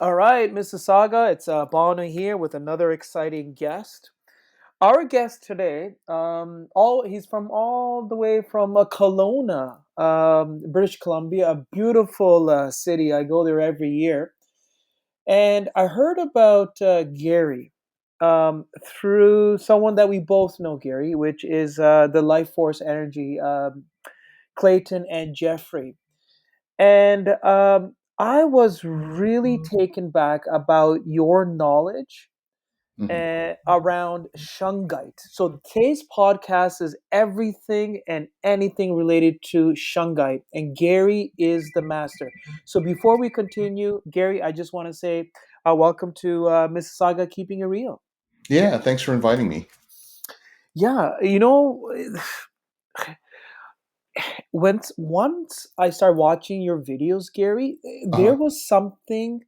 All right, Mississauga, it's Bono here with another exciting guest. Our guest today, he's from all the way from Kelowna, British Columbia, a beautiful city. I go there every year, and I heard about Gary through someone that we both know, Gary, which is the Life Force Energy, Clayton and Jeffrey. And I was really taken back about your knowledge Mhm. around Shungite. So today's podcast is everything and anything related to Shungite, and Gary is the master. So before we continue, Gary, I just want to say welcome to Mississauga Keeping It Real. Yeah, thanks for inviting me. Yeah, once I started watching your videos, Gary, there Uh-huh. was something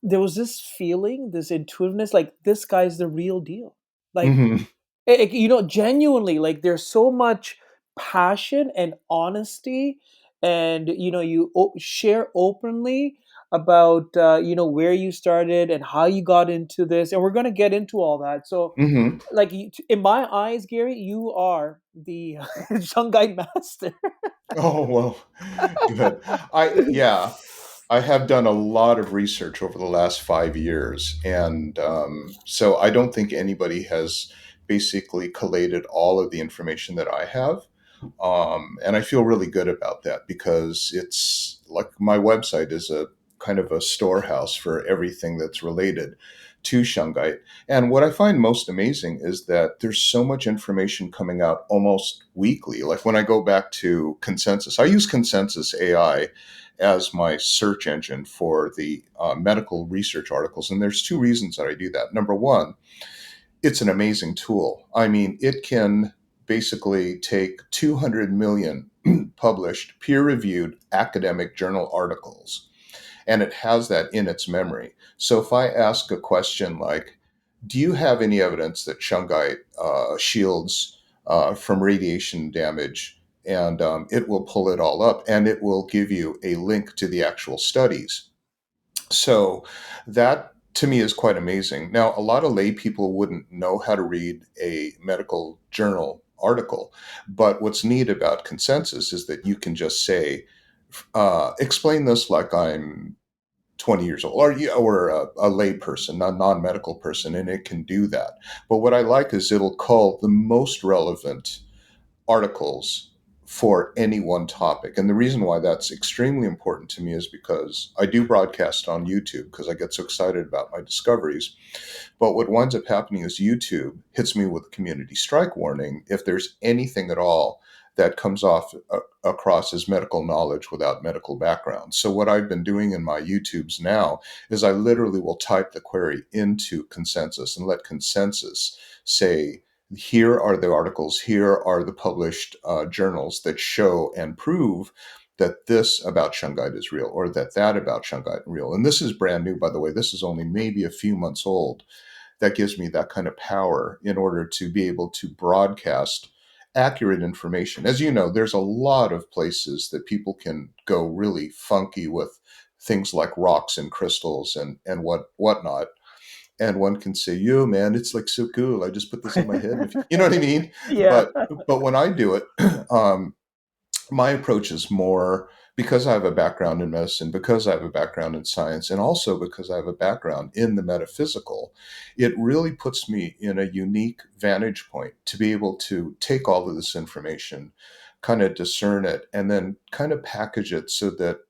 there was this feeling, this intuitiveness, like this guy's the real deal. Like, hmm genuinely, like there's so much passion and honesty, and you share openly about where you started and how you got into this, and we're gonna get into all that. So, hmm like in my eyes, Gary, you are the Shanghai master. Oh, well, good. I have done a lot of research over the last 5 years, and so I don't think anybody has basically collated all of the information that I have. And I feel really good about that because it's like my website is a kind of a storehouse for everything that's related to Shungite. And what I find most amazing is that there's so much information coming out almost weekly. Like when I go back to Consensus, I use Consensus AI as my search engine for the medical research articles. And there's two reasons that I do that. Number one, it's an amazing tool. I mean, it can basically take 200 million published, peer reviewed academic journal articles, and it has that in its memory. So if I ask a question like, do you have any evidence that shungite shields from radiation damage? And it will pull it all up and it will give you a link to the actual studies. So that to me is quite amazing. Now, a lot of lay people wouldn't know how to read a medical journal article, but what's neat about consensus is that you can just say, explain this like I'm 20 years old, or a lay person, a non-medical person, and it can do that. But what I like is it'll call the most relevant articles for any one topic. And the reason why that's extremely important to me is because I do broadcast on YouTube because I get so excited about my discoveries. But what winds up happening is YouTube hits me with a community strike warning if there's anything at all that comes off across as medical knowledge without medical background. So what I've been doing in my YouTubes now is I literally will type the query into Consensus and let Consensus say, here are the articles, here are the published journals that show and prove that this about shungite is real, or that about shungite is real. And this is brand new, by the way. This is only maybe a few months old. That gives me that kind of power in order to be able to broadcast accurate information. As you know, there's a lot of places that people can go really funky with things like rocks and crystals and whatnot, and one can say, "Yo, man, it's like so cool. I just put this on my head." And if, you know what I mean? Yeah. But when I do it, my approach is more because I have a background in medicine, because I have a background in science, and also because I have a background in the metaphysical. It really puts me in a unique vantage point to be able to take all of this information, kind of discern it, and then kind of package it so that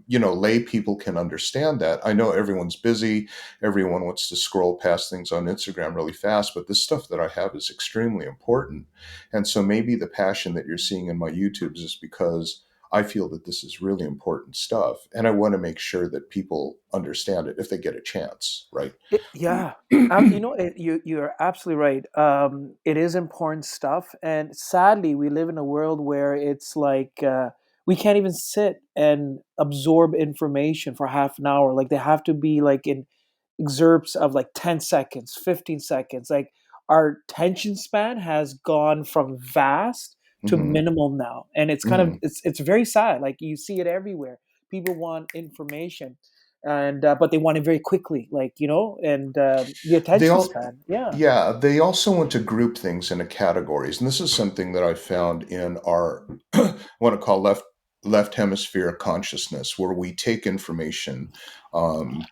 lay people can understand that. I know everyone's busy, everyone wants to scroll past things on Instagram really fast, but this stuff that I have is extremely important. And so maybe the passion that you're seeing in my YouTubes is because I feel that this is really important stuff. And I want to make sure that people understand it if they get a chance, right? Yeah, you're absolutely right. It is important stuff, and sadly, we live in a world where it's like we can't even sit and absorb information for half an hour. Like they have to be like in excerpts of like 10 seconds, 15 seconds. Like our attention span has gone from vast to hmm minimal now, and it's kind of hmm it's very sad. Like you see it everywhere. people want information, and but they want it very quickly, like, and the They attention all, span. Yeah. yeah, they also want to group things into categories, and this is something that I found in our what I call left hemisphere consciousness, where we take information um,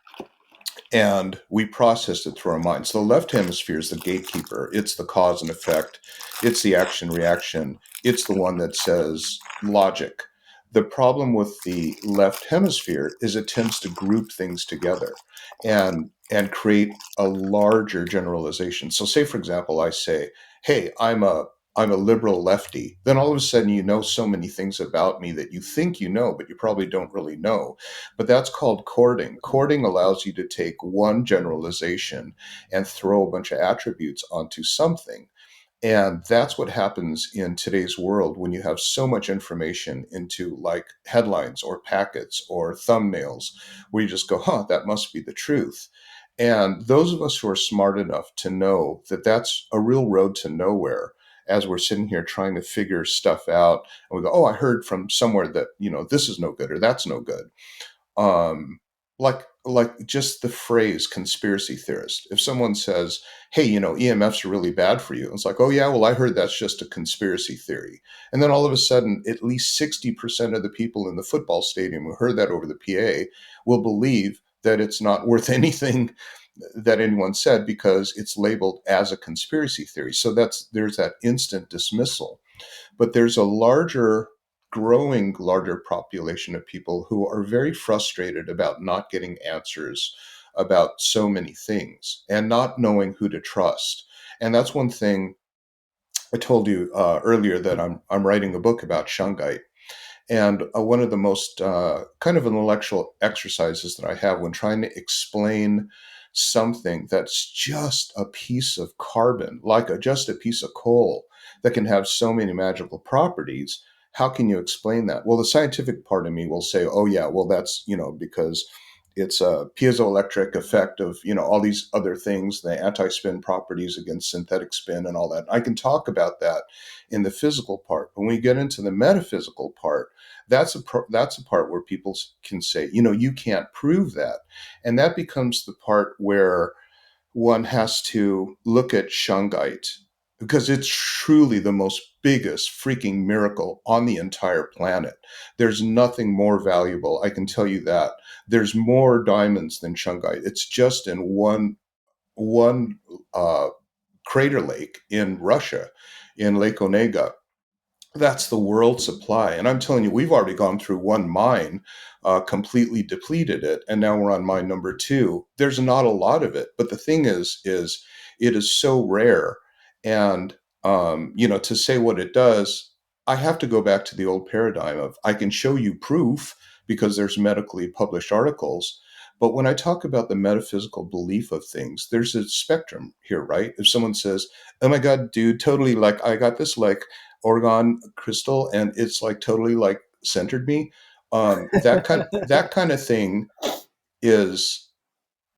and we process it through our minds. So the left hemisphere is the gatekeeper. It's the cause and effect. It's the action reaction. It's the one that says logic. The problem with the left hemisphere is it tends to group things together and create a larger generalization. So say for example I say, "Hey, I'm a liberal lefty." Then all of a sudden you know so many things about me that you think you know, but you probably don't really know. But that's called courting. Courting allows you to take one generalization and throw a bunch of attributes onto something. And that's what happens in today's world when you have so much information into like headlines or packets or thumbnails, where you just go, huh, that must be the truth. And those of us who are smart enough to know that that's a real road to nowhere, as we're sitting here trying to figure stuff out, and we go, oh, I heard from somewhere that, this is no good or that's no good. um like just the phrase conspiracy theorist. If someone says, hey, EMFs are really bad for you, it's like, oh yeah, well, I heard that's just a conspiracy theory. And then all of a sudden at least 60% of the people in the football stadium who heard that over the PA will believe that it's not worth anything that anyone said, because it's labeled as a conspiracy theory. So there's that instant dismissal. But there's a growing larger population of people who are very frustrated about not getting answers about so many things and not knowing who to trust. And that's one thing I told you earlier, that I'm writing a book about Shungite. And one of the most kind of intellectual exercises that I have when trying to explain something that's just a piece of carbon, like just a piece of coal that can have so many magical properties. How can you explain that? Well, the scientific part of me will say, oh, yeah, well, that's, because it's a piezoelectric effect of, all these other things, the anti spin properties against synthetic spin and all that. I can talk about that in the physical part. But when we get into the metaphysical part, that's a part where people can say, you can't prove that. And that becomes the part where one has to look at Shungite, because it's truly the most biggest freaking miracle on the entire planet. There's nothing more valuable, I can tell you that. There's more diamonds than Shungite. It's just in one uh, crater lake in Russia, in Lake Onega. That's the world supply. And I'm telling you, we've already gone through one mine, completely depleted it, and now we're on mine number two. There's not a lot of it, but the thing is it is so rare. And to say what it does, I have to go back to the old paradigm of, I can show you proof because there's medically published articles. But when I talk about the metaphysical belief of things, there's a spectrum here, right? If someone says, oh my God, dude, totally, like, I got this like Orgone crystal and it's like totally like centered me, that kind of thing is,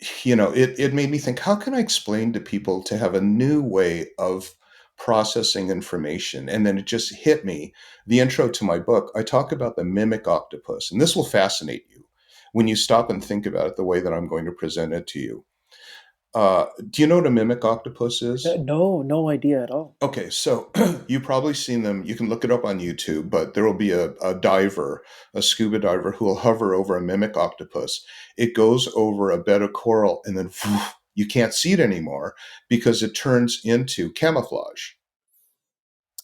it made me think, how can I explain to people to have a new way of processing information? And then it just hit me. The intro to my book, I talk about the mimic octopus, and this will fascinate you when you stop and think about it the way that I'm going to present it to you. Do you know what a mimic octopus is? No, no idea at all. Okay, so you've probably seen them. You can look it up on YouTube, but there will be a diver, a scuba diver, who will hover over a mimic octopus. It goes over a bed of coral, and then you can't see it anymore because it turns into camouflage.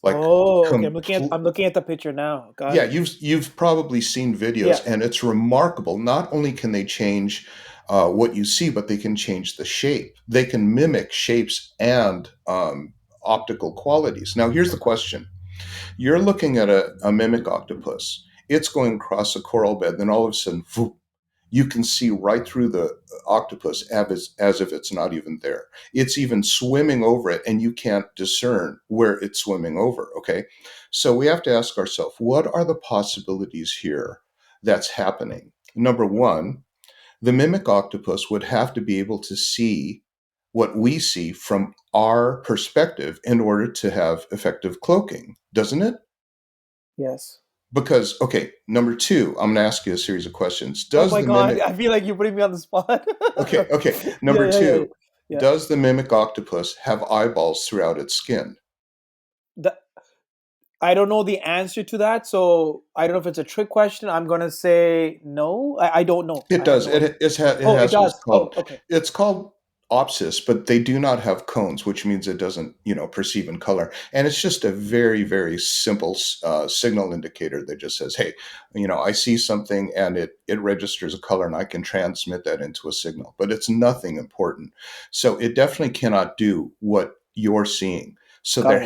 Like, Oh, okay. complete. I'm looking at the picture now. Got Yeah, it. you've probably seen videos, Yeah. and it's remarkable. Not only can they change what you see, but they can change the shape. They can mimic shapes and optical qualities. Now, here's the question: you're looking at a mimic octopus. It's going across a coral bed, then all of a sudden, whoop, you can see right through the octopus as if it's not even there. It's even swimming over it, and you can't discern where it's swimming over. Okay. So we have to ask ourselves, what are the possibilities here that's happening? Number one, the mimic octopus would have to be able to see what we see from our perspective in order to have effective cloaking, doesn't it? Yes. because, okay, number two, I'm going to ask you a series of questions. Oh Does my the god, mimic, I feel like you're putting me on the spot. okay, Yeah, number yeah, yeah, two, yeah. does the mimic octopus have eyeballs throughout its skin? That, I don't know the answer to that, so I don't know if it's a trick question. I'm gonna say no. I don't know. It I have does. no idea. It Oh, it has what's does. Oh, called, okay. it's called opsis, but they do not have cones, which means it doesn't, perceive in color. And it's just a very, very simple signal indicator that just says, hey, I see something and it registers a color and I can transmit that into a signal, but it's nothing important. So it definitely cannot do what you're seeing. So Got it.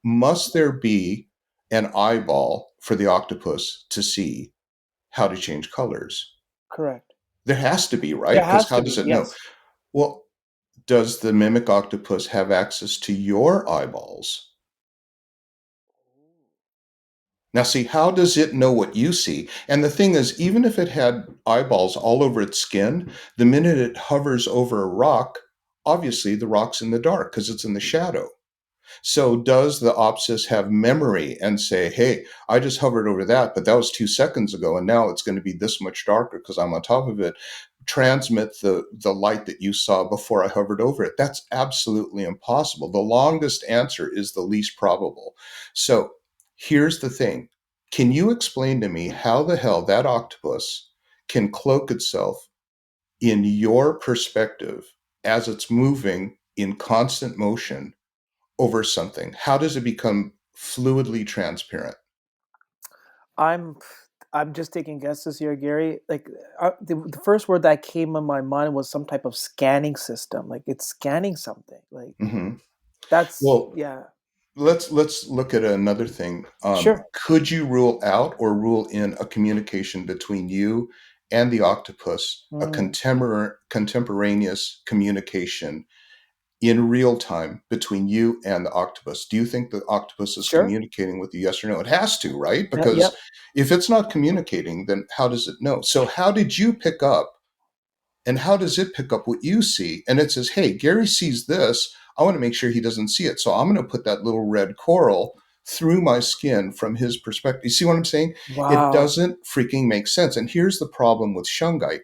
must there be an eyeball for the octopus to see how to change colors? Correct. There has to be, right? There Because has how to does be. it know? Yes. Well, does the mimic octopus have access to your eyeballs? Now, see, how does it know what you see? And the thing is, even if it had eyeballs all over its skin, the minute it hovers over a rock, obviously the rock's in the dark because it's in the shadow. So does the opsis have memory and say, hey, I just hovered over that, but that was 2 seconds ago, and now it's going to be this much darker because I'm on top of it. Transmit the light that you saw before I hovered over it. That's absolutely impossible. The longest answer is the least probable. So here's the thing. Can you explain to me how the hell that octopus can cloak itself in your perspective as it's moving in constant motion over something? How does it become fluidly transparent? I'm I'm just taking guesses here, Gary. Like the first word that came in my mind was some type of scanning system. Like it's scanning something. Like Hmm. that's Well, yeah. let's look at another thing. Sure. Could you rule out or rule in a communication between you and the octopus, a Mm, contemporaneous communication in real time between you and the octopus? Do you think the octopus is sure. communicating with you? Yes or no? It has to, right? Yeah. Yep. Because if it's not communicating, then how does it know? So how did you pick up, and how does it pick up what you see? And it says, hey, Gary sees this. I want to make sure he doesn't see it. So I'm going to put that little red coral through my skin from his perspective. You see what I'm saying? It Wow. doesn't freaking make sense. And here's the problem with Shungite.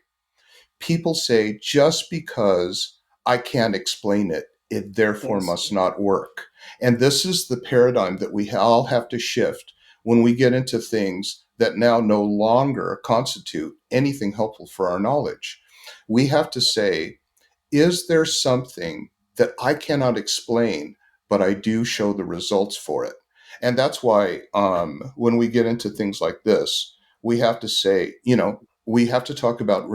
People say just because I can't explain it, it therefore Yes. must not work. And this is the paradigm that we all have to shift when we get into things that now no longer constitute anything helpful for our knowledge. We have to say, is there something that I cannot explain, but I do show the results for it? And that's why when we get into things like this, we have to say, we have to talk about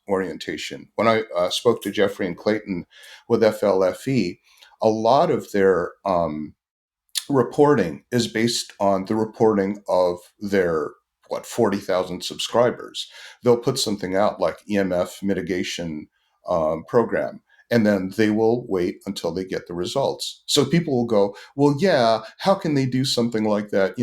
orientation. When I spoke to Jeffrey and Clayton with FLFE, a lot of their reporting is based on the reporting of their 40,000 subscribers. They'll put something out like EMF mitigation program, and then they will wait until they get the results. So people will go, well, yeah, how can they do something like that?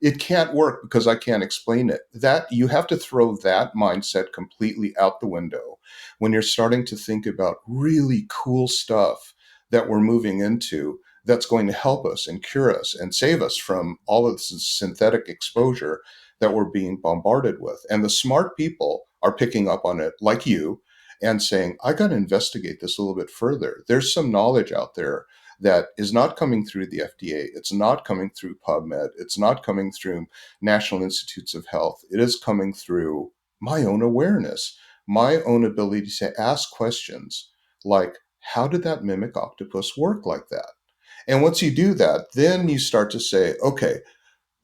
It can't work because I can't explain it. That you have to throw that mindset completely out the window when you're starting to think about really cool stuff that we're moving into, that's going to help us and cure us and save us from all of this synthetic exposure that we're being bombarded with. And the smart people are picking up on it, like you, and saying, I got to investigate this a little bit further. There's some knowledge out there that is not coming through the FDA. It's not coming through PubMed. It's not coming through National Institutes of Health. It is coming through my own awareness, my own ability to ask questions like, how did that mimic octopus work like that? And once you do that, then you start to say, okay,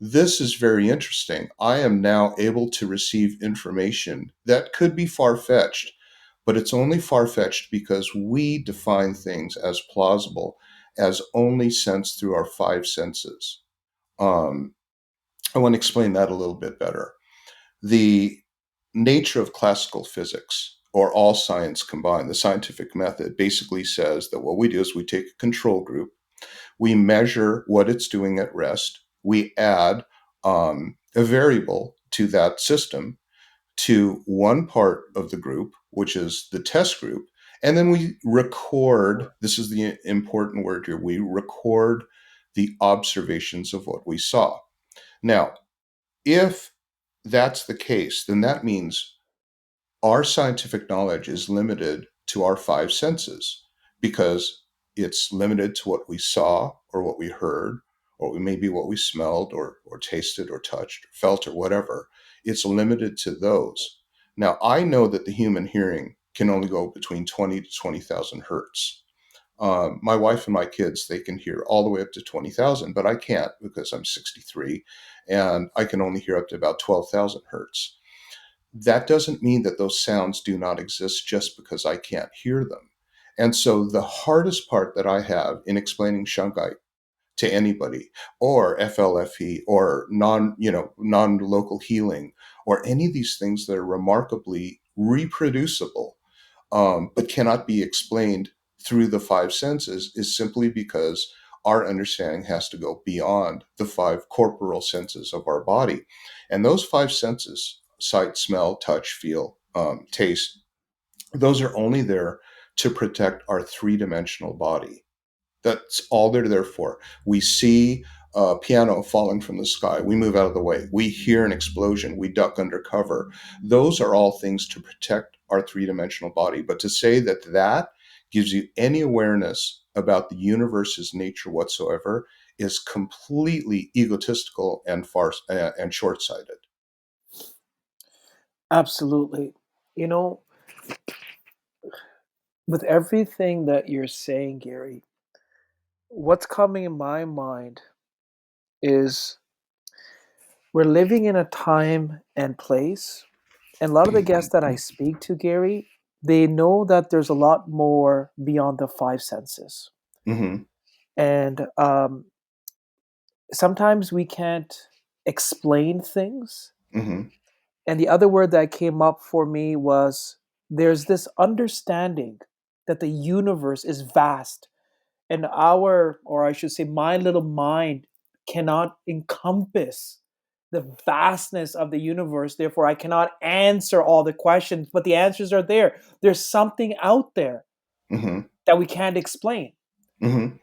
this is very interesting. I am now able to receive information that could be far fetched, but it's only far fetched because we define things as plausible as only sensed through our five senses. Um, I want to explain that a little bit better. The nature of classical physics, or all science combined, the scientific method basically says that what we do is we take a control group. We measure what it's doing at rest. We add a variable to that system to one part of the group, which is the test group. And then we record, this is the important word here, we record the observations of what we saw. Now, if that's the case, then that means our scientific knowledge is limited to our five senses because it's limited to what we saw or what we heard or maybe what we smelled or tasted or touched or felt or whatever. It's limited to those. Now, I know that the human hearing can only go between 20 to 20,000 hertz. My wife and my kids, they can hear all the way up to 20,000, but I can't because I'm 63 and I can only hear up to about 12,000 hertz. That doesn't mean that those sounds do not exist just because I can't hear them. And so the hardest part that I have in explaining Shungite to anybody or FLFE or non-local healing or any of these things that are remarkably reproducible but cannot be explained through the five senses is simply because our understanding has to go beyond the five corporal senses of our body. And those five senses, sight, smell, touch, feel, taste, those are only there to protect our three-dimensional body. That's all they're there for. We see a piano falling from the sky. We move out of the way. We hear an explosion. We duck under cover. Those are all things to protect our three-dimensional body. But to say that that gives you any awareness about the universe's nature whatsoever is completely egotistical and and short-sighted. Absolutely. You know, with everything that you're saying, Gary, what's coming in my mind is we're living in a time and place, and a lot of the guests that I speak to, Gary, they know that there's a lot more beyond the five senses. Mm-hmm. And sometimes we can't explain things. Mm-hmm. And the other word that came up for me was there's this understanding that the universe is vast, and our, or I should say, my little mind cannot encompass the vastness of the universe. Therefore, I cannot answer all the questions, but the answers are there. There's something out there Mm-hmm. that we can't explain. Mm-hmm.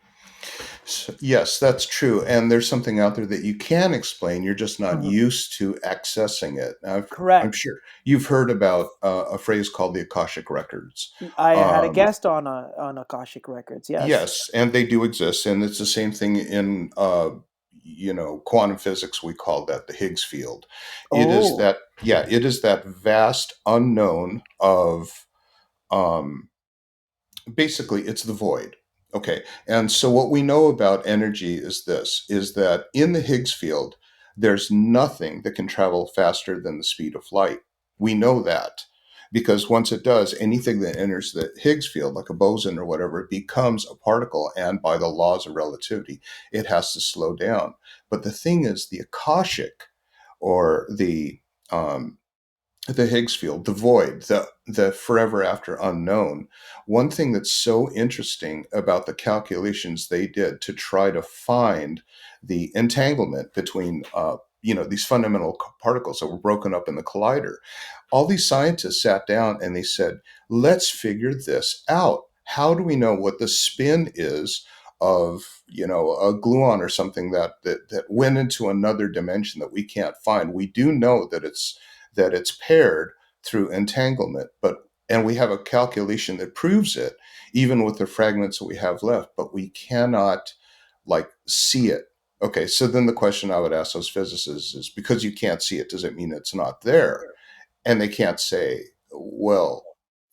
So, yes, that's true. And there's something out there that you can explain. You're just not Mhm. used to accessing it. Now, I'm Correct. sure you've heard about a phrase called the Akashic Records. I had a Um, guest on Akashic Records. Yes. yes, and they do exist. And it's the same thing in, quantum physics. We call that the Higgs field. It is Oh. that, yeah, it is that vast unknown of, um, basically it's the void. Okay, and so what we know about energy is this, is that in the Higgs field there's nothing that can travel faster than the speed of light. We know that because once it does, anything that enters the Higgs field, like a boson or whatever, becomes a particle, and by the laws of relativity it has to slow down. But the thing is, the Akashic, or um, the Higgs field, the void, the forever after unknown. One thing that's so interesting about the calculations they did to try to find the entanglement between these fundamental particles that were broken up in the collider, all these scientists sat down and they said, let's figure this out. How do we know what the spin is of a gluon or something that went into another dimension that we can't find? We do know that it's paired through entanglement, and we have a calculation that proves it, even with the fragments that we have left, but we cannot like see it. Okay, so then the question I would ask those physicists is, because you can't see it, does it mean it's not there? And they can't say, well,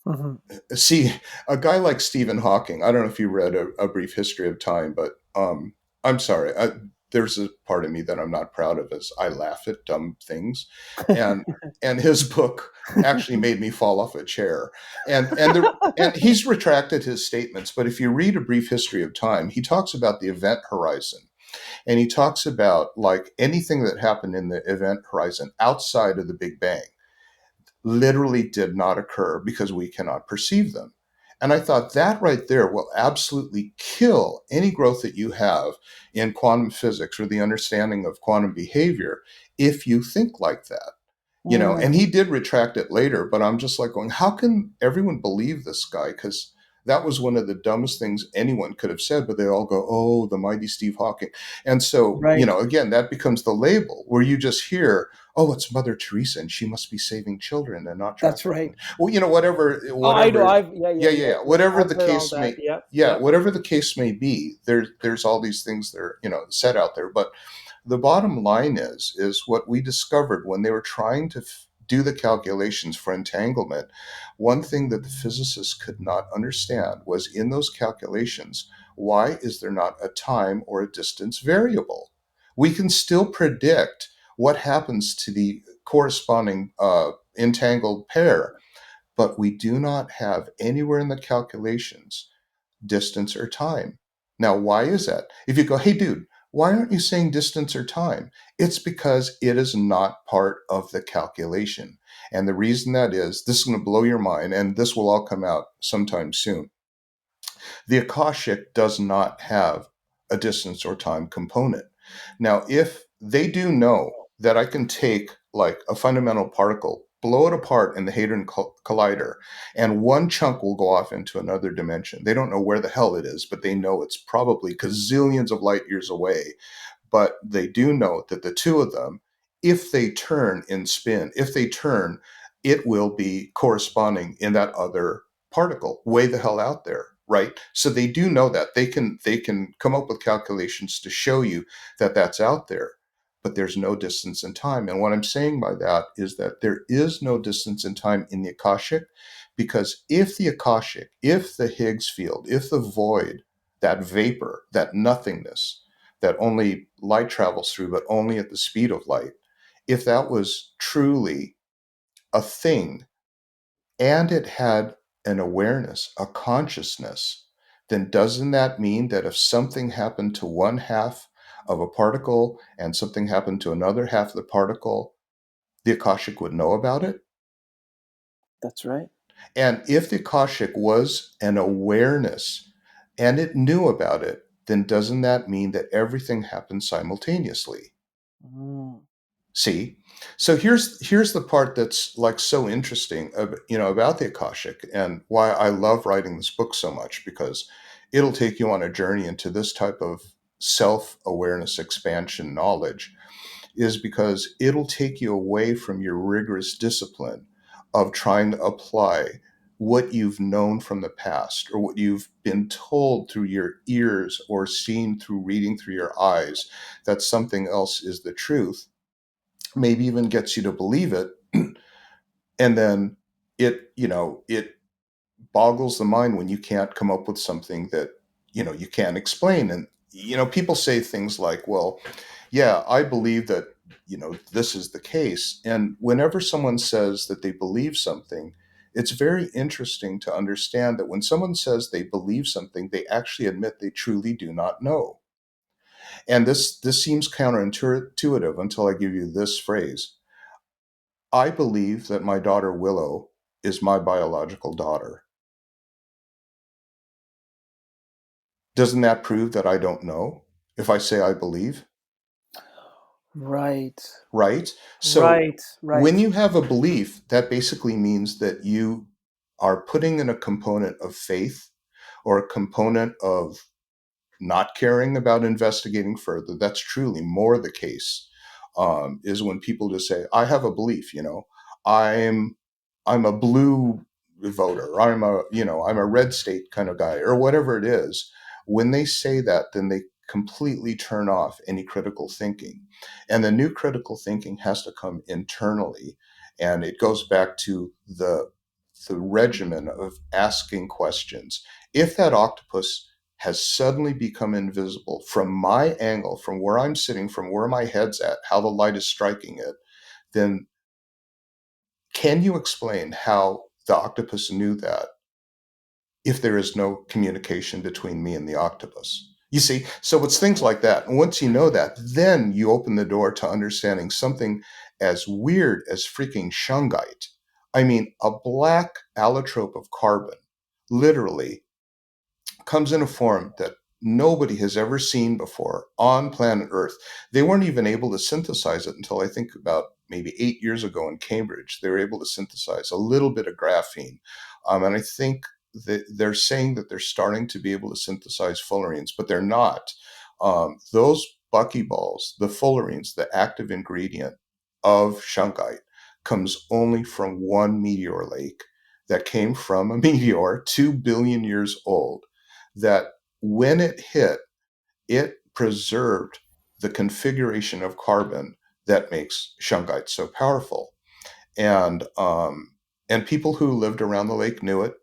Mhm. see, a guy like Stephen Hawking, I don't know if you read a Brief History of Time, but I'm sorry, there's a part of me that I'm not proud of, as I laugh at dumb things, and and his book actually made me fall off a chair, and he's retracted his statements. But if you read A Brief History of Time, he talks about the event horizon, and he talks about like anything that happened in the event horizon outside of the Big Bang literally did not occur because we cannot perceive them. And I thought that right there will absolutely kill any growth that you have in quantum physics or the understanding of quantum behavior if you think like that. And Mm. he did retract it later, but I'm just like going, how can everyone believe this guy? Because that was one of the dumbest things anyone could have said, but they all go, oh, the mighty Steve Hawking. And so, Right. again, that becomes the label where you just hear, oh, it's Mother Teresa and she must be saving children and not That's right. trafficking. Well, whatever, Oh, I know. whatever. Yeah, Yeah, yeah, yeah, yeah, yeah. yeah. Whatever I've the heard all case that. may, Yep, yeah, yep. whatever the case may be, there's all these things that are, set out there. But the bottom line is what we discovered when they were trying to do the calculations for entanglement. One thing that the physicists could not understand was in those calculations, why is there not a time or a distance variable? We can still predict what happens to the corresponding entangled pair, but we do not have anywhere in the calculations distance or time. Now, why is that? If you go, hey, dude, why aren't you saying distance or time? It's because it is not part of the calculation. And the reason that is, this is going to blow your mind, and this will all come out sometime soon. The Akashic does not have a distance or time component. Now, if they do know that I can take like a fundamental particle, blow it apart in the Hadron Collider, and one chunk will go off into another dimension. They don't know where the hell it is, but they know it's probably gazillions of light years away. But they do know that the two of them, if they turn in spin, if they turn, it will be corresponding in that other particle way the hell out there, right? So they do know that they can come up with calculations to show you that that's out there, but there's no distance in time. And what I'm saying by that is that there is no distance in time in the Akashic, because if the Akashic, if the Higgs field, if the void, that vapor, that nothingness that only light travels through, but only at the speed of light, if that was truly a thing and it had an awareness, a consciousness, then doesn't that mean that if something happened to one half of a particle and something happened to another half of the particle, the Akashic would know about it? That's right. And if the Akashic was an awareness and it knew about it, then doesn't that mean that everything happened simultaneously? Mm, See, so here's the part that's like so interesting, about the Akashic, and why I love writing this book so much, because it'll take you on a journey into this type of self awareness expansion knowledge, is because it'll take you away from your rigorous discipline of trying to apply what you've known from the past or what you've been told through your ears or seen through reading through your eyes that something else is the truth, maybe even gets you to believe it, and then it boggles the mind when you can't come up with something that you can't explain. And people say things like, well, yeah, I believe that this is the case. And whenever someone says that they believe something, it's very interesting to understand that when someone says they believe something, they actually admit they truly do not know. And this seems counterintuitive until I give you this phrase: I believe that my daughter Willow is my biological daughter. Doesn't that prove that I don't know if I say I believe? right. Right? So Right. when Right. you have a belief, that basically means that you are putting in a component of faith or a component of not caring about investigating further. That's truly more the case. Is when people just say, "I have a belief." I'm I'm a blue voter. I'm a red state kind of guy, or whatever it is. When they say that, then they completely turn off any critical thinking, and the new critical thinking has to come internally, and it goes back to the regimen of asking questions. If that octopus has suddenly become invisible from my angle, from where I'm sitting, from where my head's at, how the light is striking it, then can you explain how the octopus knew that if there is no communication between me and the octopus? You see, so it's things like that. And once you know that, then you open the door to understanding something as weird as freaking Shungite. I mean, a black allotrope of carbon literally comes in a form that nobody has ever seen before on planet Earth. They weren't even able to synthesize it until I think about maybe 8 years ago in Cambridge. They were able to synthesize a little bit of graphene. And I think they're saying that they're starting to be able to synthesize fullerenes, but they're not. Those buckyballs, the fullerenes, the active ingredient of shungite, comes only from one meteor lake that came from a meteor 2 billion years old, that when it hit, it preserved the configuration of carbon that makes shungite so powerful. And people who lived around the lake knew it.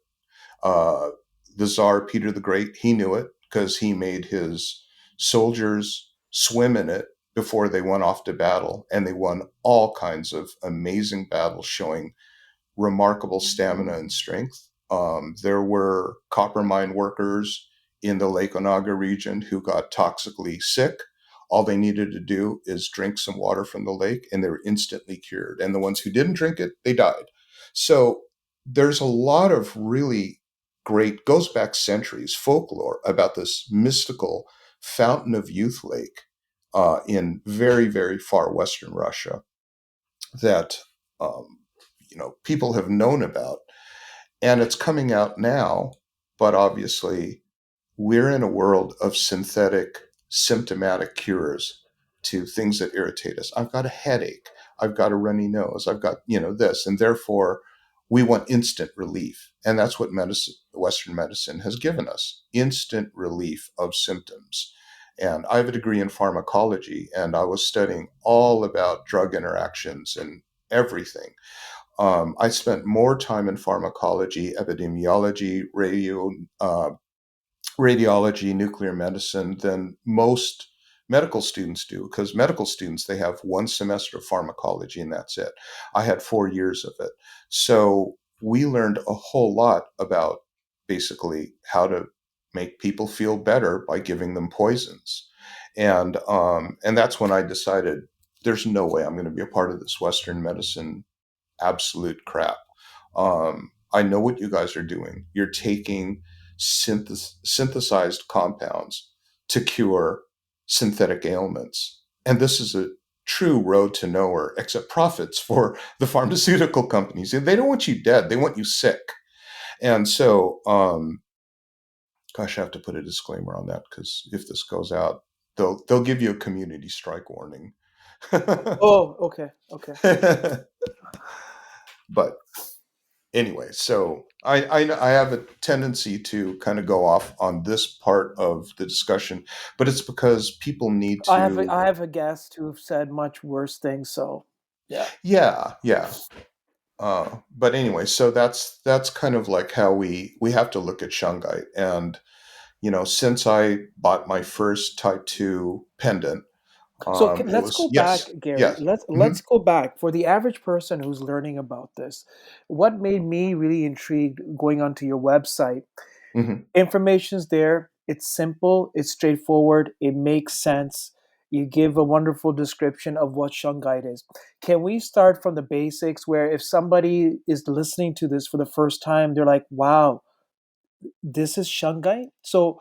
Uh, the Tsar Peter the Great, he knew it because he made his soldiers swim in it before they went off to battle, and they won all kinds of amazing battles, showing remarkable stamina and strength. There were copper mine workers in the Lake Onaga region who got toxically sick. All they needed to do is drink some water from the lake, and they were instantly cured. And the ones who didn't drink it, they died. So there's a lot of really great, goes back centuries, folklore about this mystical fountain of youth lake in very, very far western Russia that um, people have known about, and it's coming out now. But obviously, we're in a world of synthetic symptomatic cures to things that irritate us. I've got a headache. I've got a runny nose. I've got, this. And therefore, we want instant relief. And that's what Western medicine has given us, instant relief of symptoms. And I have a degree in pharmacology, and I was studying all about drug interactions and everything. I spent more time in pharmacology, epidemiology, radiology, nuclear medicine than most medical students do, because medical students, they have one semester of pharmacology and that's it. I had 4 years of it. So we learned a whole lot about basically how to make people feel better by giving them poisons. And that's when I decided there's no way I'm going to be a part of this Western medicine absolute crap. I know what you guys are doing. You're taking synthesized compounds to cure synthetic ailments. And this is a true road to nowhere, except profits for the pharmaceutical companies. They don't want you dead, they want you sick. And so, gosh, I have to put a disclaimer on that because if this goes out, they'll give you a community strike warning. Oh, okay, okay. But anyway, so I have a tendency to kind of go off on this part of the discussion, but it's because people need to. I have a guest who've said much worse things, so yeah. Yeah, yeah. But anyway, so that's kind of like how we have to look at shungite. And since I bought my first Type 2 pendant, So it let's was, go back, yes, Gary. yes. Let's Hmm. go back for the average person who's learning about this. What made me really intrigued going onto your website? Hmm. Information's there. It's simple. It's straightforward. It makes sense. You give a wonderful description of what shungite is. Can we start from the basics where if somebody is listening to this for the first time, they're like, wow, this is shungite? So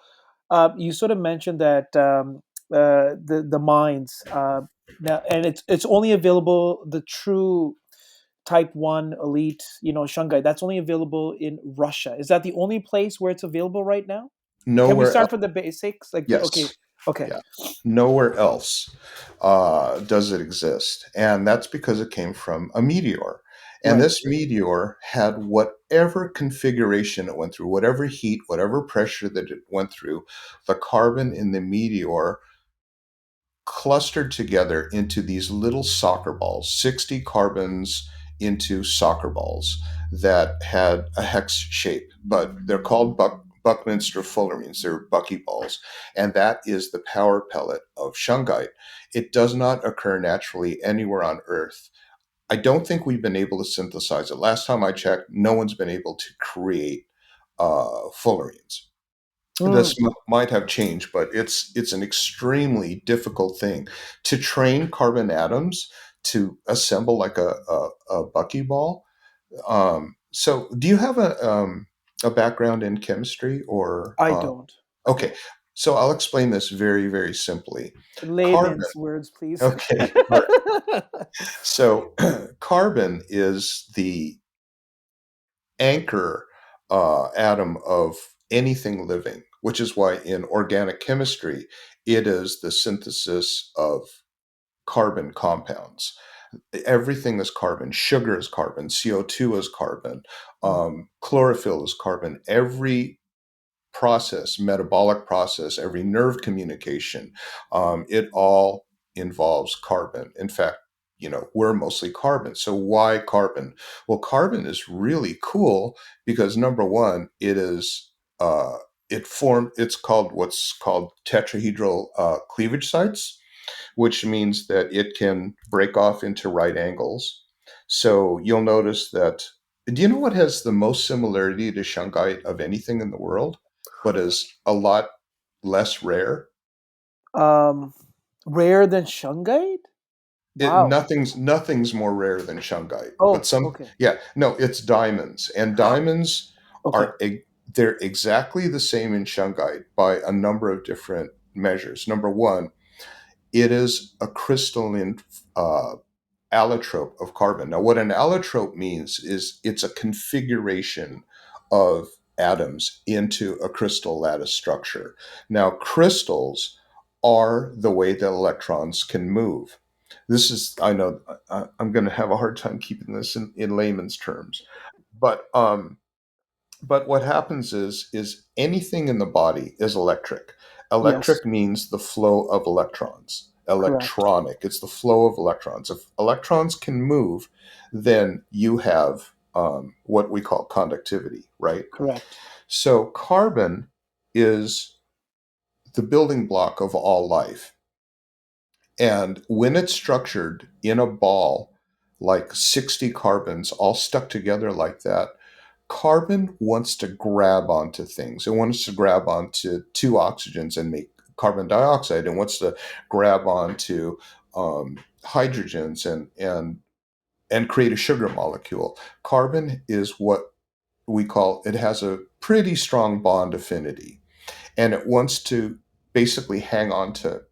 you sort of mentioned that the mines, now, and it's only available, the true type 1 elite, shungite, that's only available in Russia. Is that the only place where it's available right now? Can we Nowhere start else. from the basics? Like, okay, Yes. okay, Yeah. Nowhere else does it exist. And that's because it came from a meteor. And right. this meteor had whatever configuration it went through, whatever heat, whatever pressure that it went through, the carbon in the meteor clustered together into these little soccer balls, 60 carbons into soccer balls that had a hex shape, but they're called Buckminster fullerenes. They're buckyballs. And that is the power pellet of shungite. It does not occur naturally anywhere on Earth. I don't think we've been able to synthesize it. Last time I checked, no one's been able to create fullerenes. Mm, This might have changed, but it's an extremely difficult thing to train carbon atoms to assemble like a buckyball. So, do you have a background in chemistry or? I don't. I Okay, don't. so I'll explain this very, very simply. Carbon. Layman's words, please. Okay, all right. So, carbon is the anchor atom of anything living, which is why in organic chemistry, it is the synthesis of carbon compounds. Everything is carbon. Sugar is carbon. CO2 is carbon. Mm. Chlorophyll is carbon. Every process, metabolic process, every nerve communication, it all involves carbon. In fact, we're mostly carbon. So why carbon? Well, carbon is really cool because number one, uh, it's called what's called tetrahedral cleavage sites, which means that it can break off into right angles. So you'll notice that. Do you know what has the most similarity to shungite of anything in the world, but is a lot less rare? Um, Rare than shungite? Wow. Nothing's more rare than shungite, but Oh, okay. yeah, no, it's diamonds, and diamonds Okay. are they're exactly the same in shungite by a number of different measures. Number one, it is a crystalline uh, allotrope of carbon. Now, what an allotrope means is it's a configuration of atoms into a crystal lattice structure. Now, crystals are the way that electrons can move. This is, I know, I'm going to have a hard time keeping this in layman's terms, but what happens is anything in the body is electric. Yes, Electric means the flow of electrons. correct. Electronic, it's the flow of electrons. If electrons can move, then you have what we call conductivity, right? Correct. So carbon is the building block of all life. And when it's structured in a ball, like 60 carbons all stuck together like that, carbon wants to grab onto things. It wants to grab onto two oxygens and make carbon dioxide. It wants to grab onto hydrogens and create a sugar molecule. Carbon is what we call, it has a pretty strong bond affinity, and it wants to basically hang on to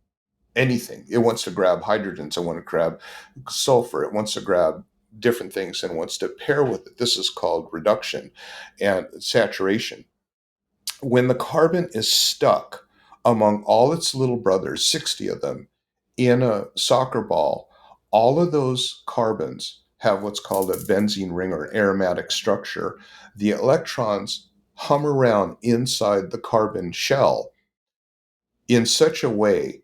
anything. It wants to grab hydrogens. It wants to grab sulfur. It wants to grab different things and wants to pair with it. This is called reduction and saturation. When the carbon is stuck among all its little brothers, 60 of them, in a soccer ball, all of those carbons have what's called a benzene ring or aromatic structure. The electrons hum around inside the carbon shell in such a way,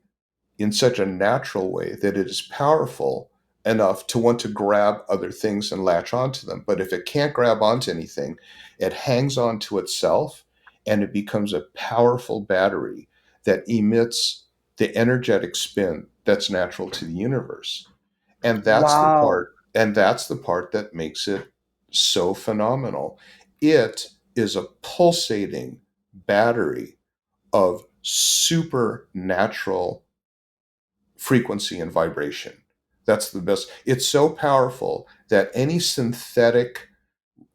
in such a natural way, that it is powerful enough to want to grab other things and latch onto them. But if it can't grab onto anything, it hangs onto itself and it becomes a powerful battery that emits the energetic spin that's natural to the universe. And Wow. that's the part that makes it so phenomenal. It is a pulsating battery of supernatural frequency and vibration. That's the best. It's so powerful that any synthetic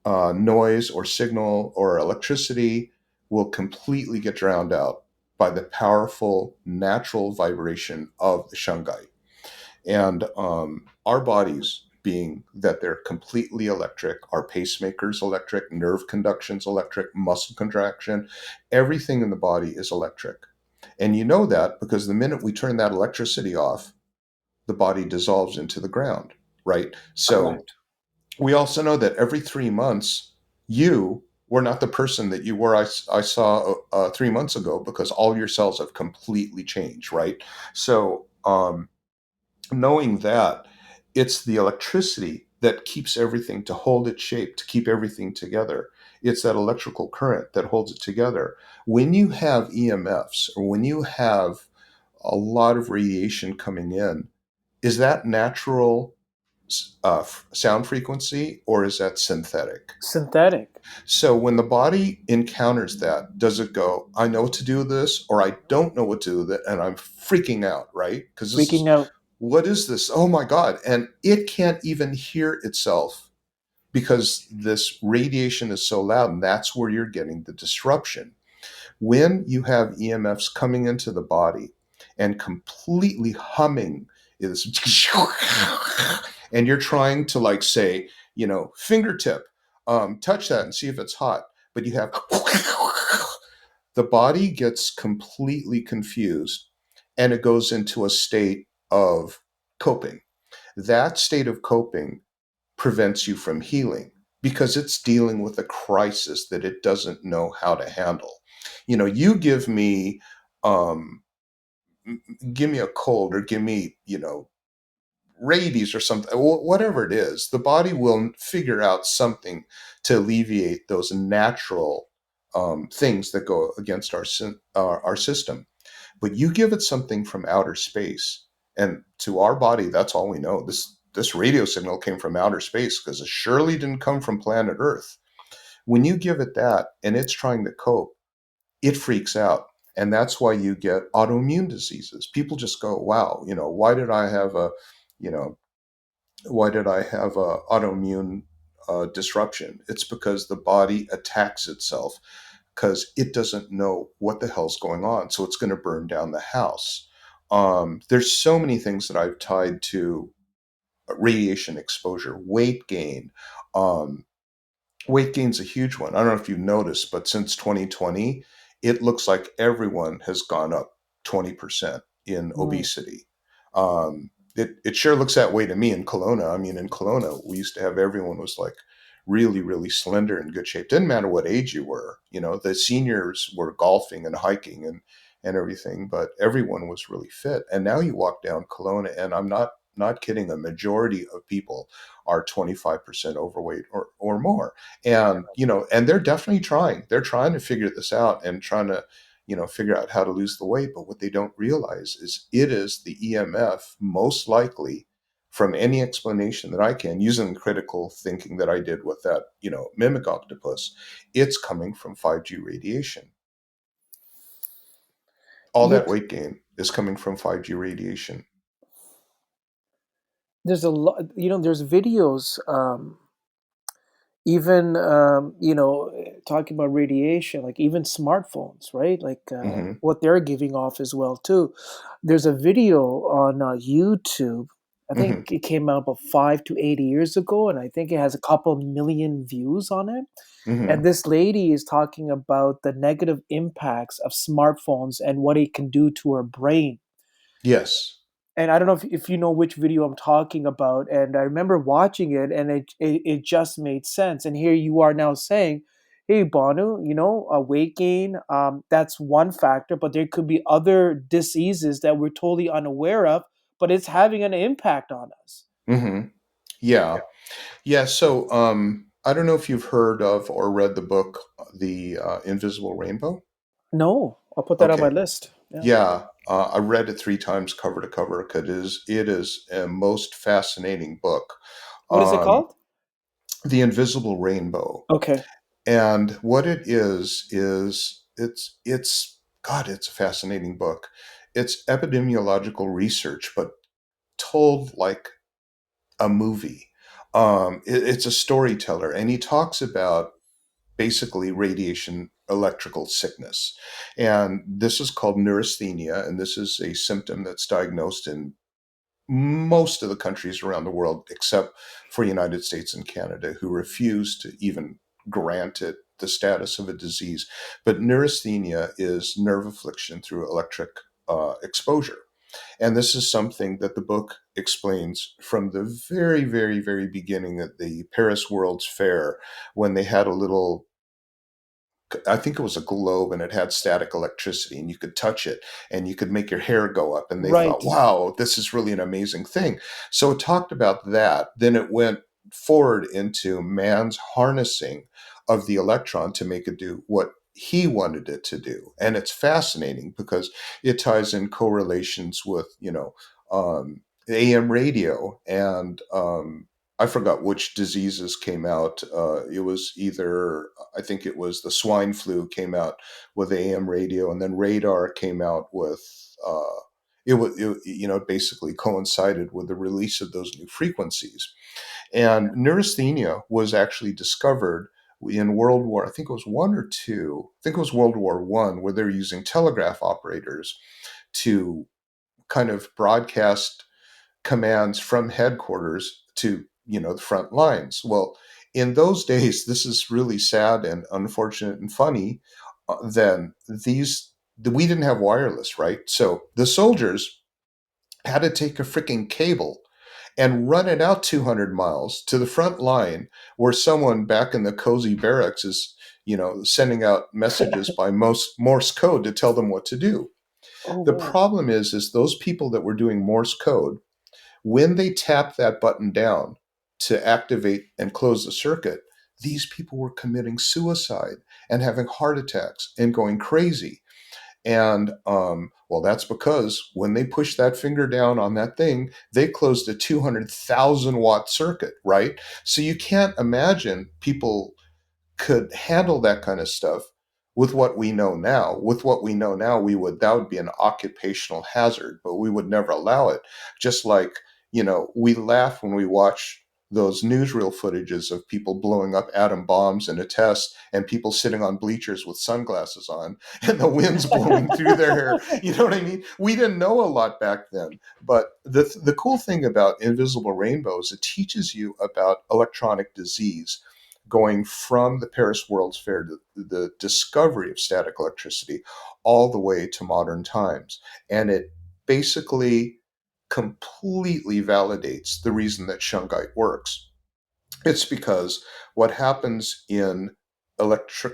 noise or signal or electricity will completely get drowned out by the powerful natural vibration of the shungite. And our bodies, being that they're completely electric, our pacemakers electric, nerve conduction's electric, muscle contraction, everything in the body is electric. And you know that because the minute we turn that electricity off, the body dissolves into the ground, right? So Correct. we also know that every 3 months, you were not the person that you were, I saw 3 months ago, because all your cells have completely changed, right? So, knowing that it's the electricity that keeps everything to hold its shape, to keep everything together. It's that electrical current that holds it together. When you have EMFs or when you have a lot of radiation coming in, is that natural sound frequency or is that synthetic? Synthetic. So when the body encounters that, does it go, I know what to do with this, or I don't know what to do with it, and I'm freaking out, right? Because this is, Freaking out. what is this? Oh my God. And it can't even hear itself because this radiation is so loud, and that's where you're getting the disruption. When you have EMFs coming into the body and completely humming is and you're trying to like say, fingertip, touch that and see if it's hot. but you have the body gets completely confused and it goes into a state of coping. That state of coping prevents you from healing because it's dealing with a crisis that it doesn't know how to handle. You um, give me a cold or give me, rabies or something, whatever it is, the body will figure out something to alleviate those natural things that go against our system. But you give it something from outer space, and to our body, that's all we know. This radio signal came from outer space because it surely didn't come from planet Earth. When you give it that and it's trying to cope, it freaks out. And that's why you get autoimmune diseases. People just go, wow, you know, why did I have a autoimmune disruption? It's because the body attacks itself because it doesn't know what the hell's going on. So it's going to burn down the house. There's so many things that I've tied to radiation exposure, weight gain. Um, Weight gain's a huge one. I don't know if you've noticed, but since 2020, it looks like everyone has gone up 20% in Mm. obesity. It sure looks that way to me in Kelowna. I mean, in Kelowna, we used to have everyone was like really, really slender and good shape. Didn't matter what age you were. The seniors were golfing and hiking and everything, but everyone was really fit. And now you walk down Kelowna, and I'm not kidding. A majority of people are 25% overweight or more, and they're definitely they're trying to figure this out and trying to figure out how to lose the weight. But what they don't realize is it is the EMF, most likely, from any explanation that I can, using critical thinking that I did with that mimic octopus, it's coming from 5G radiation. All Yeah, that weight gain is coming from 5G radiation. there's a lot. There's videos. Even talking about radiation, like even smartphones, right? Like Hmm. what they're giving off as well too. There's a video on YouTube. I think Hmm. it came out about 5 to 8 years ago, and I think it has a couple million views on it. And Hmm. this lady is talking about the negative impacts of smartphones and what it can do to her brain. Yes. And I don't know if you know which video I'm talking about. And I remember watching it, and it just made sense. And here you are now saying, "Hey, Banu, weight gain, that's one factor, but there could be other diseases that we're totally unaware of, but it's having an impact on us." Hmm. Yeah. Yeah. So I don't know if you've heard of or read the book The Invisible Rainbow. No, I'll put that on my Okay. list. Yeah. Yeah, I read it 3 times cover to cover because it is a most fascinating book. What is it Um, called? the Invisible Rainbow, Okay. and what it is it's God, it's a fascinating book. It's epidemiological research, but told like a movie. It's a storyteller, and he talks about basically radiation electrical sickness. And this is called neurasthenia, and this is a symptom that's diagnosed in most of the countries around the world, except for the United States and Canada, who refuse to even grant it the status of a disease. But neurasthenia is nerve affliction through electric exposure. And this is something that the book explains from the very, very, very beginning at the Paris World's Fair, when they had a little, I think it was a globe, and it had static electricity, and you could touch it and you could make your hair go up. And they thought, Right. wow, this is really an amazing thing. So it talked about that. Then it went forward into man's harnessing of the electron to make it do what he wanted it to do. And it's fascinating because it ties in correlations with, AM radio and, I forgot which diseases came out. It was either, I think it was the swine flu came out with AM radio, and then radar came out with. It basically coincided with the release of those new frequencies. And neurasthenia was actually discovered in World War. I think it was one or two. I think it was World War One, where they're using telegraph operators to kind of broadcast commands from headquarters to the front lines. Well, In those days, this is really sad and unfortunate and funny. Then we didn't have wireless, right? So the soldiers had to take a freaking cable and run it out 200 miles to the front line where someone back in the cozy barracks is, sending out messages by Morse code to tell them what to do. Oh The wow. problem is those people that were doing Morse code, when they tapped that button down to activate and close the circuit, these people were committing suicide and having heart attacks and going crazy. And well, that's because when they pushed that finger down on that thing, they closed a 200,000 watt circuit, right? So you can't imagine people could handle that kind of stuff with what we know now. With what we know now, that would be an occupational hazard, but we would never allow it. Just like, we laugh when we watch those newsreel footages of people blowing up atom bombs in a test and people sitting on bleachers with sunglasses on and the wind's blowing through their hair. You know what I mean? We didn't know a lot back then. But the cool thing about Invisible Rainbow is it teaches you about electronic disease, going from the Paris World's Fair to the discovery of static electricity all the way to modern times. And it basically completely validates the reason that Shungite works. It's because what happens in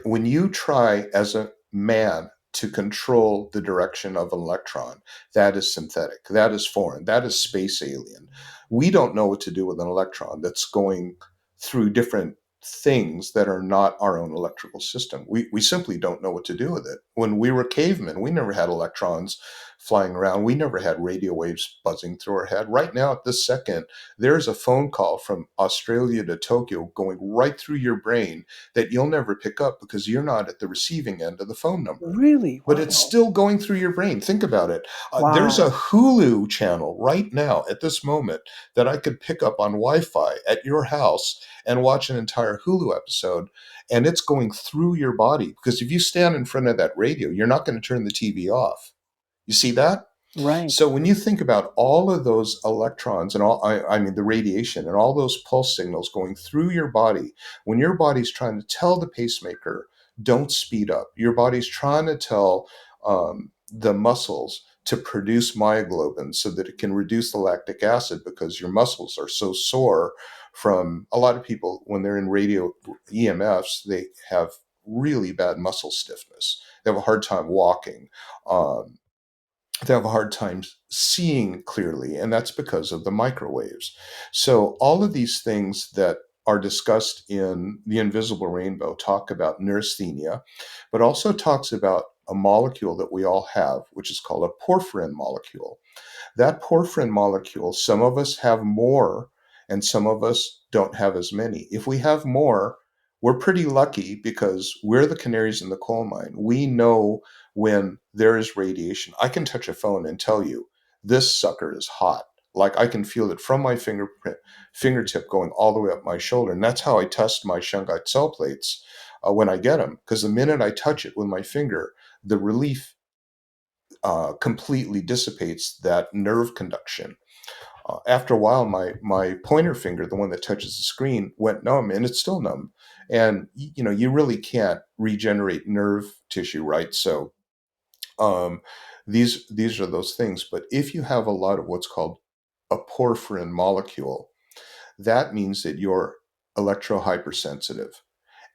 when you try as a man to control the direction of an electron, that is synthetic, that is foreign, that is space alien. We don't know what to do with an electron that's going through different things that are not our own electrical system. We simply don't know what to do with it. When we were cavemen, we never had electrons flying around. We never had radio waves buzzing through our head. Right now, at this second, there's a phone call from Australia to Tokyo going right through your brain that you'll never pick up because you're not at the receiving end of the phone number. Really? But it's Wow. still going through your brain. Think about it. There's a Wow. Hulu channel right now at this moment that I could pick up on Wi Fi at your house and watch an entire Hulu episode. And it's going through your body because if you stand in front of that radio, you're not going to turn the TV off. You see that? Right. So when you think about all of those electrons and I mean the radiation and all those pulse signals going through your body, when your body's trying to tell the pacemaker, don't speed up. Your body's trying to tell the muscles to produce myoglobin so that it can reduce the lactic acid because your muscles are so sore from a lot of people when they're in radio EMFs, they have really bad muscle stiffness. They have a hard time walking. Um, they have a hard time seeing clearly, and that's because of the microwaves. So, all of these things that are discussed in The Invisible Rainbow talk about neurasthenia, but also talks about a molecule that we all have, which is called a porphyrin molecule. That porphyrin molecule, some of us have more and some of us don't have as many. If we have more, we're pretty lucky because we're the canaries in the coal mine. We know when there is radiation. I can touch a phone and tell you this sucker is hot. Like I can feel it from my fingertip going all the way up my shoulder. And that's how I test my Shungite cell plates when I get them. Because the minute I touch it with my finger, the relief completely dissipates that nerve conduction. After a while, my pointer finger, the one that touches the screen, went numb, and it's still numb. And you really can't regenerate nerve tissue, right? So um, these are those things. But if you have a lot of what's called a porphyrin molecule, that means that you're electrohypersensitive.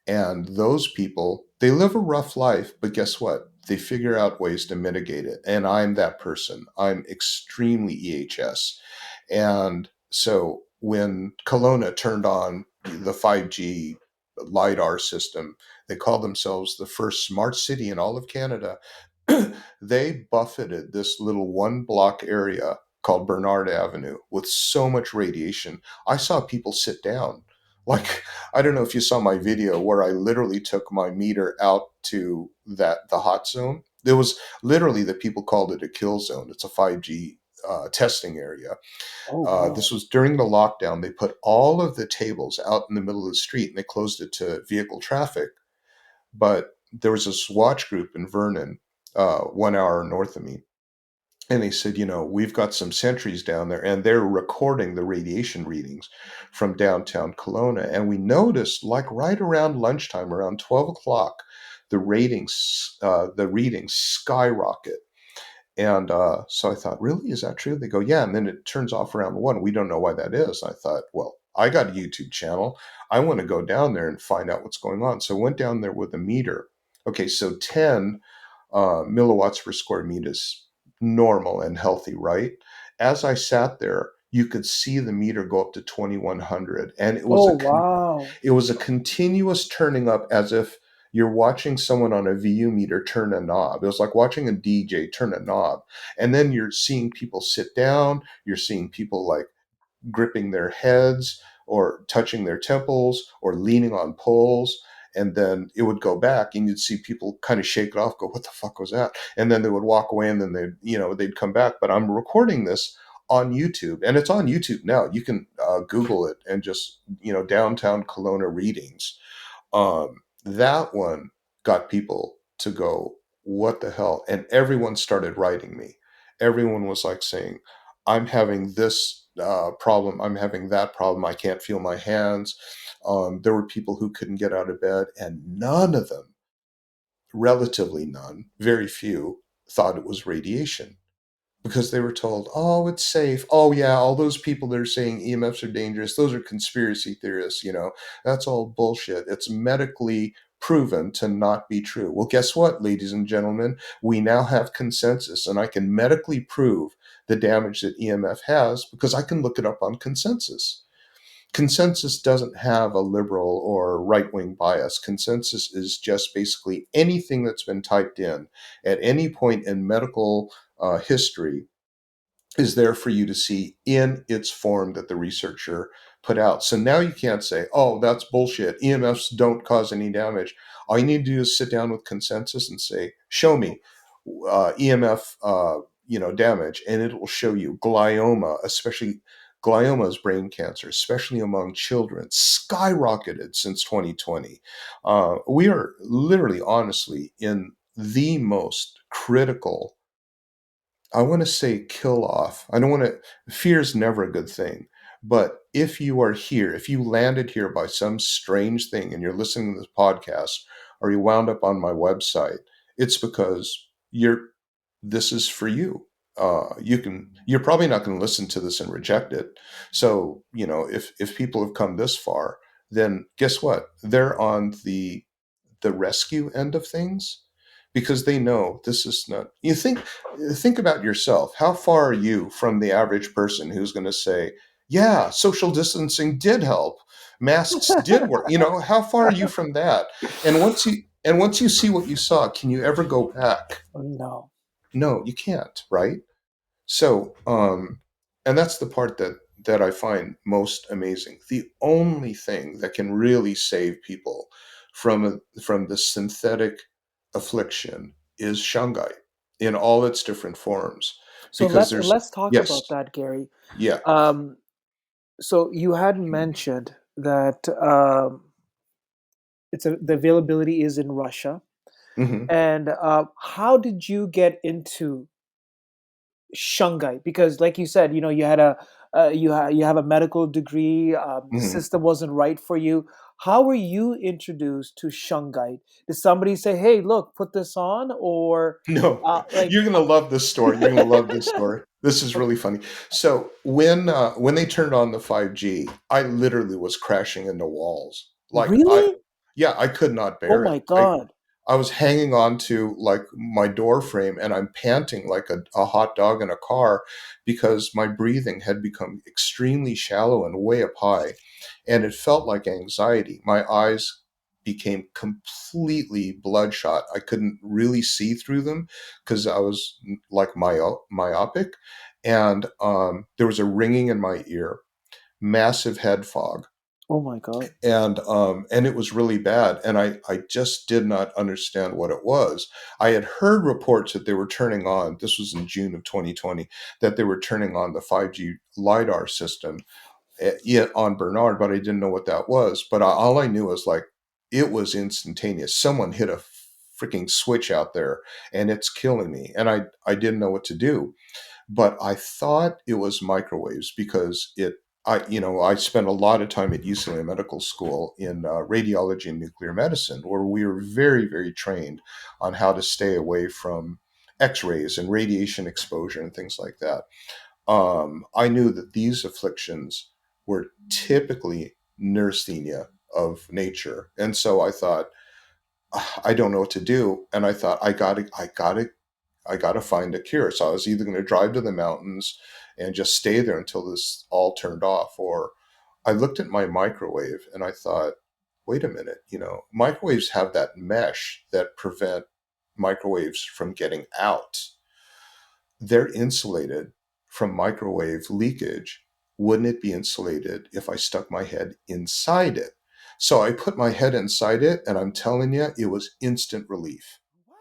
And those people, they live a rough life, but guess what? They figure out ways to mitigate it. And I'm that person. I'm extremely EHS. And so when Kelowna turned on the 5G LiDAR system, they called themselves the first smart city in all of Canada. They buffeted this little one block area called Bernard Avenue with so much radiation. I saw people sit down. Like, I don't know if you saw my video where I literally took my meter out to the hot zone. There was literally the people called it a kill zone. It's a 5G testing area. Oh This wow. was during the lockdown. They put all of the tables out in the middle of the street and they closed it to vehicle traffic. But there was this watch group in Vernon, 1 hour north of me. And they said, we've got some sentries down there, and they're recording the radiation readings from downtown Kelowna. And we noticed, like right around lunchtime, around 12 o'clock, the readings skyrocket. And so I thought, really, is that true? They go, yeah. And then it turns off around 1. We don't know why that is. I thought, well, I got a YouTube channel. I want to go down there and find out what's going on. So I went down there with a meter. Okay, so 10 milliwatts per square meter is normal and healthy, right? As I sat there, you could see the meter go up to 2100, and it was Oh, a wow. it was a continuous turning up, as if you're watching someone on a VU meter turn a knob. It was like watching a DJ turn a knob. And then you're seeing people sit down, you're seeing people like gripping their heads or touching their temples or leaning on poles. And then it would go back and you'd see people kind of shake it off, go, what the fuck was that? And then they would walk away and then they'd come back. But I'm recording this on YouTube, and it's on YouTube now. You can Google it and just, downtown Kelowna readings. That one got people to go, what the hell? And everyone started writing me. Everyone was like saying, I'm having this problem. I'm having that problem. I can't feel my hands. There were people who couldn't get out of bed, and none of them, relatively none, very few, thought it was radiation because they were told, oh, it's safe. Oh, yeah, all those people that are saying EMFs are dangerous, those are conspiracy theorists. That's all bullshit. It's medically proven to not be true. Well, guess what, ladies and gentlemen? We now have consensus, and I can medically prove the damage that EMF has because I can look it up on consensus. Consensus doesn't have a liberal or right wing bias. Consensus is just basically anything that's been typed in at any point in medical history is there for you to see in its form that the researcher put out. So now you can't say, oh, that's bullshit. EMFs don't cause any damage. All you need to do is sit down with consensus and say, show me EMF, damage, and it will show you glioma, especially glioma is brain cancer, especially among children, skyrocketed since 2020. We are literally, honestly, in the most critical, I want to say, kill off. I don't want to, fear is never a good thing. But if you are here, if you landed here by some strange thing and you're listening to this podcast or you wound up on my website, it's because this is for you. You're probably not going to listen to this and reject it. So, if people have come this far, then guess what? They're on the rescue end of things because they know this is not, think about yourself. How far are you from the average person who's going to say, yeah, social distancing did help, masks did work? How far are you from that? And once you see what you saw, can you ever go back? No. No, you can't, right? So, and that's the part that I find most amazing. The only thing that can really save people from the synthetic affliction is Shungite in all its different forms, So because let's there's, let's talk yes, about that, Gary. yeah, Um, so you had mentioned that the availability is in Russia, hmm and how did you get into Shungite? Because, like you said, you had you have a medical degree. The hmm system wasn't right for you. How were you introduced to Shungite? Did somebody say, "Hey, look, put this on," or No, like? you're gonna love this story. You're gonna love this story. This is really funny. So when they turned on the 5G, I literally was crashing into walls. Really? Yeah, I could not Oh bear it. my I God! I was hanging on to like my door frame, and I'm panting like a hot dog in a car because my breathing had become extremely shallow and way up high, and it felt like anxiety. My eyes became completely bloodshot. I couldn't really see through them because I was like myopic, and there was a ringing in my ear, massive head fog, Oh my God! and it was really bad, and I just did not understand what it was. I had heard reports that they were turning on, this was in June of 2020, that they were turning on the 5G lidar system on Bernard, but I didn't know what that was. But all I knew was like it was instantaneous. Someone hit a freaking switch out there and it's killing me. And I didn't know what to do, but I thought it was microwaves because I spent a lot of time at UCLA Medical School in radiology and nuclear medicine, where we were very, very trained on how to stay away from X-rays and radiation exposure and things like that. I knew that these afflictions were typically neurasthenia of nature, and so I thought, I don't know what to do, and I thought I got to find a cure. So I was either going to drive to the mountains and just stay there until this all turned off, or I looked at my microwave and I thought, wait a minute, microwaves have that mesh that prevent microwaves from getting out. They're insulated from microwave leakage. Wouldn't it be insulated if I stuck my head inside it? So I put my head inside it, and I'm telling you, it was instant relief. What?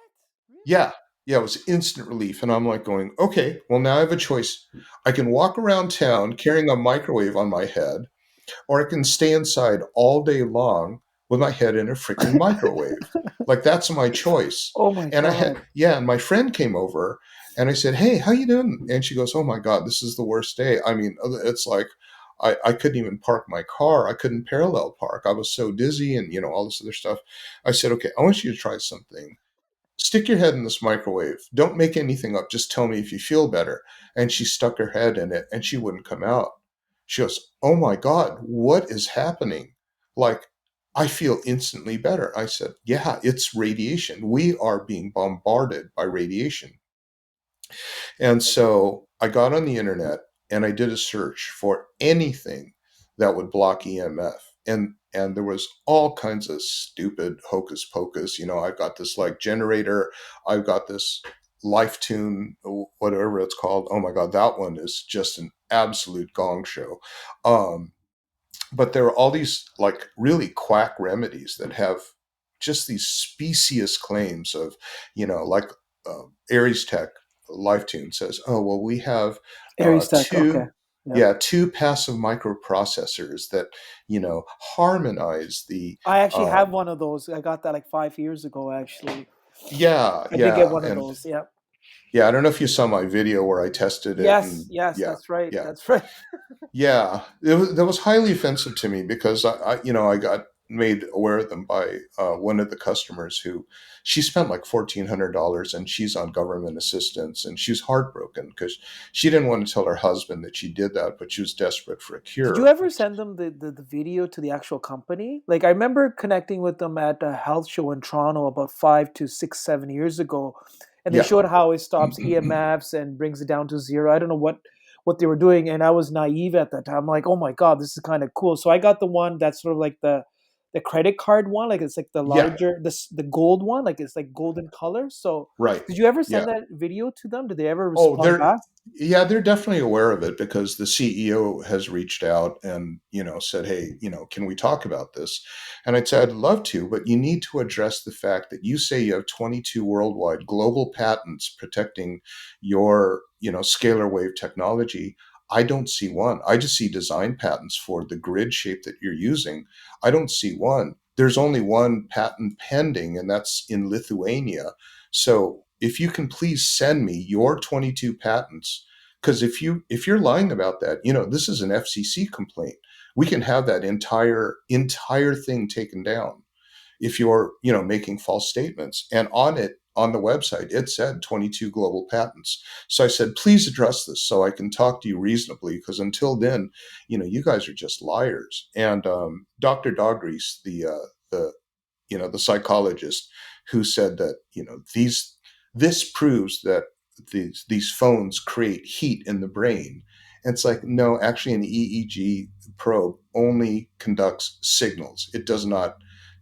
Really? Yeah. Yeah, it was instant relief. And I'm like going, okay, well, now I have a choice. I can walk around town carrying a microwave on my head, or I can stay inside all day long with my head in a freaking microwave. Like that's my choice. Oh my And I had, God. yeah, and my friend came over and I said, hey, how you doing? And she goes, oh my God, this is the worst day. I mean, it's like I couldn't even park my car. I couldn't parallel park. I was so dizzy and, all this other stuff. I said, okay, I want you to try something. Stick your head in this microwave. Don't make anything up. Just tell me if you feel better. And she stuck her head in it and she wouldn't come out. She goes, oh my God, what is happening? Like, I feel instantly better. I said, yeah, it's radiation. We are being bombarded by radiation. And so I got on the internet and I did a search for anything that would block EMF. And there was all kinds of stupid hocus pocus. I've got this like generator, I've got this life tune, whatever it's called. Oh my God, that one is just an absolute gong show. Um, but there are all these like really quack remedies that have just these specious claims of, like Aries Tech Life Tune says, oh well, we have Aries Tech. Okay. two, Yep. yeah, two passive microprocessors that harmonize the I actually have um, one of those. I got that like 5 years ago, actually. yeah, I did get yeah, one of and those. Yep. yeah, I don't know if you saw my video where I tested it, Yes, and yes, yeah, that's right. yeah. That's right. Yeah, that was highly offensive to me because I got made aware of them by one of the customers who she spent like $1,400 and she's on government assistance and she's heartbroken because she didn't want to tell her husband that she did that, but she was desperate for a Did you cure. ever send them the video to the actual company? Like I remember connecting with them at a health show in Toronto about 5 to 6, 7 years ago, and they Yeah, showed how it stops EMFs and brings it down to zero. I don't know what they were doing, and I was naive at that time. I'm like, oh my god, this is kind of cool. So I got the one that's sort of like the credit card one, like it's like the yeah, larger the gold one, like it's like golden color. So right. did you ever Yeah. send that video to them? Did they ever Oh, respond back? yeah, they're definitely aware of it because the CEO has reached out and, said, "Hey, can we talk about this?" And I'd say I'd love to, but you need to address the fact that you say you have 22 worldwide global patents protecting your, scalar wave technology. I don't see one. I just see design patents for the grid shape that you're using. I don't see one. There's only one patent pending, and that's in Lithuania. So if you can please send me your 22 patents, because if you're lying about that, this is an FCC complaint. We can have that entire thing taken down if you're making false statements. And on the website it said 22 global patents. So I said, please address this so I can talk to you reasonably, because until then, you guys are just liars. And Dr. Dogrees, the psychologist who said that this proves that these phones create heat in the brain. And it's like, no, actually an EEG probe only conducts signals. It does not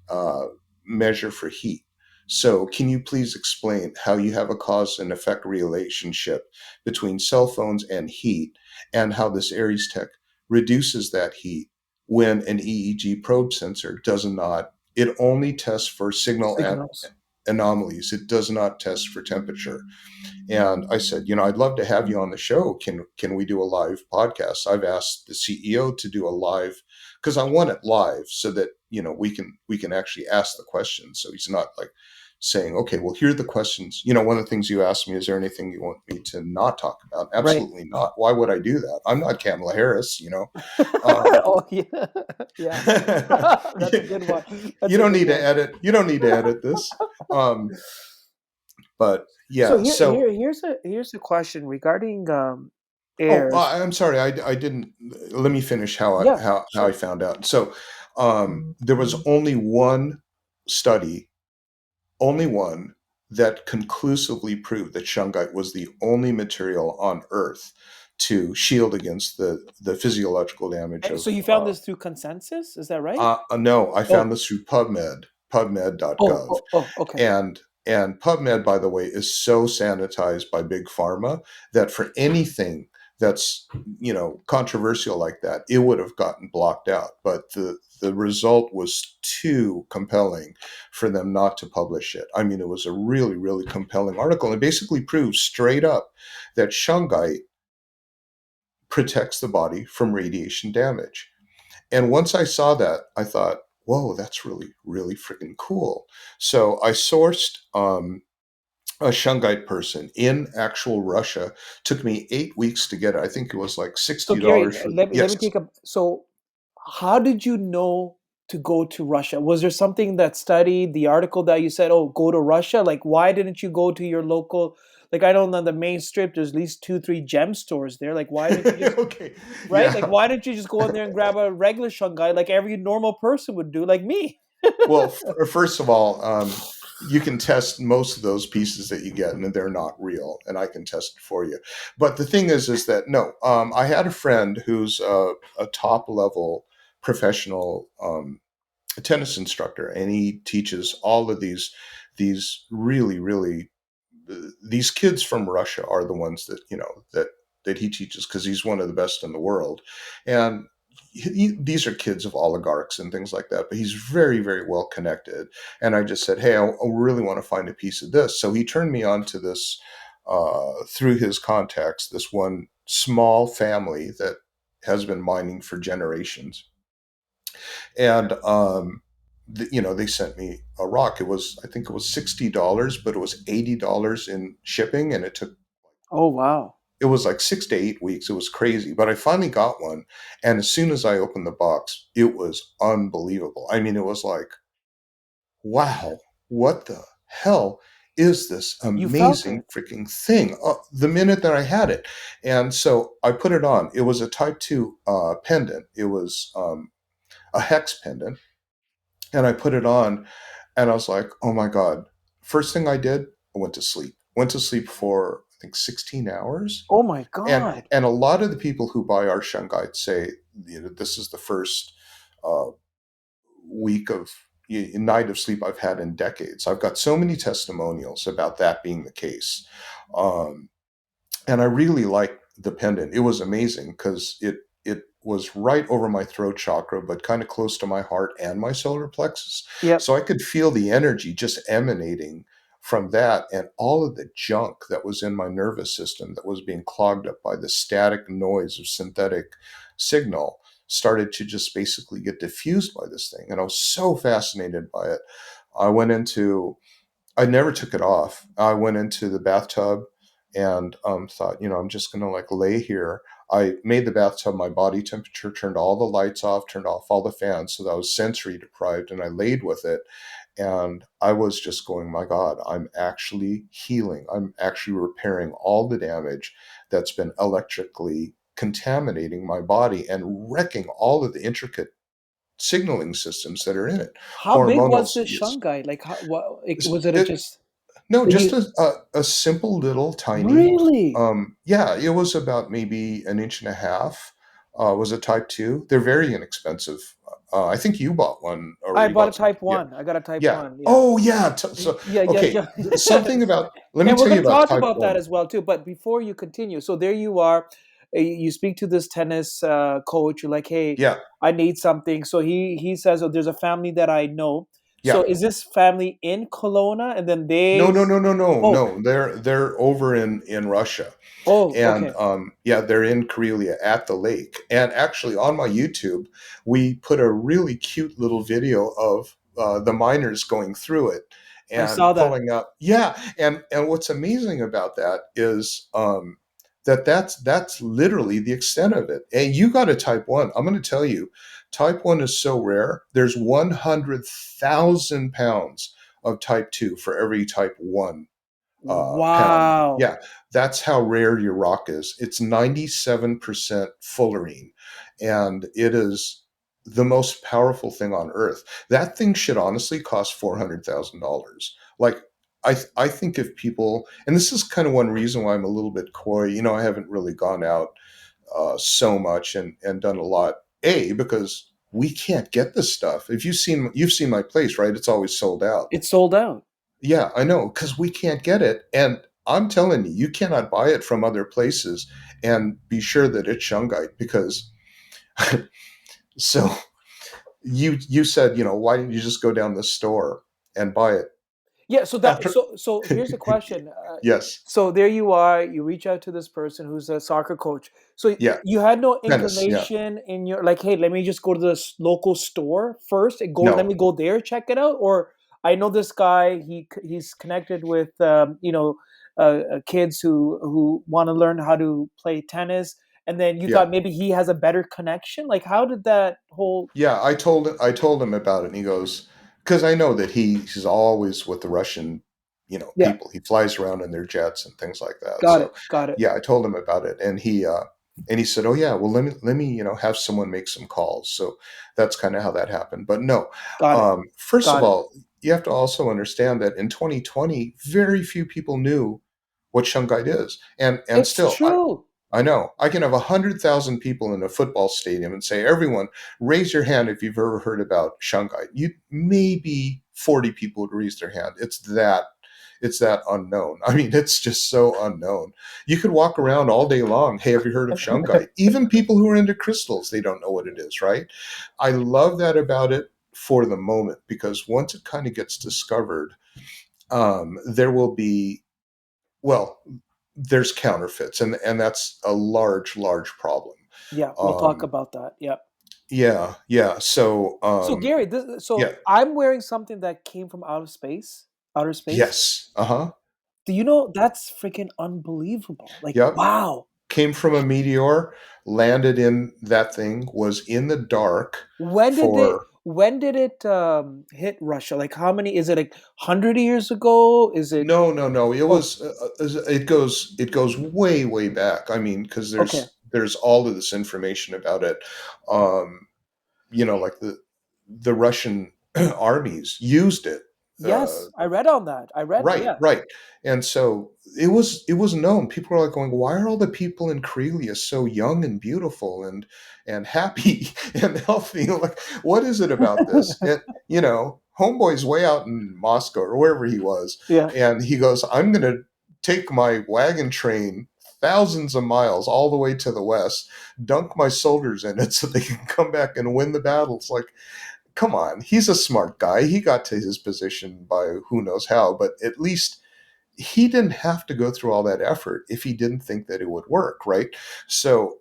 uh, measure for heat. So can you please explain how you have a cause and effect relationship between cell phones and heat, and how this Aries Tech reduces that heat when an EEG probe sensor does not? It only tests for signal Signals. anomalies. It does not test for temperature. And I said, I'd love to have you on the show. Can we do a live podcast? I've asked the CEO to do a live, because I want it live so that we can actually ask the questions. So he's not like saying, okay, well, here are the questions. You know, one of the things you asked me, is there anything you want me to not talk about? Right. Absolutely not. Why would I do that? I'm not Kamala Harris, you know. Oh yeah, yeah. That's a good one. That's You a don't good need to one. edit. You don't need to edit this. Um, but So yeah, so here's a question regarding oh, heirs. I'm sorry. I didn't. Let me finish Yeah, how I sure. found out. So there was only one study, only one, that conclusively proved that shungite was the only material on Earth to shield against the physiological damage So of. you found this through consensus, is that right? No, I Oh, found this through PubMed, PubMed.gov. okay. And PubMed, by the way, is so sanitized by big pharma that for anything that's, you know, controversial like that, it would have gotten blocked out. But the result was too compelling for them not to publish it. I mean, it was a really, really compelling article, and it basically proves straight up that shungite protects the body from radiation damage. And once I saw that, I thought, whoa, that's really, really freaking cool. So I sourced a Shungite person in actual Russia. Took me 8 weeks to get it. I think it was like So Gary, $60 for the, let me yes. take a so how did you know to go to Russia? Was there something that studied the article that you said, "Oh, go to Russia"? Like, why didn't you go to your local? Like, I know on the main strip, there's at least two, three gem stores there. Like, why didn't you just Okay. right? Like, Yeah. why didn't you just go in there and grab a regular shungite like every normal person would do, like me? Well, first of all, you can test most of those pieces that you get, and they're not real, and I can test it for you. But the thing is that no, I had a friend who's a top level professional tennis instructor, and he teaches all of these really, really, these kids from Russia are the ones that, you know, that he teaches, because he's one of the best in the world. And these are kids of oligarchs and things like that, but he's very, very well connected. And I just said, hey, I really want to find a piece of this. So he turned me on to this, through his contacts, this one small family that has been mining for generations. And you know, they sent me a rock. It was, I think it was $60, but it was $80 in shipping, and it took, Oh wow. it was like 6 to 8 weeks. It was crazy, but I finally got one. And as soon as I opened the box, it was unbelievable. I mean, it was like, wow, what the hell is this You felt amazing it. freaking thing? The minute that I had it. And so I put it on. It was a type 2 pendant. It was a hex pendant. And I put it on, and I was like, oh my God. First thing I did, I went to sleep. Went to sleep for, I think, 16 hours. Oh my And god. and a lot of the people who buy our Shungite say, you know, this is the first uh, week of night of sleep I've had in decades. I've got so many testimonials about that being the case. Um, and I really liked the pendant. It was amazing because it was right over my throat chakra, but kind of close to my heart and my solar plexus. Yep. So I could feel the energy just emanating from that, and all of the junk that was in my nervous system that was being clogged up by the static noise of synthetic signal started to just basically get diffused by this thing. And I was so fascinated by it. I went into I never took it off. I went into the bathtub and thought, you know, I'm just going to like lay here. I made the bathtub my body temperature, turned all the lights off, turned off all the fans, so that I was sensory deprived, and I laid with it. And I was just going, my God, I'm actually healing. I'm actually repairing all the damage that's been electrically contaminating my body and wrecking all of the intricate signaling systems that are in it. How big Hormonal, was this yes. shungite? Like, how, what, like, was it It, just no, that just you a simple little tiny, really? yeah, it was about maybe an inch and a half. Was a type 2. They're very inexpensive. I think you bought one, or I you bought a bought some. type Yeah, one. I got a type yeah. one. Yeah. Oh, yeah. So, Yeah, yeah, okay, yeah. something about. Let me And we're tell you going to about talk type about that 1. as well too. But before you continue, so there you are. You speak to this tennis coach. You're like, "Hey, Yeah, I need something." So he says, "Oh, there's a family that I know." So yeah. is this family in Kelowna, and then No, they? no, no, no, no, Oh, no. They're over in Russia. oh, And okay. yeah, they're in Karelia at the lake. And actually, on my YouTube, we put a really cute little video of the miners going through it I saw and that. pulling up. Yeah, and what's amazing about that is that's literally the extent of it. And you got a type one. I'm going to tell you, type one is so rare. There's 100,000 pounds of type two for every type one pound. Wow. Yeah, that's how rare your rock is. It's 97% fullerene, and it is the most powerful thing on earth. That thing should honestly cost $400,000. Like, I think if people, and this is kind of one reason why I'm a little bit coy. I haven't really gone out so much and done a lot. Because we can't get this stuff. If you've seen my place, right? It's always sold out. It's sold out. Yeah, I know, because we can't get it. And I'm telling you, you cannot buy it from other places and be sure that it's Shungite because so you said, why didn't you just go down the store and buy it? Yeah, so that After so here's the question. Yes. So there you are, you reach out to this person who's a soccer coach. So Yeah. you had no Tennis, yeah. inclination in your like, hey, let me just go to this local store first and go let No. me go there, check it out. Or I know this guy, he's connected with kids who want to learn how to play tennis. And then you Yeah. thought maybe he has a better connection. Like, how did that whole Yeah, I told him about it, and he goes, because I know that he's always with the Russian, Yeah, people. He flies around in their jets and things like that. got So it, got it, yeah, I told him about it, and he said, "Oh yeah, well let me have someone make some calls." So that's kind of how that happened. But no, got it, first of got it. all, you have to also understand that in 2020, very few people knew what shungite is, and It's still, true. I know. I can have 100,000 people in a football stadium and say, everyone, raise your hand if you've ever heard about Shungite. You maybe 40 people would raise their hand. It's that unknown. I mean, it's just so unknown. You could walk around all day long. Hey, have you heard of Shungite? Even people who are into crystals, they don't know what it is, right? I love that about it for the moment because once it kind of gets discovered, there will be, well, there's counterfeits, and that's a large, large problem. Yeah, we'll talk Um, about that. Yeah. yeah, yeah. So, So Gary, yeah, so I'm wearing something that came from outer space. yes, uh huh, Do you know that's freaking unbelievable? Like, yep. wow. Came from a meteor, landed in that thing, was in the dark for When did it hit Russia? Like, how many is it? Like 100 years ago? Is it? no, no, no. It Oh, was it goes way, way back. I mean, because okay. there's all of this information about it. Um, like the Russian armies used it. Uh, Yes, I read on that. I read. Right, Yeah. right. And so it was known. People were like going, why are all the people in Karelia so young and beautiful and happy and healthy? Like, what is it about this? And homeboy's way out in Moscow or wherever he was, Yeah. and he goes, I'm gonna take my wagon train thousands of miles all the way to the west, dunk my soldiers in it so they can come back and win the battles. Like, come on, he's a smart guy. He got to his position by who knows how, but at least he didn't have to go through all that effort if he didn't think that it would work, right? So,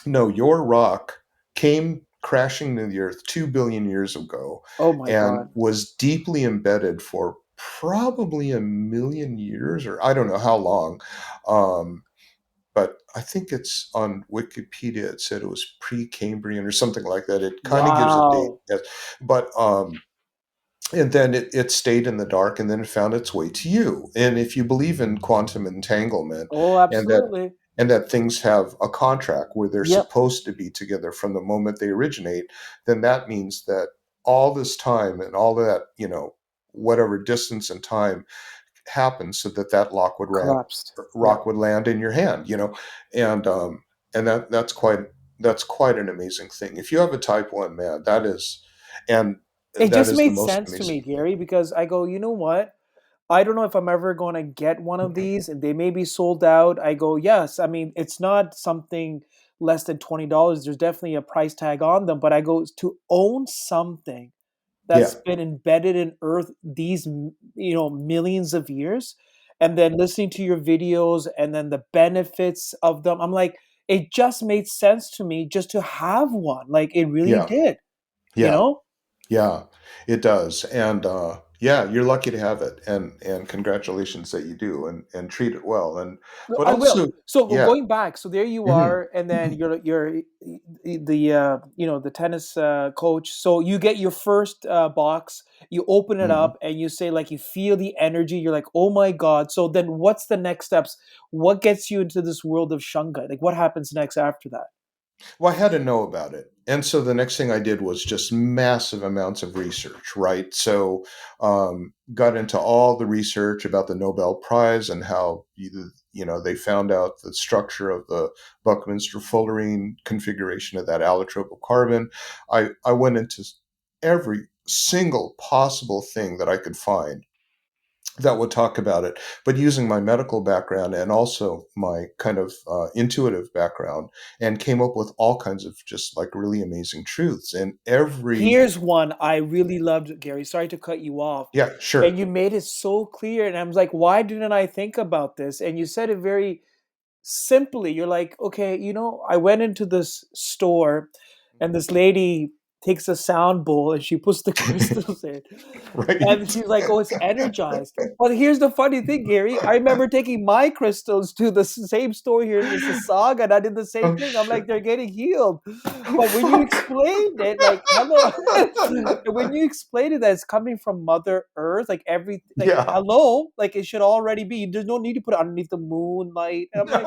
no, your rock came crashing to the earth 2 billion years ago Oh my and God. was deeply embedded for probably a million years, or I don't know how long. Um, but I think it's on Wikipedia. It said it was pre-Cambrian or something like that. It kind of gives a date, Wow. yes. But and then it stayed in the dark, and then it found its way to you. And if you believe in quantum entanglement, Oh, and that absolutely. and that things have a contract where they're Yep. supposed to be together from the moment they originate, then that means that all this time and all that, whatever distance and time happen so that that Collapsed. Yeah. rock would land in your hand, and that's quite an amazing thing. If you have a type one, man, and It that just is the made most sense to me, amazing thing. Gary, because I go, you know what? I don't know if I'm ever going to get one of these, and they may be sold out. I go, yes. I mean, it's not something less than $20. There's definitely a price tag on them, but I go to own something Yeah, that's been embedded in Earth these millions of years, and then listening to your videos and then the benefits of them. I'm like, it just made sense to me just to have one. Like it really yeah, did. You yeah. know? Yeah, it does. And yeah, you're lucky to have it. And congratulations that you do and treat it well. And No, but I will. also, So yeah. going back, so there you Mhm, are, and then mhm, you're the the tennis coach. So you get your first box, you open it mhm. up, and you say like you feel the energy. You're like, oh my god. So then, what's the next steps? What gets you into this world of shungite? Like, what happens next after that? Well, I had to know about it. And so the next thing I did was just massive amounts of research, right? So got into all the research about the Nobel Prize and how they found out the structure of the Buckminster fullerene configuration of that allotrope of carbon. I went into every single possible thing that I could find that would talk about it, but using my medical background and also my kind of intuitive background, and came up with all kinds of just like really amazing truths. And every, Here's one I really loved, Gary. Sorry to cut you off. yeah, And sure. you made it so clear. And I was like, why didn't I think about this? And you said it very simply. You're like, okay, I went into this store and this lady takes a sound bowl and she puts the crystals in. And Right. she's like, oh, it's energized. But here's the funny thing, Gary. I remember taking my crystals to the same store here in Mississauga, and I did the same Oh, thing. I'm like, shit. they're getting healed. Oh, But when you fuck. explained it, like, hello, when you explained it that it's coming from Mother Earth, like, Yeah. hello, like it should already be. There's no need to put it underneath the moonlight. And I'm like,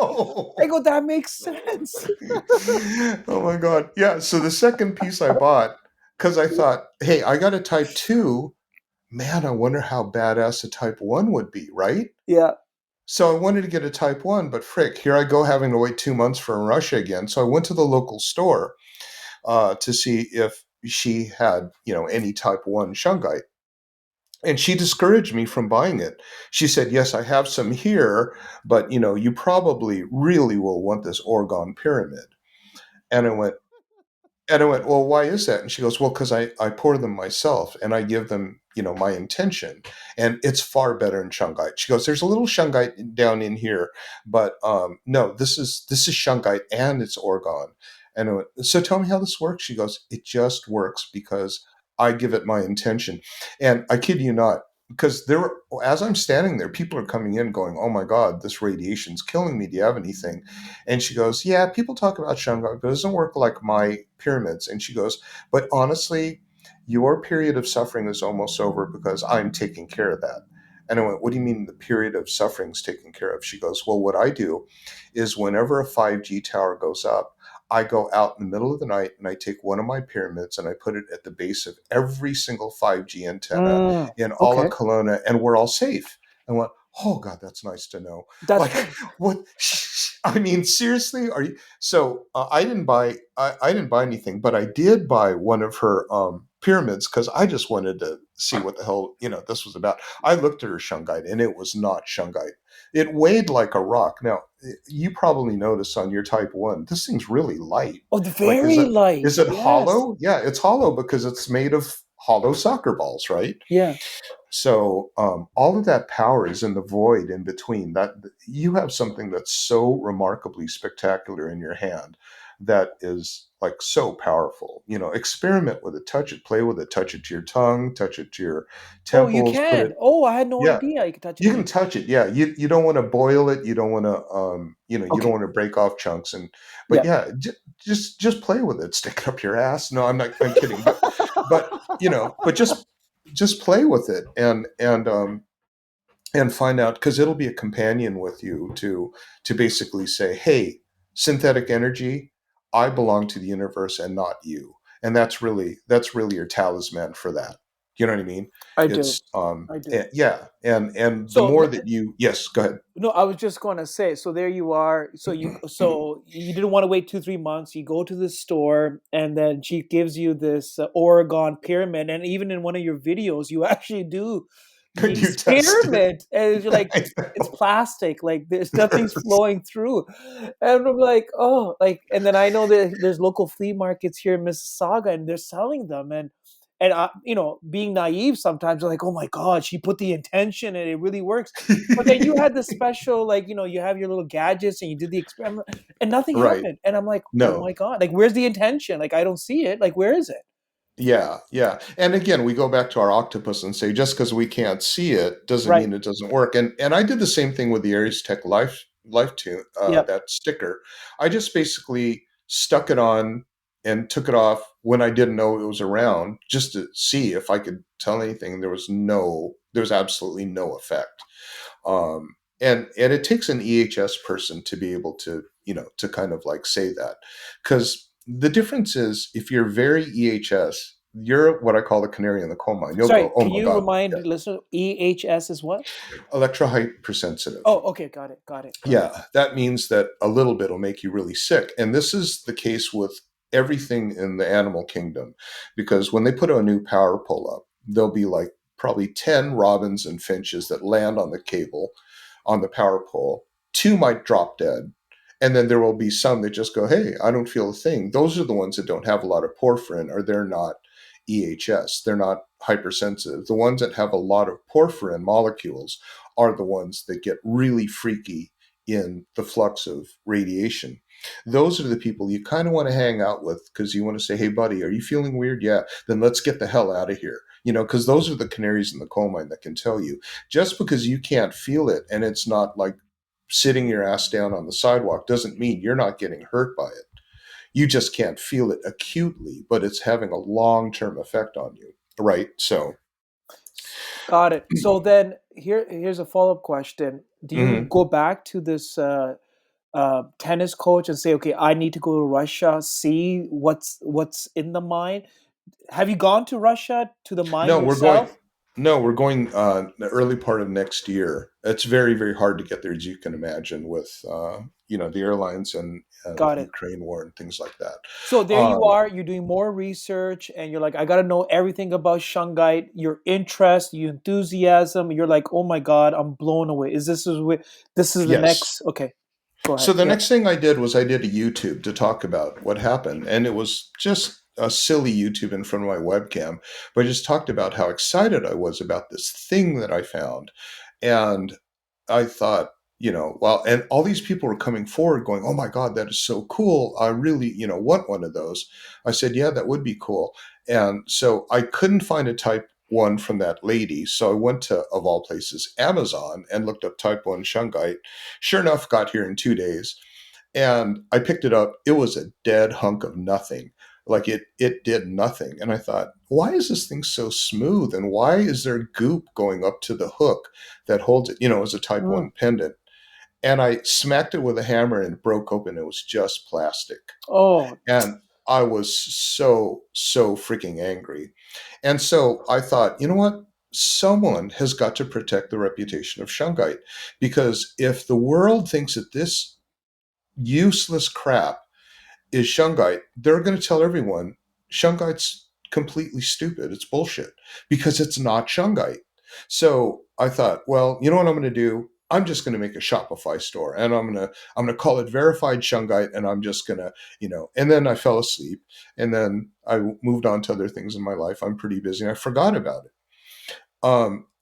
I No. go, that makes sense. Oh my God. Yeah. So the second piece I bought, because I thought, hey, I got a type 2. Man, I wonder how badass a type 1 would be, right? Yeah. So I wanted to get a type 1, but frick, here I go having to wait 2 months for Russia again. So I went to the local store to see if she had, any type 1 shungite. And she discouraged me from buying it. She said, yes, I have some here, but you probably really will want this Orgone pyramid. And I went, well, why is that? And she goes, well, because I pour them myself and I give them, my intention. And it's far better in Shungite. She goes, there's a little Shungite down in here, but no, this is Shungite and it's Orgone. And I went, so tell me how this works. She goes, it just works because I give it my intention. And I kid you not, because as I'm standing there, people are coming in going, oh my God, this radiation's killing me. Do you have anything? And she goes, yeah, people talk about Shungite, but it doesn't work like my pyramids. And she goes, but honestly, your period of suffering is almost over because I'm taking care of that. And I went, what do you mean the period of suffering is taken care of? She goes, well, what I do is whenever a 5G tower goes up, I go out in the middle of the night and I take one of my pyramids and I put it at the base of every single 5G antenna Mm, in all of okay. Kelowna, and we're all safe. And I went, oh God, that's nice to know. That's Like, what? I mean, seriously, are you? So I didn't buy anything, but I did buy one of her pyramids because I just wanted to see what the hell this was about. I looked at her shungite, and it was not shungite. It weighed like a rock. Now you probably noticed on your Type 1, this thing's really light. oh, Like, very light. is it Yes. hollow? Yeah, it's hollow because it's made of hollow soccer balls, right? Yeah. So all of that power is in the void in between. That you have something that's so remarkably spectacular in your hand, that is like so powerful. Experiment with it, touch it, play with it, touch it to your tongue, touch it to your Oh, you temples, put can. it. Oh, I had no Yeah, idea you could touch it you to can your. touch it. Yeah, you don't want to boil it. You don't want to you don't Okay. want to break off chunks. And but Yeah. yeah, just play with it. Stick it up your ass. No, I'm kidding. But but just play with it and find out, because it'll be a companion with you to basically say, hey, synthetic energy, I belong to the universe and not you. And that's really your talisman for that. You know what I mean? I do. It's I do. yeah, and the So more that yes, go ahead. no, I was just going to say. So there you are. So you didn't want to wait 2 3 months. You go to the store, and then she gives you this Oregon pyramid. And even in one of your videos, you actually do the You test it. experiment, and you're like, I it's know. plastic. Like there's nothing's flowing through, and I'm like, oh, like. And then I know that there's local flea markets here in Mississauga, and they're selling them, and I, being naive sometimes, I'm like, oh my god, she put the intention, and it really works. But then you had the special, like, you have your little gadgets and you did the experiment and nothing Right. happened. And I'm like, oh No. my God, like, where's the intention? Like, I don't see it. Like, where is it? Yeah, yeah. And again, we go back to our octopus and say just because we can't see it doesn't Right. mean it doesn't work. And I did the same thing with the Aries Tech Life tune, Yep. that sticker. I just basically stuck it on and took it off when I didn't know it was around, just to see if I could tell anything. There was absolutely no effect. And it takes an EHS person to be able to, to kind of like say that, because the difference is if you're very EHS, you're what I call the canary in the coal mine. You'll Sorry, go, oh can my you god, remind yeah, the listener EHS is what? electrohypersensitive. Oh, okay, got it, got it, got it. Yeah, that means that a little bit will make you really sick. And this is the case with everything in the animal kingdom, because when they put a new power pole up, there'll be like probably 10 robins and finches that land on the cable on the power pole. Two might drop dead. And then there will be some that just go, hey, I don't feel a thing. Those are the ones that don't have a lot of porphyrin, or they're not EHS. They're not hypersensitive. The ones that have a lot of porphyrin molecules are the ones that get really freaky in the flux of radiation. Those are the people you kind of want to hang out with, because you want to say, hey, buddy, are you feeling weird? Yeah, then let's get the hell out of here. Because those are the canaries in the coal mine that can tell you. Just because you can't feel it and it's not like sitting your ass down on the sidewalk doesn't mean you're not getting hurt by it. You just can't feel it acutely, but it's having a long term effect on you. Right. So, Got it. So then here's a follow-up question. Do you mhm. go back to this tennis coach and say, okay, I need to go to Russia, see what's in the mine? Have you gone to Russia to the mine No, we're going. yourself? No, we're going the early part of next year. It's very, very hard to get there, as you can imagine, with the airlines and Got the it. Ukraine war and things like that. So there you Um, are, you're doing more research and you're like, I got to know everything about Shungite, your interest, your enthusiasm. You're like, oh my God, I'm blown away. This is the yes. next. Okay, go So ahead. the Yeah. next thing I did was I did a YouTube to talk about what happened, and it was just a silly YouTube in front of my webcam, but I just talked about how excited I was about this thing that I found. And I thought, well, and all these people were coming forward going, oh my God, that is so cool. I really, want one of those. I said, yeah, that would be cool. And so I couldn't find a type one from that lady. So I went to, of all places, Amazon and looked up type one shungite. Sure enough, got here in 2 days, and I picked it up. It was a dead hunk of nothing. Like it did nothing. And I thought, why is this thing so smooth? And why is there goop going up to the hook that holds it, as a type Mm. one pendant? And I smacked it with a hammer and it broke open. It was just plastic. Oh, And I was so, so freaking angry. And so I thought, you know what? Someone has got to protect the reputation of Shungite, because if the world thinks that this useless crap is Shungite, they're going to tell everyone Shungite's completely stupid. It's bullshit, because it's not Shungite. So I thought, well, you know what I'm going to do? I'm just going to make a Shopify store, and I'm going to call it Verified Shungite, and I'm just going to, and then I fell asleep, and then I moved on to other things in my life. I'm pretty busy, and I forgot about it.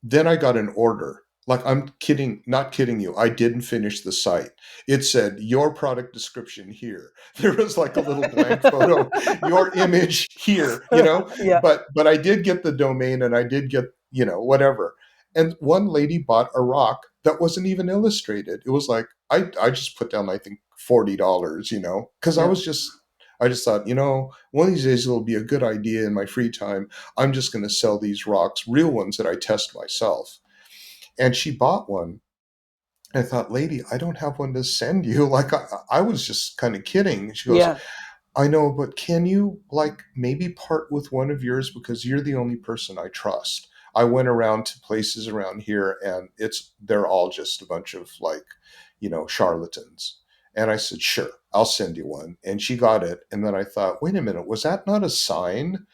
Then I got an order. Like, I'm kidding, not kidding you. I didn't finish the site. It said your product description here. There was like a little blank photo, your image here, yeah, but I did get the domain, and I did get, whatever. And one lady bought a rock that wasn't even illustrated. It was like I just put down, I think, $40, because yeah, I just thought, one of these days it'll be a good idea in my free time. I'm just going to sell these rocks, real ones that I test myself. And she bought one. I thought, lady, I don't have one to send you. Like, I was just kind of kidding. She goes, yeah, I know, but can you, like, maybe part with one of yours, because you're the only person I trust. I went around to places around here, and they're all just a bunch of, like, charlatans. And I said, sure, I'll send you one. And she got it. And then I thought, wait a minute, was that not a sign?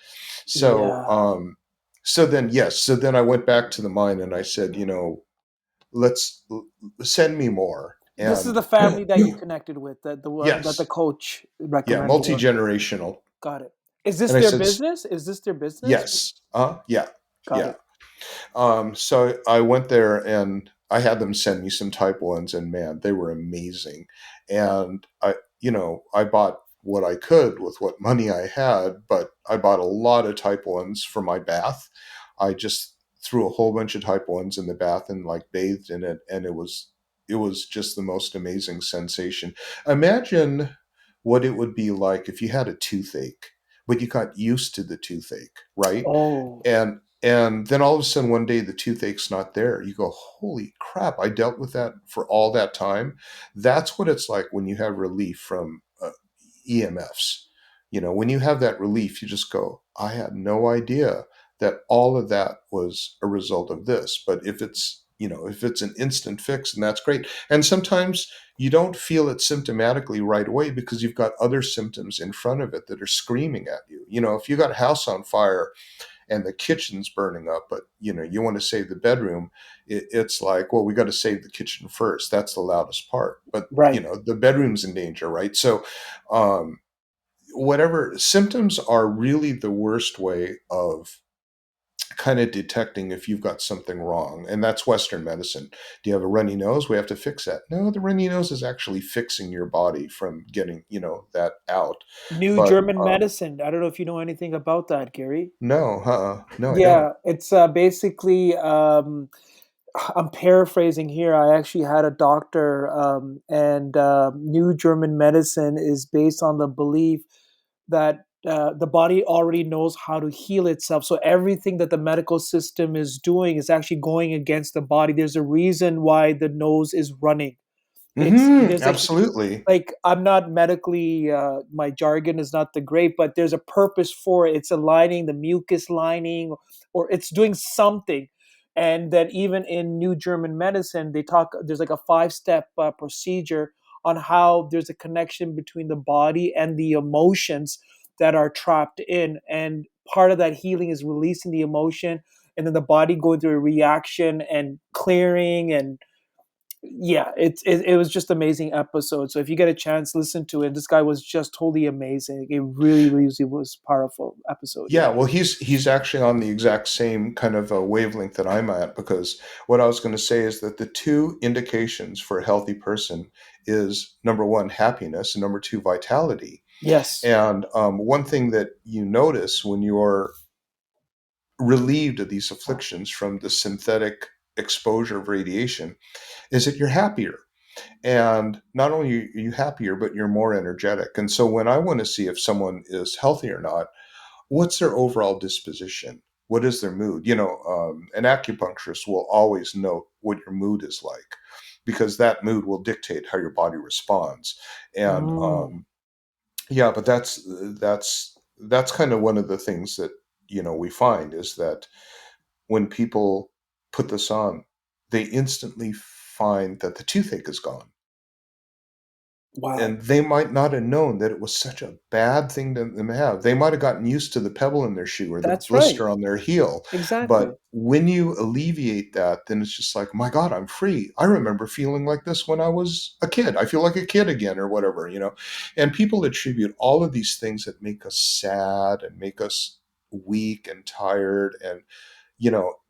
So, yeah. so then I went back to the mine and I said, let's send me more. This is And the family that you connected with, the one that the yes, coach yeah, recommended. multi Or generational. got it. Is this And I their said, business? Is this their business? yes, yeah, Got yeah. it. So I went there and I had them send me some type ones, and man, they were amazing. And I bought. what I could with what money I had, but I bought a lot of type ones for my bath. I just threw a whole bunch of type ones in the bath and like bathed in it, and it was just the most amazing sensation. Imagine what it would be like if you had a toothache, but you got used to the toothache, right? Oh, And then all of a sudden one day the toothache's not there. You go, holy crap! I dealt with that for all that time. That's what it's like when you have relief from EMFs. When you have that relief, you just go, I had no idea that all of that was a result of this. But if it's an instant fix, and that's great. And sometimes you don't feel it symptomatically right away because you've got other symptoms in front of it that are screaming at you. If you got a house on fire and the kitchen's burning up, but you want to save the bedroom, it's like, well, we got to save the kitchen first. That's the loudest part, but right. the bedroom's in danger, right? So um, whatever symptoms are really the worst way of kind of detecting if you've got something wrong, and that's Western medicine. Do you have a runny nose? We have to fix that. No, the runny nose is actually fixing your body from getting that out. New But German medicine. I don't know if you know anything about that, Gary. no, no, I don't. Yeah, it's basically I'm paraphrasing here. I actually had a doctor, and New German medicine is based on the belief that the body already knows how to heal itself. So everything that the medical system is doing is actually going against the body. There's a reason why the nose is running. It's there's Absolutely. like I'm not medically my jargon is not the great, but there's a purpose for it. It's aligning the mucus lining, or it's doing something. And that even in New German medicine, they talk. There's like a 5-step procedure on how there's a connection between the body and the emotions that are trapped in, and part of that healing is releasing the emotion, and then the body going through a reaction and clearing. And yeah, it was just amazing episode. So if you get a chance, listen to it. This guy was just totally amazing. It really, really was powerful episode. Yeah, Yeah. well, he's actually on the exact same kind of a wavelength that I'm at, because what I was going to say is that the two indications for a healthy person is number one, happiness, and number two, vitality. Yes. And one thing that you notice when you're relieved of these afflictions from the synthetic exposure of radiation is that you're happier. And not only are you happier, but you're more energetic. And so when I want to see if someone is healthy or not, what's their overall disposition? What is their mood? An acupuncturist will always know what your mood is like, because that mood will dictate how your body responds. And Mm, yeah, but that's kind of one of the things that we find is that when people put this on, they instantly find that the toothache is gone, wow. and they might not have known that it was such a bad thing to them to have. They might have gotten used to the pebble in their shoe or the That's right. blister on their heel. Exactly. But when you alleviate that, then it's just like, my God, I'm free. I remember feeling like this when I was a kid. I feel like a kid again, or whatever. And people attribute all of these things that make us sad and make us weak and tired, and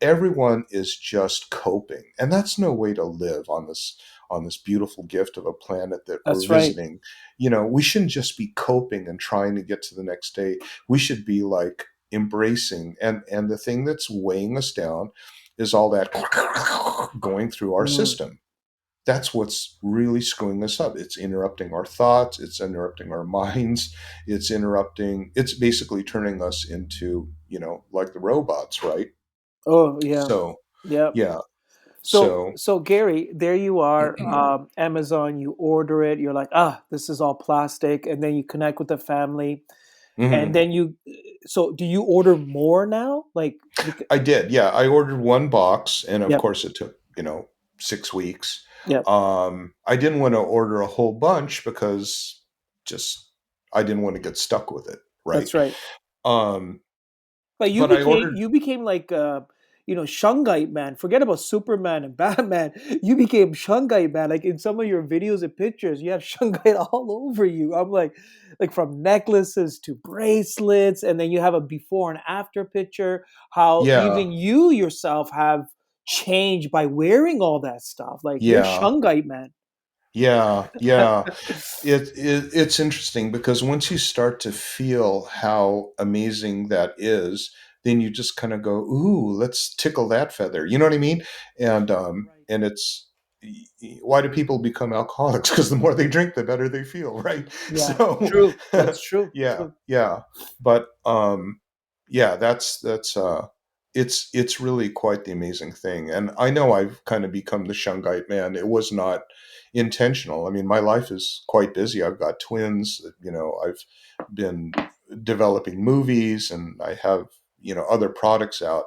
everyone is just coping, and that's no way to live on this beautiful gift of a planet that we're That's right. visiting. We shouldn't just be coping and trying to get to the next day. We should be like embracing, and the thing that's weighing us down is all that going through our Mm. system. That's what's really screwing us up. It's interrupting our thoughts, it's interrupting our minds, it's basically turning us into, like the robots, right? Oh yeah. So, Yeah. yeah. So So, so Gary, there you are, Amazon. You order it. You're like, this is all plastic, and then you connect with the family, and mhm. then you. So do you order more now? Like, I did. Yeah, I ordered one box, and of yep, course, it took 6 weeks. yep. I didn't want to order a whole bunch because just I didn't want to get stuck with it, right? That's right. Um, But but I ordered. you became like Shungite man. Forget about Superman and Batman. You became Shungite man. Like in some of your videos and pictures, you have Shungite all over you. I'm like from necklaces to bracelets, and then you have a before and after picture. How Yeah, even you yourself have changed by wearing all that stuff. Like you're yeah. Shungite man. Yeah, yeah. It's interesting because once you start to feel how amazing that is, then you just kind of go, "Ooh, let's tickle that feather." You know what I mean? Right. And it's why do people become alcoholics? Because the more they drink, the better they feel, right? Yeah, So, true. That's true. yeah, True. yeah. But yeah, that's it's really quite the amazing thing. And I know I've kind of become the Shungite man. It was not intentional. I mean, my life is quite busy. I've got twins. You know, I've been developing movies, and I have other products out.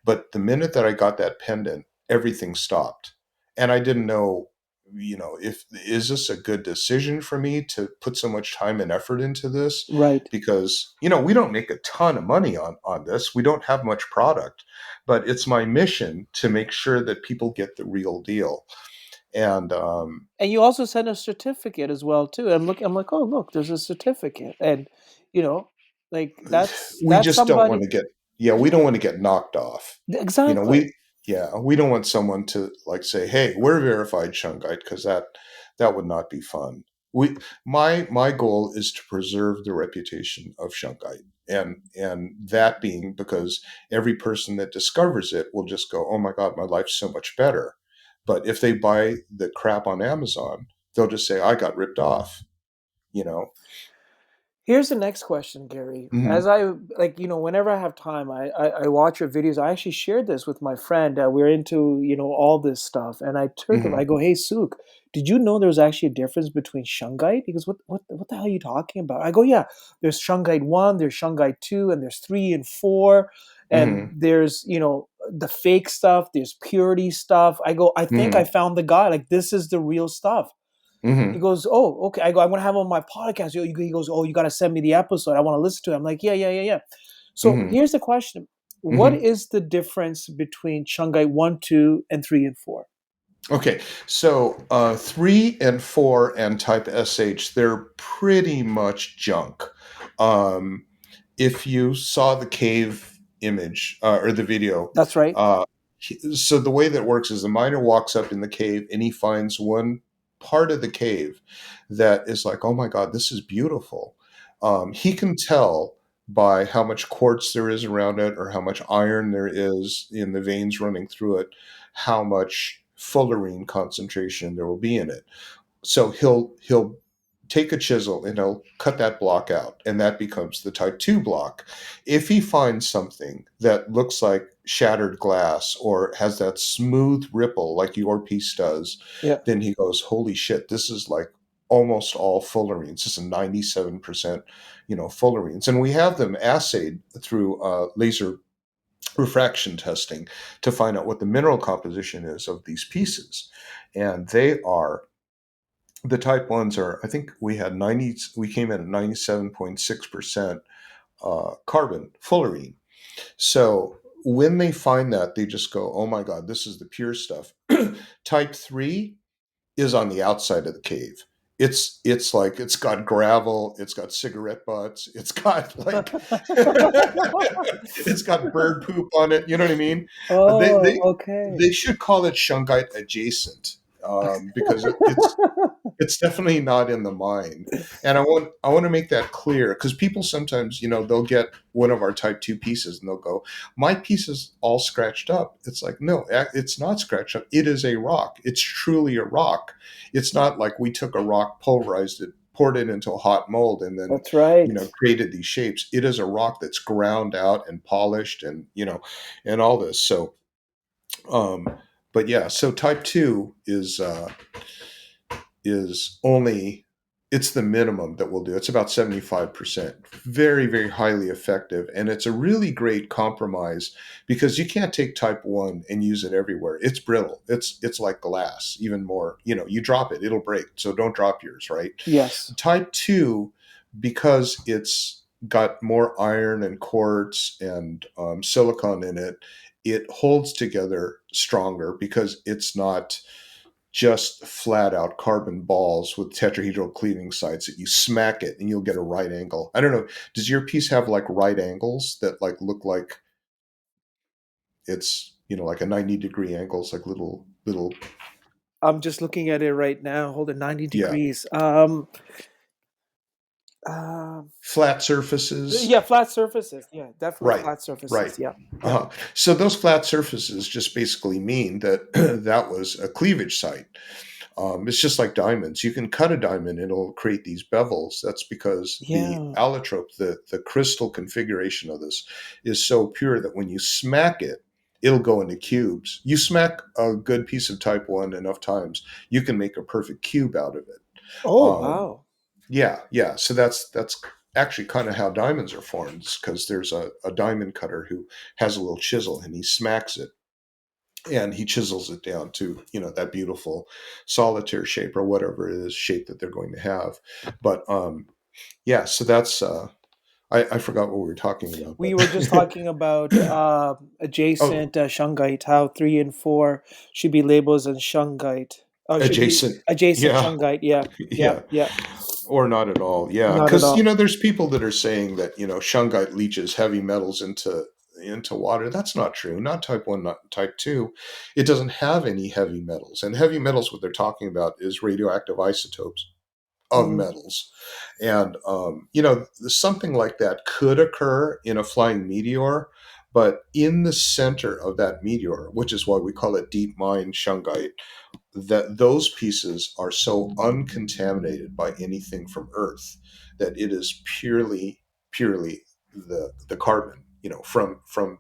But the minute that I got that pendant, everything stopped, and I didn't know. If is this a good decision for me to put so much time and effort into this? Right. Because we don't make a ton of money on this. We don't have much product, but it's my mission to make sure that people get the real deal. And And you also send a certificate as well too. I'm like, oh look, there's a certificate, and you know, like we that's just don't want somebody. to get yeah we don't want to get knocked off. you know Exactly. we we don't want someone to like say, hey, we're verified Shungite, because that would not be fun. We my my goal is to preserve the reputation of Shungite, and that being because every person that discovers it will just go, oh my god, my life's so much better. But if they buy the crap on Amazon, they'll just say, I got ripped off you know Here's the next question, Gary. hmm As I like, whenever I have time, I watch your videos. I actually shared this with my friend. We're into, all this stuff, and I told him, I hmm go, "Hey, Sook, did you know there's actually a difference between Shungite?" He goes, "What the hell are you talking about?" I go, "Yeah, there's Shungite 1, there's Shungite 2, and there's 3 and 4, and hmm there's, the fake stuff, there's purity stuff." I go, "I think I hmm found the guy. Like, this is the real stuff." He hmm goes, "Oh, okay." I go, "I'm gonna have him on my podcast." He goes, "Oh, you gotta send me the episode. I want to listen to it." I'm like, "Yeah, yeah, yeah, yeah." So hmm here's the question: what hmm is the difference between Shungite 1, 2, and 3 and 4? Okay, so 3 and 4 and type SH, they're pretty much junk. Um, if you saw the cave image or the video, That's right. uh, so the way that works is the miner walks up in the cave and he finds one part of the cave that is like, oh my God, this is beautiful. He can tell by how much quartz there is around it or how much iron there is in the veins running through it, how much fullerene concentration there will be in it. So he'll take a chisel and he'll cut that block out, and that becomes the type 2 block. If he finds something that looks like shattered glass or has that smooth ripple like your piece does, Yeah, then he goes, holy shit, this is like almost all fullerenes. This is 97% fullerenes, and we have them assayed through laser refraction testing to find out what the mineral composition is of these pieces. And they are the type ones are, I think we came in at 97.6% carbon fullerene. So when they find that, they just go, oh my God, this is the pure stuff. Type 3 is on the outside of the cave. It's like it's got gravel, it's got cigarette butts, it's got like it's got bird poop on it. You know what I mean? They oh, they okay. they should call it Shungite adjacent, because it's definitely not in the mine. And I want to make that clear, because people sometimes, they'll get one of our type 2 pieces and they'll go, my piece is all scratched up. It's like, no, it's not scratched up. It is a rock. It's truly a rock. It's not like we took a rock, pulverized it, poured it into a hot mold, and then That's right. created these shapes. It is a rock that's ground out and polished, and and all this. So um but yeah, so type 2 is only, it's the minimum that we'll do. It's about 75%. Very, very highly effective. And it's a really great compromise because you can't take type 1 and use it everywhere. It's brittle. It's like glass, even more. You drop it, it'll break. So don't drop yours, right? Yes. Type 2, because it's got more iron and quartz and silicon in it, it holds together stronger because it's not just flat out carbon balls with tetrahedral cleaving sites that you smack it and you'll get a right angle. I don't know. Does your piece have like right angles that like look like it's like a 90-degree angles, like little. I'm just looking at it right now. Hold it, 90 Yeah. degrees. Um, Flat surfaces. yeah, flat surfaces. Yeah, definitely Right, flat right. surfaces. Yeah, yeah. Uh-huh. So those flat surfaces just basically mean that that was a cleavage site. It's just like diamonds. You can cut a diamond and it'll create these bevels. That's because the Yeah. allotrope, the crystal configuration of this, is so pure that when you smack it, it'll go into cubes. You smack a good piece of type 1 enough times, you can make a perfect cube out of it. Oh, Um, wow. yeah, yeah. So that's actually kind of how diamonds are formed, because there's a diamond cutter who has a little chisel and he smacks it and he chisels it down to, that beautiful solitaire shape or whatever it is shape that they're going to have. But yeah, so that's I forgot what we were talking about, We but were just talking about oh, adjacent shungite, how 3 and 4 should be labeled as shungite. Oh, should be adjacent. adjacent Yeah, shungite. Yeah, yeah, yeah. yeah. Or not at all. Yeah, Not at because all. there's people that are saying that shungite leaches heavy metals into water. That's not true. Not type 1, not type 2. It doesn't have any heavy metals. And heavy metals, what they're talking about is radioactive isotopes of Mm. metals. And something like that could occur in a flying meteor, but in the center of that meteor, which is why we call it deep mine shungite, that those pieces are so uncontaminated by anything from Earth that it is purely the carbon, from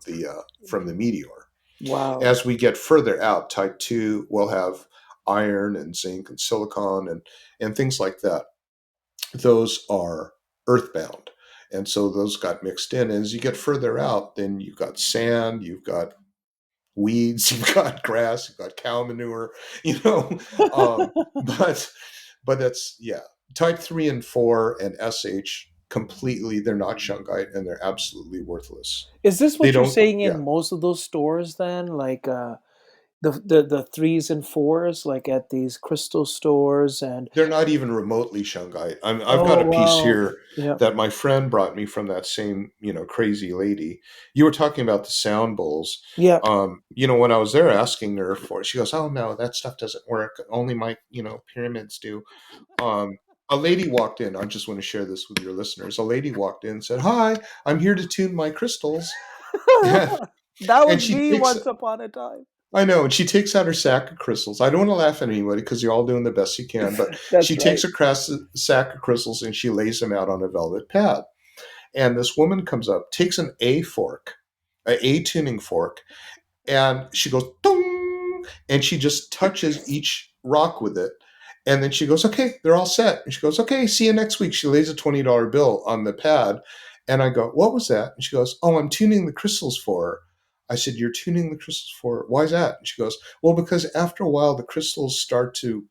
the meteor. Wow. As we get further out, type 2 will have iron and zinc and silicon and things like that. Those are earthbound, and so those got mixed in. And as you get further out, then you've got sand, you've got weeds, you've got grass, you've got cow manure, you know. But that's, yeah, type 3 and 4 and SH completely, they're not shungite and they're absolutely worthless. Is this They what you're don't, saying yeah. in most of those stores then? Like the 3s and 4s, like at these crystal stores and They're not even remotely shungite. I've got oh a piece wow. here Yeah. that my friend brought me from that same, crazy lady. You were talking about the sound bowls. Yeah. When I was there asking her for it, she goes, "Oh no, that stuff doesn't work. Only my, pyramids do." Um, a lady walked in. I just want to share this with your listeners. A lady walked in and said, "Hi, I'm here to tune my crystals." That And was she me takes once upon a time. I know, and she takes out her sack of crystals. I don't want to laugh at anybody because you're all doing the best you can, but she That's takes right. her sack of crystals and she lays them out on a velvet pad. And this woman comes up, takes an A fork, a tuning fork, and she goes dong, and she just touches each rock with it, and then she goes, "Okay, they're all set." And she goes, "Okay, see you next week." She lays a $20 bill on the pad, and I go, "What was that?" And she goes, "Oh, I'm tuning the crystals for her." I said, "You're tuning the crystals for her? Why is that?" And she goes, "Well, because after a while the crystals start to,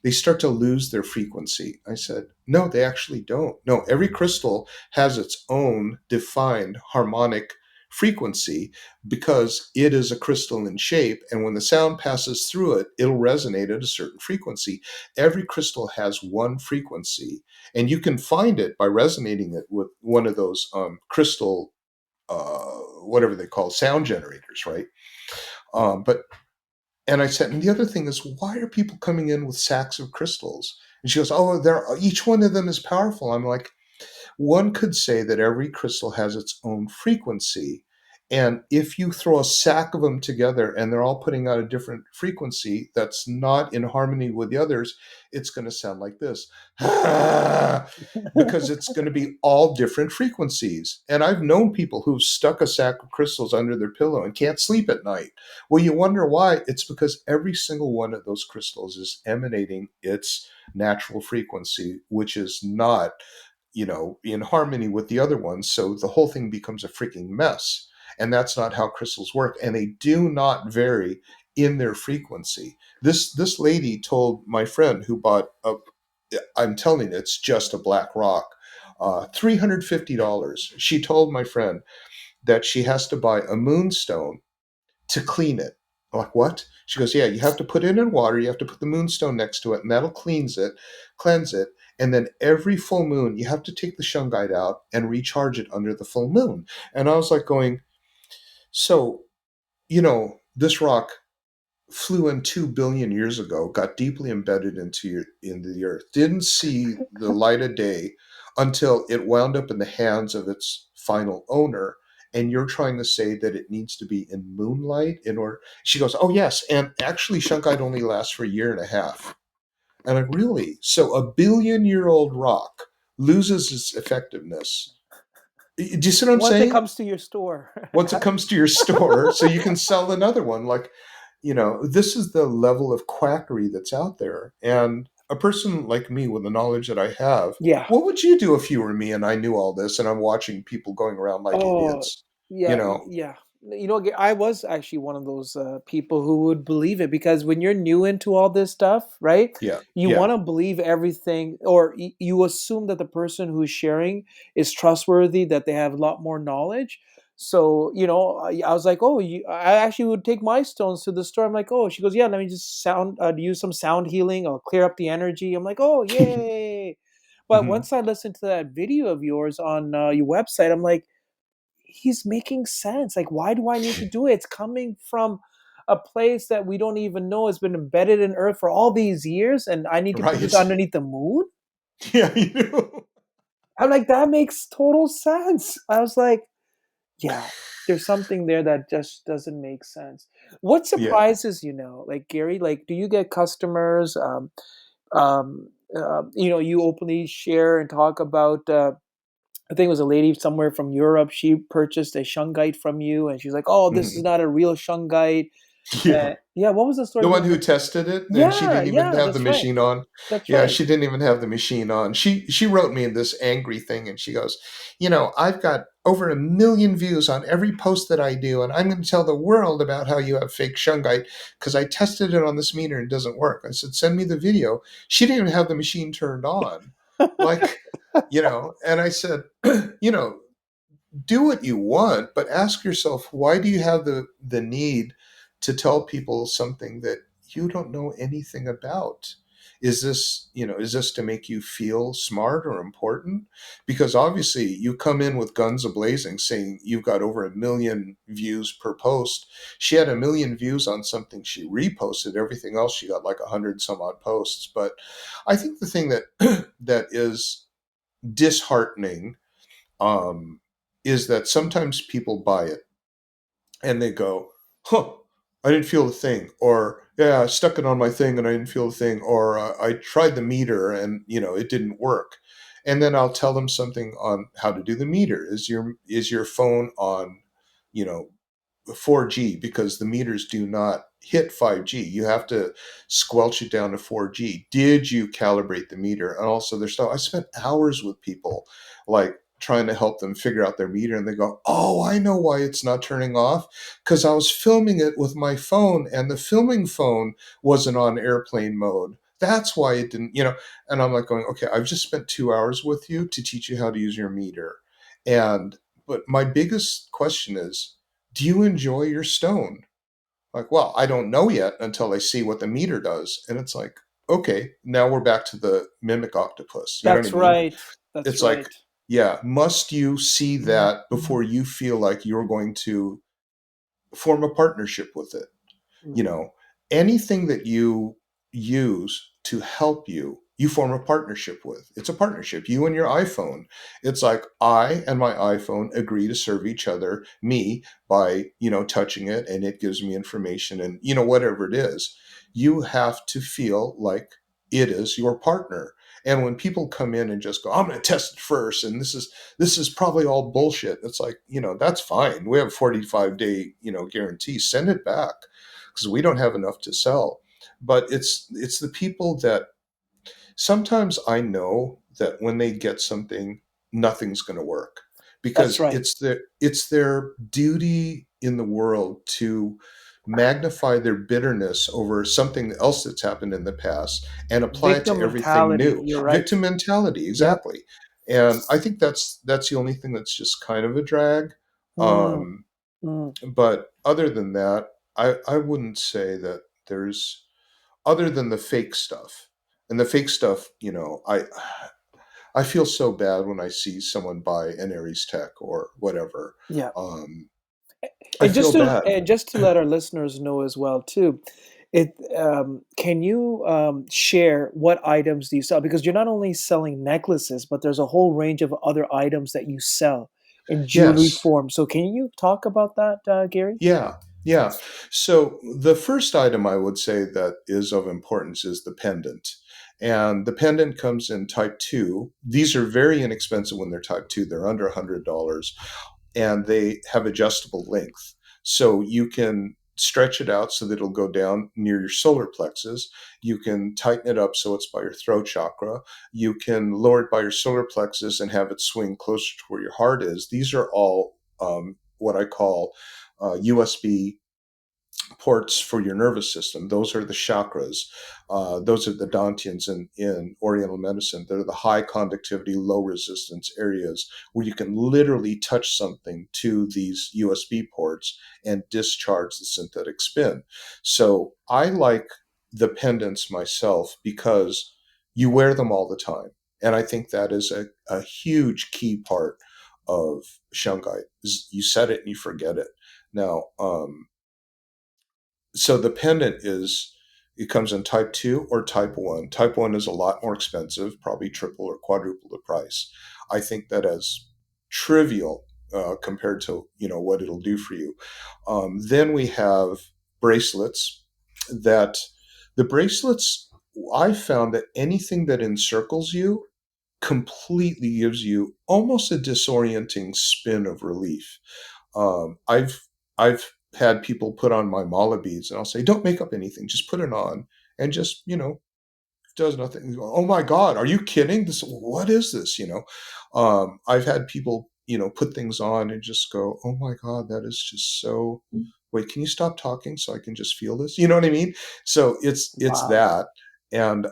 they start to lose their frequency." I said, "No, they actually don't. No, every crystal has its own defined harmonic frequency because it is a crystalline shape, and when the sound passes through it, it'll resonate at a certain frequency. Every crystal has one frequency, and you can find it by resonating it with one of those crystal, whatever they call sound generators, right? But and I said, and the other thing is, why are people coming in with sacks of crystals? And she goes, "Oh, they're each one of them is powerful." I'm like, one could say that every crystal has its own frequency. And if you throw a sack of them together and they're all putting out a different frequency that's not in harmony with the others, it's going to sound like this. Because it's going to be all different frequencies. And I've known people who've stuck a sack of crystals under their pillow and can't sleep at night. Well, you wonder why. It's because every single one of those crystals is emanating its natural frequency, which is not, in harmony with the other ones. So the whole thing becomes a freaking mess. And that's not how crystals work. And they do not vary in their frequency. This lady told my friend who bought a, I'm telling you, it's just a black rock, $350. She told my friend that she has to buy a moonstone to clean it. I'm like, what? She goes, yeah, you have to put it in water, you have to put the moonstone next to it, and that'll cleanse it. And then every full moon, you have to take the shungite out and recharge it under the full moon. And I was like going, so, this rock flew in 2 billion years ago, got deeply embedded into the earth, didn't see the light of day until it wound up in the hands of its final owner. And you're trying to say that it needs to be in moonlight in order. She goes, "Oh yes, and actually, Shungite only lasts for a year and a half." And like, really? So a billion-year-old rock loses its effectiveness. Do you see what I'm Once it saying? comes to your store. Once it comes to your store, so you can sell another one. Like, this is the level of quackery that's out there. And a person like me, with the knowledge that I have, Yeah. what would you do if you were me and I knew all this and I'm watching people going around like Oh, idiots? You yeah, know? yeah. I was actually one of those people who would believe it because when you're new into all this stuff, right? Yeah, You yeah, want to believe everything, or you assume that the person who's sharing is trustworthy, that they have a lot more knowledge. So, I was like, oh, I actually would take my stones to the store. I'm like, oh, she goes, yeah, let me just use some sound healing. I'll clear up the energy. I'm like, oh, yay. But hmm once I listened to that video of yours on your website, I'm like, he's making sense. Like, why do I need to do it? It's coming from a place that we don't even know has been embedded in Earth for all these years, and I need to put this right. underneath the moon? Yeah, you do. I'm like, that makes total sense. I was like, yeah, there's something there that just doesn't make sense. What Yeah. surprises like Gary? Like, do you get customers? You openly share and talk about. I think it was a lady somewhere from Europe. She purchased a Shungite from you, and she's like, "Oh, this is hmm not a real Shungite." Yeah. Yeah, what was the story The one behind who it? tested it, and she Yeah, didn't even yeah, have the that's right. machine on. That's Yeah, right. she didn't even have the machine on. She wrote me this angry thing, and she goes, "I've got over 1 million views on every post that I do, and I'm going to tell the world about how you have fake shungite because I tested it on this meter and it doesn't work." I said, "Send me the video." She didn't even have the machine turned on, like, And I said, you know, do what you want, but ask yourself, why do you have the need to tell people something that you don't know anything about? Is this to make you feel smart or important? Because obviously you come in with guns ablazing saying you've got over 1 million views per post. She had 1 million views on something she reposted. Everything else she got like 100 some odd posts. But I think the thing that that is disheartening, um, is that sometimes people buy it and they go, "Huh, I didn't feel a thing," or "Yeah, I stuck it on my thing and I didn't feel a thing," or "I tried the meter and it didn't work." And then I'll tell them something on how to do the meter. Is your phone on, you know, 4G, because the meters do not hit 5G. You have to squelch it down to 4G. Did you calibrate the meter? And also, there's stuff. I spent hours with people, like trying to help them figure out their meter, and they go, "Oh, I know why it's not turning off, because I was filming it with my phone, and the filming phone wasn't on airplane mode. That's why it didn't." And I'm like going, "Okay, I've just spent 2 hours with you to teach you how to use your meter." And but my biggest question is, do you enjoy your stone? Like, well, I don't know yet until I see what the meter does. And it's like, okay, now we're back to the mimic octopus. You know what I That's mean? right. That's It's like, right. yeah, must you see Mhm, that mhm, before you feel like you're going to form a partnership with it? you mhm. know Anything that you use to help you, you form a partnership with. It's a partnership, you and your iPhone. It's like, I and my iPhone agree to serve each other, me, by touching it, and it gives me information, and whatever it is, you have to feel like it is your partner. And when people come in and just go, "I'm going to test it first, and this is probably all bullshit," it's like, that's fine. We have a 45-day guarantee. Send it back, because we don't have enough to sell. But it's the people that sometimes I know that when they get something, nothing's going to work, That's because right. it's their duty in the world to magnify their bitterness over something else that's happened in the past and apply it to Victim everything mentality. new. You're right. Victim mentality, Yep. exactly. And I think that's the only thing that's just kind of a drag. Mm, um, mm. but other than that, I wouldn't say that there's, other than the fake stuff. And the fake stuff, I feel so bad when I see someone buy an Aries Tech or whatever. Yeah. Um, I feel bad. And just to let our listeners know as well too, it can you share what items do you sell? Because you're not only selling necklaces, but there's a whole range of other items that you sell in jewelry Yes. form. So can you talk about that, Gary? Yeah. Yeah. So the first item I would say that is of importance is the pendant. And the pendant comes in type 2. These are very inexpensive when they're type 2. They're under $100, and they have adjustable length. So you can stretch it out so that it'll go down near your solar plexus. You can tighten it up so it's by your throat chakra. You can lower it by your solar plexus and have it swing closer to where your heart is. These are all what I call USB ports for your nervous system. Those are the chakras. Those are the dantians in Oriental medicine. They're the high conductivity, low resistance areas where you can literally touch something to these USB ports and discharge the synthetic spin. So I like the pendants myself because you wear them all the time. And I think that is a huge key part of Shungite. You set it and you forget it. Now, so the pendant is it comes in type 2 or type 1. Type 1 is a lot more expensive, probably triple or quadruple the price. I think that as trivial compared to what it'll do for you. Then we have bracelets that the bracelets I found that anything that encircles you completely gives you almost a disorienting spin of relief. I've had people put on my mala beads, and I'll say, "Don't make up anything. Just put it on, and just does nothing." Go, oh my God, are you kidding? This what is this? I've had people put things on and just go, "Oh my God, that is just so." Wait, can you stop talking so I can just feel this? You know what I mean? So it's Wow. that, and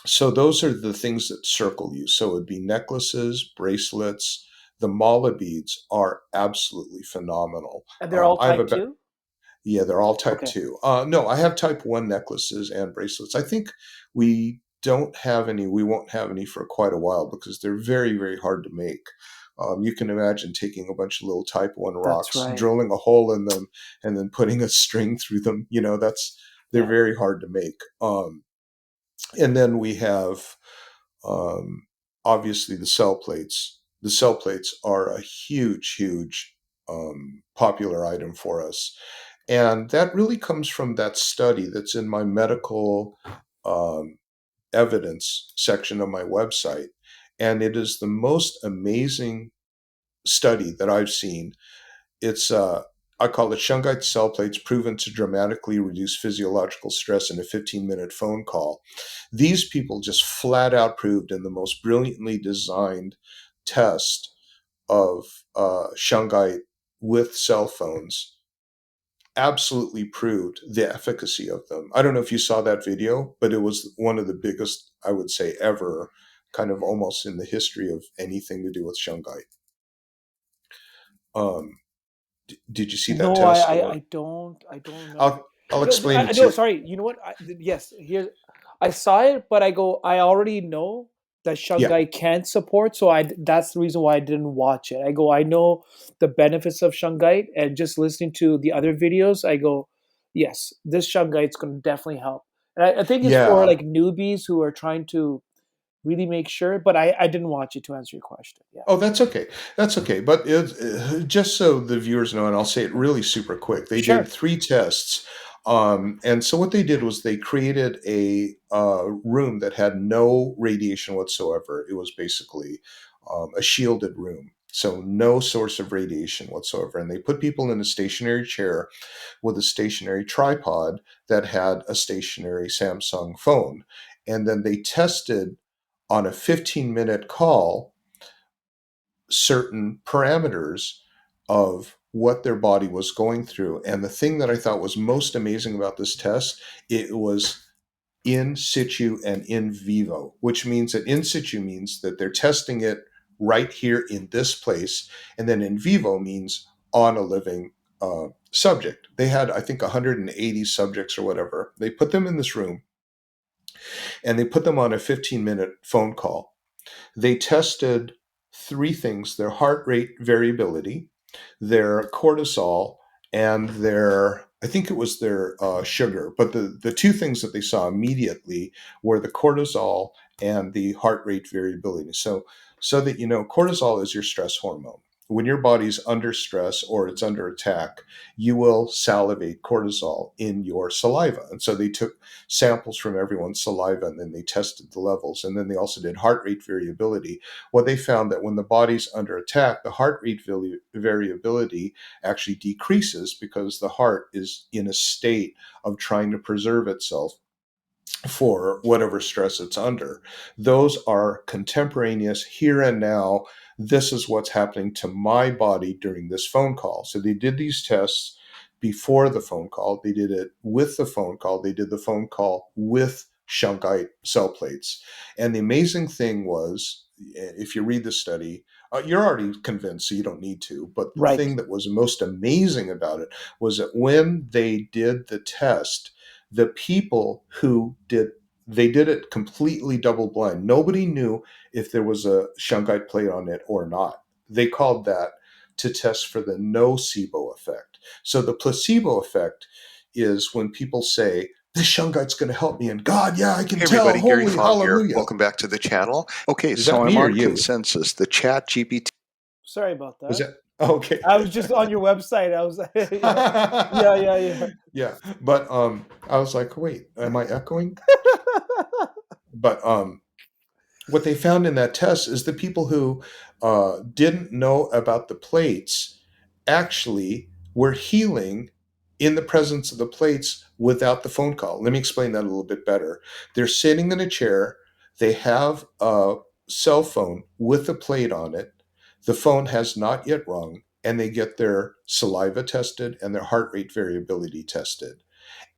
so those are the things that circle you. So it would be necklaces, bracelets. The mala beads are absolutely phenomenal. And they're all I have type a 2? yeah, they're all type Okay. 2. No, I have type 1 necklaces and bracelets. I think we don't have any, we won't have any for quite a while because they're very, very hard to make. You can imagine taking a bunch of little type 1 That's rocks, right. drilling a hole in them, and then putting a string through them. They're Yeah. very hard to make. And then we have um, obviously the cell plates. The cell plates are a huge, huge popular item for us. And that really comes from that study that's in my medical um, evidence section of my website. And it is the most amazing study that I've seen. It's I call it Shungite cell plates proven to dramatically reduce physiological stress in a 15-minute phone call. These people just flat out proved in the most brilliantly designed test of Shungite with cell phones absolutely proved the efficacy of them. I don't know if you saw that video, but it was one of the biggest, I would say, ever, kind of almost in the history of anything to do with Shungite. Um, did you see that No, test or? I don't remember. I'll No, explain it to no, you. sorry. You know what? Yes, here I saw it, but I already know that Yeah, Shungai can't support, so that's the reason why I didn't watch it. I know the benefits of Shungite, and just listening to the other videos, I go, yes, this Shungite's going to definitely help. And I think it's for yeah. like newbies who are trying to really make sure, but I didn't watch it to answer your question. Yeah, Oh, that's okay. That's okay. But just so the viewers know, and I'll say it really super quick, they did sure. 3 tests. And so what they did was they created a room that had no radiation whatsoever. It was basically a shielded room. So no source of radiation whatsoever. And they put people in a stationary chair with a stationary tripod that had a stationary Samsung phone. And then they tested on a 15-minute call certain parameters of what their body was going through. And the thing that I thought was most amazing about this test, it was in situ and in vivo, which means that in situ means that they're testing it right here in this place, and then in vivo means on a living subject. They had, I think, 180 subjects or whatever. They put them in this room and they put them on a 15-minute phone call. They tested 3 things: their heart rate variability, their cortisol, and their, I think it was their sugar. But the two things that they saw immediately were the cortisol and the heart rate variability. So that you know, cortisol is your stress hormone. When your body's under stress or it's under attack, you will salivate cortisol in your saliva. And so they took samples from everyone's saliva and then they tested the levels. And then they also did heart rate variability. Well, they found that when the body's under attack, the heart rate variability actually decreases because the heart is in a state of trying to preserve itself for whatever stress it's under. Those are contemporaneous, here and now. This is what's happening to my body during this phone call. So they did these tests before the phone call. They did it with the phone call. They did the phone call with Shungite cell plates. And the amazing thing was, if you read the study, you're already convinced, so you don't need to. But the Right. thing that was most amazing about it was that when they did the test, the people who did, they did it completely double blind. Nobody knew if there was a shungite plate on it or not. They called that to test for the nocebo effect. So the placebo effect is when people say, this shungite's going to help me, and God, yeah, I can Hey tell, everybody, Gary holy Fong here. hallelujah. Welcome back to the channel. Okay, Is so that I'm me or on you? Consensus, the chat GPT. Sorry about Was that. that okay? I was just on your website. I was yeah. Yeah, yeah, yeah. Yeah, but I was like, wait, am I echoing? But what they found in that test is the people who didn't know about the plates actually were healing in the presence of the plates without the phone call. Let me explain that a little bit better. They're sitting in a chair, they have a cell phone with a plate on it, the phone has not yet rung, and they get their saliva tested and their heart rate variability tested,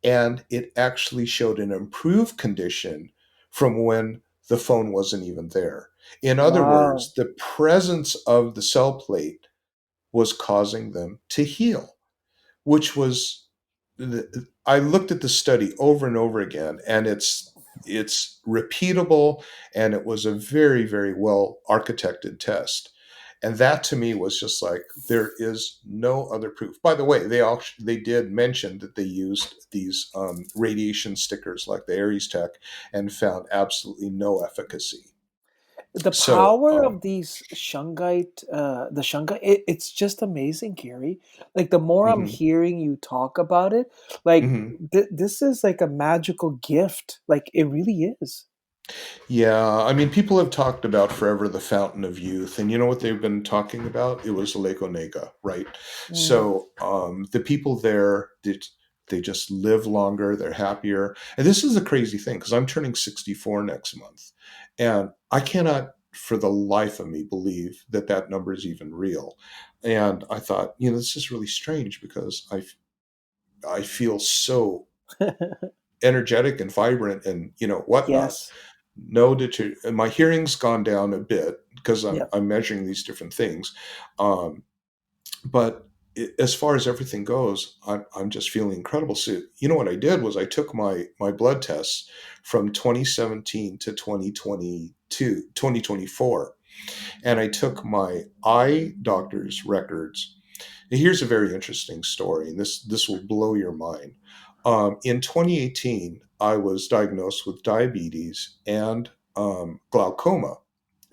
and it actually showed an improved condition from when the phone wasn't even there. In other Wow. words, the presence of the cell plate was causing them to heal, which was, I looked at the study over and over again, and it's repeatable, and it was a very, very well architected test. And that to me was just like, there is no other proof. By the way, they did mention that they used these radiation stickers like the Aries Tech and found absolutely no efficacy. The So power of these Shungite, the Shungite, it's just amazing, Gary. Like the more I'm mhm, hearing you talk about it, like mhm. this is like a magical gift. Like it really is. Yeah, I mean, people have talked about forever the fountain of youth, and you know what they've been talking about? It was Lake Onega, right? Mm. So the people there, they just live longer, they're happier. And this is a crazy thing because I'm turning 64 next month, and I cannot for the life of me believe that that number is even real. And I thought, you know, this is really strange because I feel so energetic and vibrant and you know whatnot. Yes. No deter. My hearing's gone down a bit because Yeah. I'm measuring these different things, um, but as far as everything goes, I'm just feeling incredible. So you know what I did was I took my blood tests from 2017 to 2024, and I took my eye doctor's records. Here's a very interesting story, and this will blow your mind. In 2018, I was diagnosed with diabetes and glaucoma,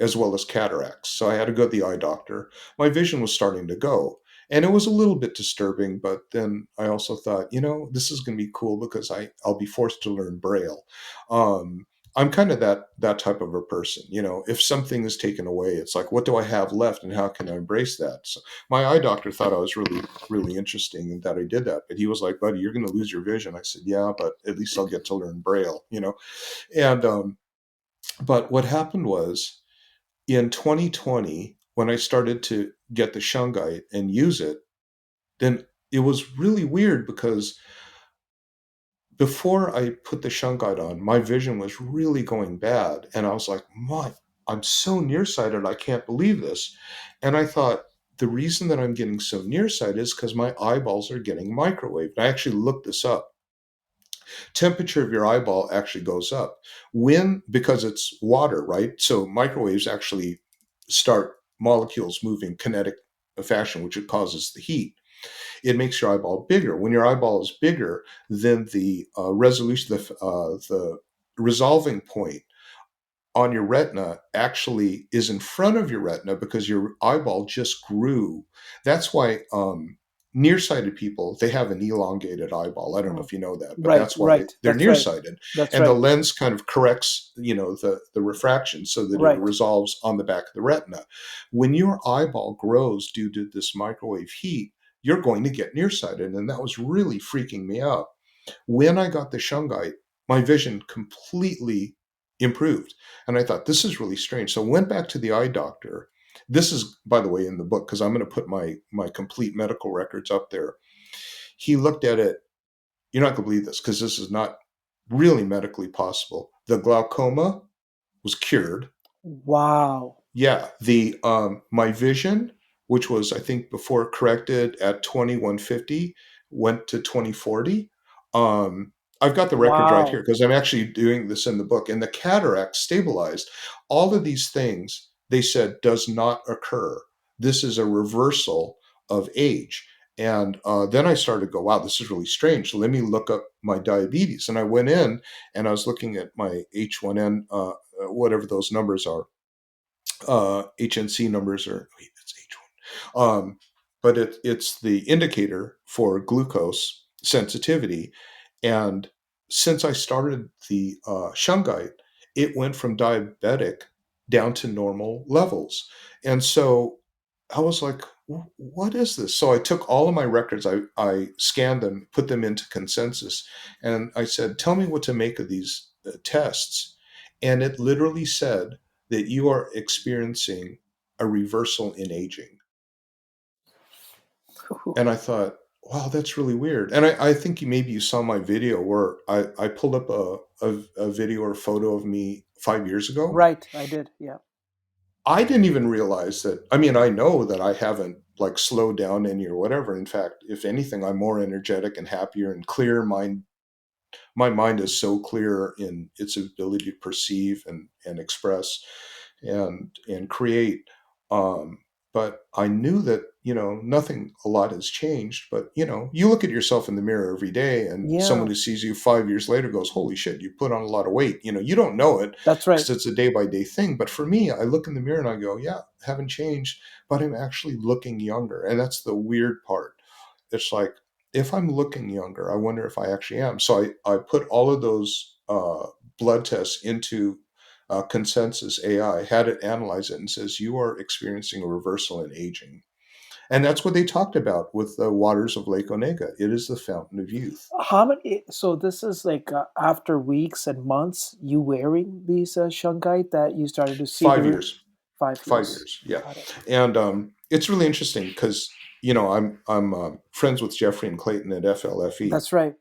as well as cataracts. So I had to go to the eye doctor. My vision was starting to go, and it was a little bit disturbing. But then I also thought, you know, this is going to be cool because I'll be forced to learn Braille. Um, I'm kind of that type of a person. You know, if something is taken away, it's like, what do I have left, and how can I embrace that? So my eye doctor thought I was really, really interesting and that I did that. But he was like, buddy, you're going to lose your vision. I said, yeah, but at least I'll get to learn Braille, you know? And, but what happened was in 2020, when I started to get the Shungite and use it, then it was really weird because before I put the Shungite on, my vision was really going bad. And I was like, my, I'm so nearsighted. I can't believe this. And I thought, the reason that I'm getting so nearsighted is because my eyeballs are getting microwaved. I actually looked this up. Temperature of your eyeball actually goes up when, because it's water, right? So microwaves actually start molecules moving, kinetic fashion, which it causes the heat. It makes your eyeball bigger. When your eyeball is bigger, then the resolution, the resolving point on your retina actually is in front of your retina because your eyeball just grew. That's why nearsighted people, they have an elongated eyeball. I don't know Mm. if you know that, but Right, that's why right. they're That's right. nearsighted. That's And the right. lens kind of corrects, the refraction so that it Right. resolves on the back of the retina. When your eyeball grows due to this microwave heat, you're going to get nearsighted. And that was really freaking me out. When I got the Shungite, my vision completely improved. And I thought, this is really strange. So I went back to the eye doctor. This is, by the way, in the book, because I'm going to put my complete medical records up there. He looked at it. You're not going to believe this because this is not really medically possible. The glaucoma was cured. Wow. Yeah, the my vision, which was I think before corrected at 2150, went to 2040. Um, I've got the records right here Wow. because I'm actually doing this in the book. And the cataract stabilized. All of these things they said does not occur. This is a reversal of age. And then I started to go, wow, this is really strange. Let me look up my diabetes. And I went in and I was looking at my H1N, whatever those numbers are, HNC numbers are, wait, it's H1. But it's the indicator for glucose sensitivity. And since I started the Shungite, it went from diabetic down to normal levels. And so I was like, what is this? So I took all of my records, I scanned them, put them into consensus, and I said, tell me what to make of these tests. And it literally said that you are experiencing a reversal in aging. And I thought, wow, that's really weird. And I think maybe you saw my video where I pulled up a video or photo of me 5 years ago. Right, I did. Yeah. I didn't even realize that. I mean, I know that I haven't like slowed down any or whatever. In fact, if anything, I'm more energetic and happier and clear. My mind is so clear in its ability to perceive and express and create. Um, but I knew that nothing a lot has changed. But you look at yourself in the mirror every day, and someone Yeah. who sees you 5 years later goes, "Holy shit, you put on a lot of weight." You don't know it That's because right. it's a day by day thing. But for me, I look in the mirror and I go, "Yeah, haven't changed, but I'm actually looking younger," and that's the weird part. It's like if I'm looking younger, I wonder if I actually am. So I put all of those blood tests into Consensus AI, had it analyze it, and says you are experiencing a reversal in aging. And that's what they talked about with the waters of Lake Onega. It is the fountain of youth. How many? So this is like after weeks and months you wearing these Shungite that you started to see 5 years. 5 5 years. years, yeah. Got it. And it's really interesting because I'm friends with Jeffrey and Clayton at FLFE, That's right.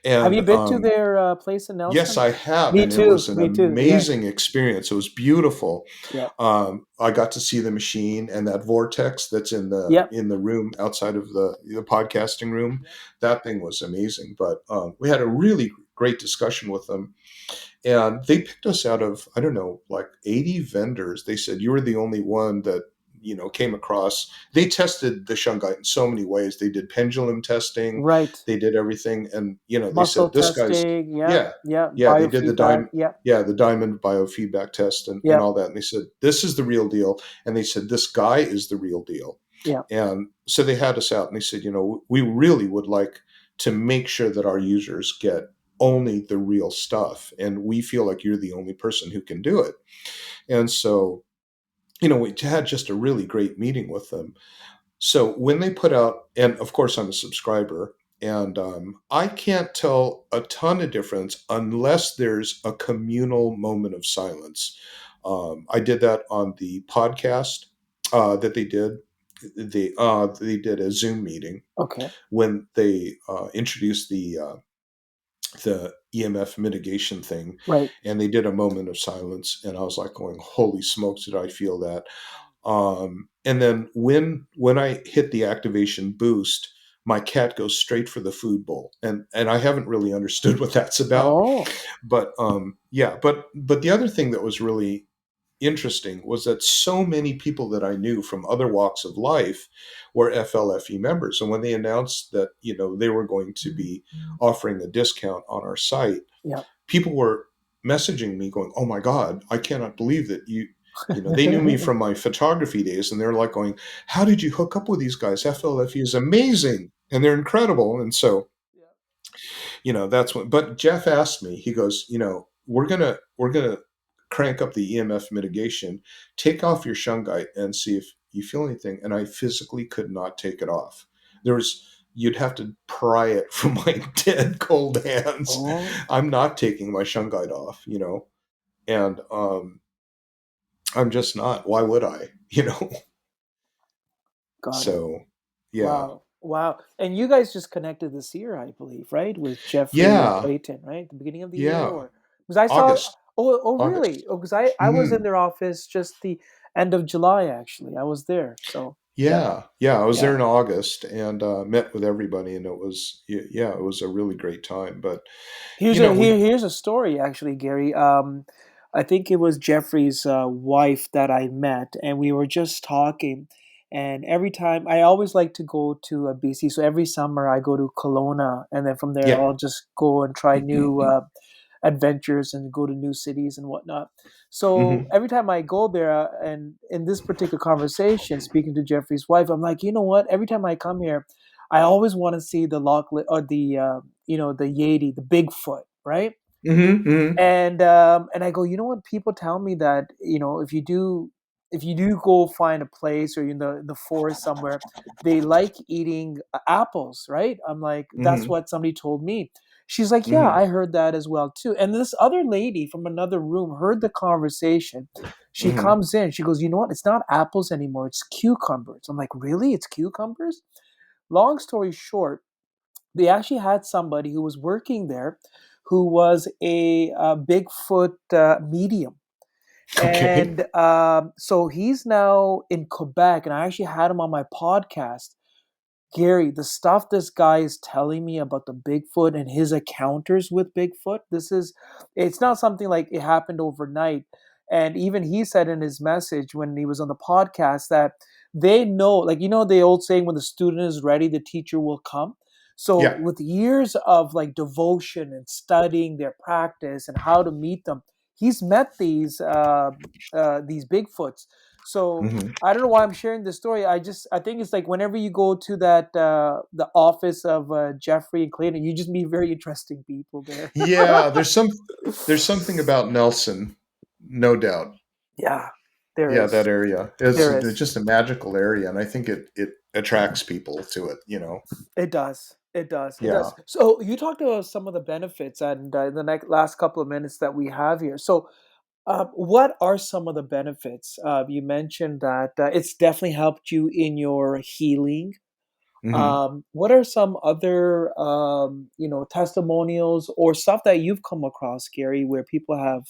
Have and you been to their place in yes, Nelson? I have, Me and it too. was an Me too. Yeah. amazing experience. It was beautiful. Yep. I got to see the machine and that vortex that's in the Yep. in the room outside of the podcasting room. That thing was amazing. But we had a really great discussion with them, and they picked us out of, I don't know, like 80 vendors. They said you were the only one that came across. They tested the Shungite in so many ways. They did pendulum testing, Right. they did everything, and they Muscle said this guy's, testing. Yeah. yeah, Yeah. yeah. They did the Biofeedback. diamond, Yeah. yeah, the diamond biofeedback test and Yeah. all that. And they said this is the real deal, and they said this guy is the real deal. Yeah. And so they had us out, and they said, we really would like to make sure that our users get only the real stuff, and we feel like you're the only person who can do it. And so we had just a really great meeting with them. So when they put out, and of course I'm a subscriber, and I can't tell a ton of difference unless there's a communal moment of silence. I did that on the podcast that they did. They did a Zoom meeting Okay. when they introduced the EMF mitigation thing, Right. and they did a moment of silence, and I was like going, "Holy smokes, did I feel that?" And then when I hit the activation boost, my cat goes straight for the food bowl, and I haven't really understood what that's about. Oh. But yeah, but the other thing that was really interesting was that so many people that I knew from other walks of life were FLFE members. And when they announced that, they were going to be offering a discount on our site, Yeah. people were messaging me going, "Oh my God, I cannot believe that they knew me from my photography days, and they're like going, how did you hook up with these guys? FLFE is amazing and they're incredible." And so, Yeah. that's when, but Jeff asked me, he goes, we're gonna crank up the EMF mitigation, take off your shungite and see if you feel anything. And I physically could not take it off. There was, you'd have to pry it from my dead cold hands. Oh, I'm not taking my shungite off, and I'm just not. Why would I? got it. So, yeah, Wow. Wow. And you guys just connected this year, I believe, right? With Jeffrey and yeah, Clayton, right? At the beginning of the year, yeah. or because I saw, August, oh really? August. Oh, because I was in Hmm. their office just the end of July, actually. I was there. So yeah, Yeah. I was there yeah. in August and met with everybody, and it was, yeah, it was a really great time. But we. Here's a story actually, Gary. I think it was Jeffrey's wife that I met, and we were just talking. And every time I always like to go to BC, so every summer I go to Kelowna, and then from there Yeah. I'll just go and try new adventures and go to new cities and whatnot. So Hmm. every time I go there, and in this particular conversation, speaking to Jeffrey's wife, I'm like, you know what? Every time I come here, I always want to see the or the the Yeti, the Bigfoot, right? Hmm. Hmm. And I go, you know what? People tell me that if you do go find a place or in the forest somewhere, they like eating apples, right? I'm like, that's Hmm. what somebody told me. She's like, yeah, Hmm. I heard that as well too. And this other lady from another room heard the conversation. She Hmm. comes in, she goes, you know what? It's not apples anymore, it's cucumbers. I'm like, really? It's cucumbers? Long story short, they actually had somebody who was working there who was a, Bigfoot medium. Okay. And so he's now in Quebec, and I actually had him on my podcast. Gary, the stuff this guy is telling me about the Bigfoot and his encounters with Bigfoot, it's not something like it happened overnight. And even he said in his message when he was on the podcast that they know, like, the old saying, when the student is ready, the teacher will come. So Yeah. with years of like devotion and studying their practice and how to meet them, he's met these Bigfoots. So Hmm. I don't know why I'm sharing this story. I think it's like whenever you go to that the office of Jeffrey and Clayton, you just meet very interesting people there. Yeah. There's something about Nelson, no doubt. Yeah, there Yeah, is. that area. It's There is. just a magical area, and I think it attracts people to it. It does. It does. It Yeah. does. So you talked about some of the benefits, and in the next last couple of minutes that we have here. So, what are some of the benefits? You mentioned that it's definitely helped you in your healing. Hmm. What are some other, testimonials or stuff that you've come across, Gary, where people have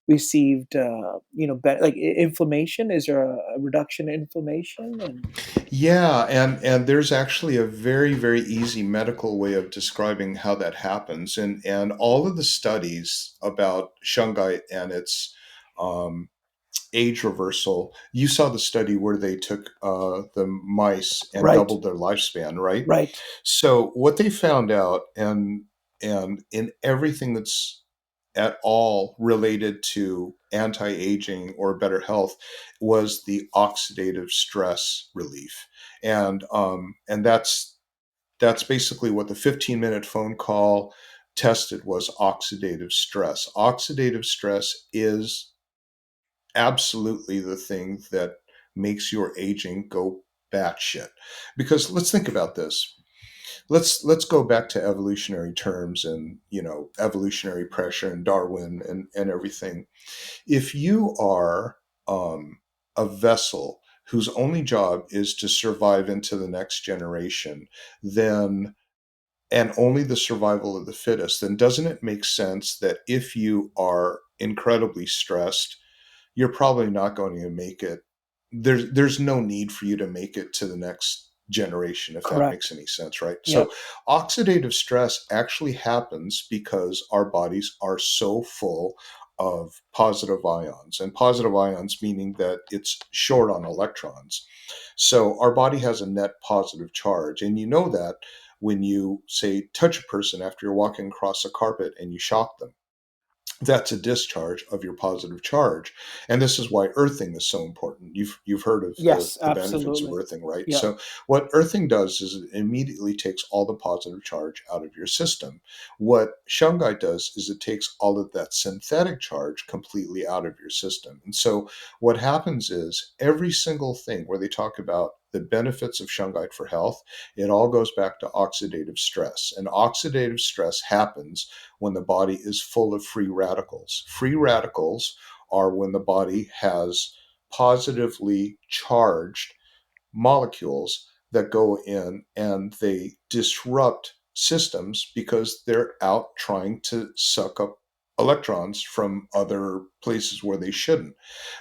received, like inflammation? Is there a reduction in inflammation? And Yeah, and there's actually a very, very easy medical way of describing how that happens, and all of the studies about shungite and its um, age reversal. You saw the study where they took the mice and right, doubled their lifespan, right? right, So what they found out, and in everything that's at all related to anti-aging or better health, was the oxidative stress relief, and that's basically what the 15-minute phone call tested was: oxidative stress. Oxidative stress is absolutely the thing that makes your aging go batshit. Because let's think about this. Let's go back to evolutionary terms and evolutionary pressure and Darwin and everything. If you are a vessel whose only job is to survive into the next generation, then and only the survival of the fittest, then doesn't it make sense that if you are incredibly stressed, you're probably not going to make it. There's no need for you to make it to the next generation, if that makes correct. any sense, right? So Yep, oxidative stress actually happens because our bodies are so full of positive ions, and positive ions meaning that it's short on electrons. So our body has a net positive charge, and you know that when you say touch a person after you're walking across a carpet and you shock them, that's a discharge of your positive charge. And this is why earthing is so important. You've heard of Yes, the benefits of absolutely. earthing, right? Yep. So what earthing does is it immediately takes all the positive charge out of your system. What Shungite does is it takes all of that synthetic charge completely out of your system. And so what happens is every single thing where they talk about the benefits of Shungite for health, it all goes back to oxidative stress. And oxidative stress happens when the body is full of free radicals. Free radicals are when the body has positively charged molecules that go in and they disrupt systems because they're out trying to suck up electrons from other places where they shouldn't.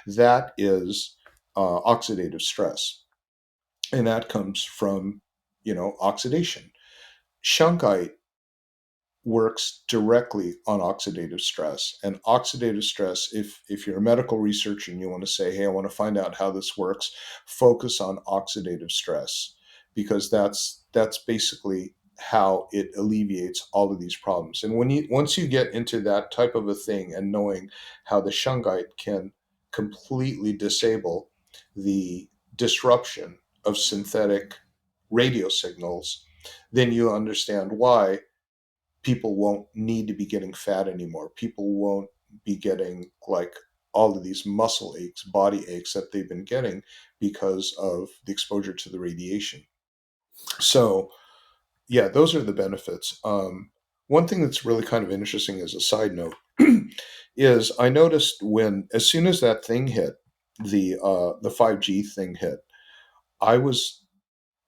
That is oxidative stress. And that comes from, oxidation. Shungite works directly on oxidative stress. And oxidative stress, if you're a medical researcher and you want to say, hey, I want to find out how this works, focus on oxidative stress, because that's basically how it alleviates all of these problems. And once you get into that type of a thing and knowing how the shungite can completely disable the disruption of synthetic radio signals, then you understand why people won't need to be getting fat anymore. People won't be getting like all of these muscle aches, body aches that they've been getting because of the exposure to the radiation. So, yeah, those are the benefits. One thing that's really kind of interesting as a side note is I noticed when, as soon as that thing hit, the 5G thing hit, I was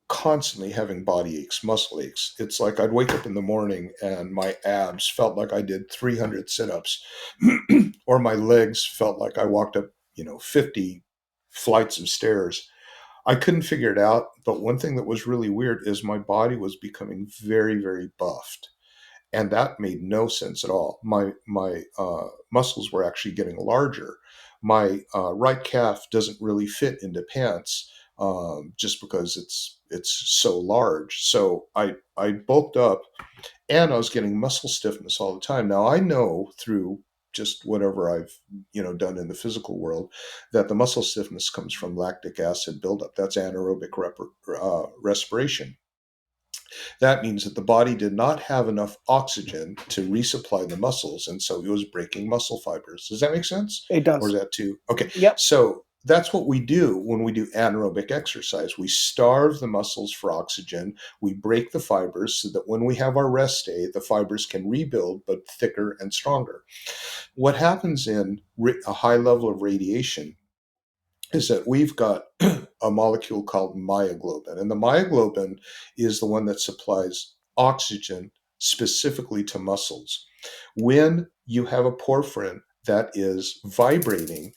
constantly having body aches, muscle aches. It's like I'd wake up in the morning and my abs felt like I did 300 sit ups, or my legs felt like I walked up, 50 flights of stairs. I couldn't figure it out. But one thing that was really weird is my body was becoming very, very buffed, and that made no sense at all. My muscles were actually getting larger. My right calf doesn't really fit into pants, just because it's so large. So I bulked up, and I was getting muscle stiffness all the time. Now I know through just whatever I've done in the physical world that the muscle stiffness comes from lactic acid buildup. That's anaerobic respiration. That means that the body did not have enough oxygen to resupply the muscles, and so it was breaking muscle fibers. Does that make sense? It Or is does. that too? Okay. Yep. So that's what we do when we do anaerobic exercise. We starve the muscles for oxygen. We break the fibers so that when we have our rest day, the fibers can rebuild, but thicker and stronger. What happens in a high level of radiation is that we've got a molecule called myoglobin. And the myoglobin is the one that supplies oxygen specifically to muscles. When you have a porphyrin that is vibrating,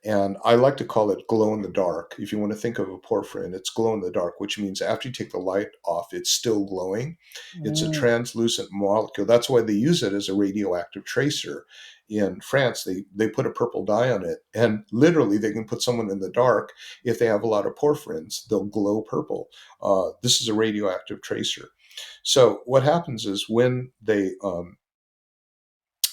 and I like to call it glow in the dark. If you want to think of a porphyrin, it's glow in the dark, which means after you take the light off, it's still glowing. It's a Mm. translucent molecule. That's why they use it as a radioactive tracer. In France, they put a purple dye on it, and literally they can put someone in the dark. If they have a lot of porphyrins, they'll glow purple. This is a radioactive tracer. So what happens is when they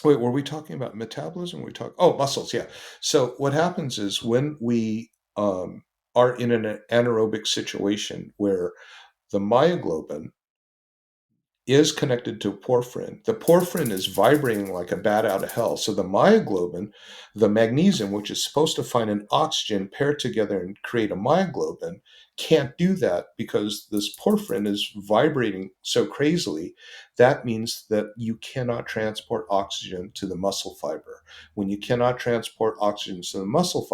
wait, were we talking about metabolism? We talk muscles, yeah. So what happens is when we are in an anaerobic situation where the myoglobin is connected to porphyrin. The porphyrin is vibrating like a bat out of hell. So the myoglobin, the magnesium, which is supposed to find an oxygen, pair together and create a myoglobin, can't do that because this porphyrin is vibrating so crazily. That means that you cannot transport oxygen to the muscle fiber. When you cannot transport oxygen to the muscle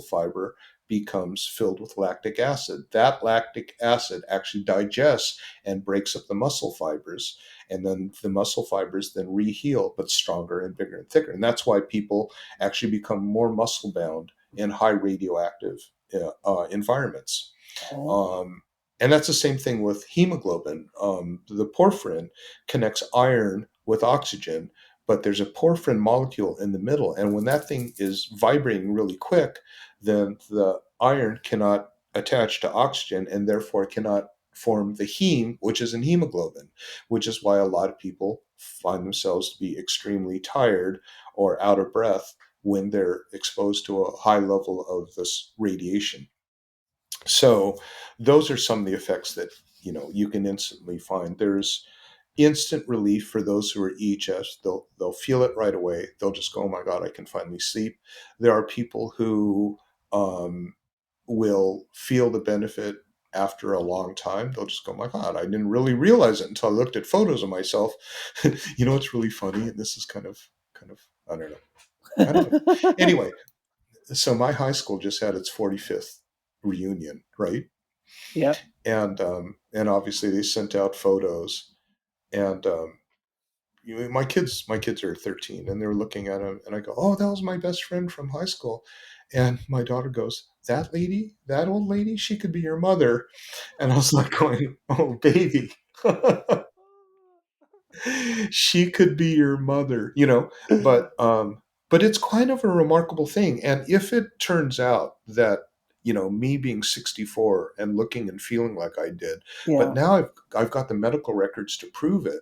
fiber becomes filled with lactic acid. That lactic acid actually digests and breaks up the muscle fibers, and then the muscle fibers then reheal, but stronger and bigger and thicker. And that's why people actually become more muscle bound in high radioactive environments. Oh. um, and that's the same thing with hemoglobin. The porphyrin connects iron with oxygen, but there's a porphyrin molecule in the middle. And when that thing is vibrating really quick, then the iron cannot attach to oxygen and therefore cannot form the heme, which is in hemoglobin, which is why a lot of people find themselves to be extremely tired or out of breath when they're exposed to a high level of this radiation. So those are some of the effects that you can instantly find. There's instant relief for those who are EHS. They'll feel it right away. They'll just go, "Oh my God, I can finally sleep." There are people who um, will feel the benefit after a long time. They'll just go, "Oh my God, I didn't really realize it until I looked at photos of myself." It's really funny, and this is kind of I don't know. I don't know. Anyway, so my high school just had its 45th reunion, right? Yeah. And obviously they sent out photos, and my kids are 13, and they're looking at them, and I go, "Oh, that was my best friend from high school," and my daughter goes, "That lady, that old lady, she could be your mother," and I was like going, "Oh, baby." She could be your mother, but but it's kind of a remarkable thing. And if it turns out that, me being 64 and looking and feeling like I did, but Yeah. now I've got the medical records to prove it,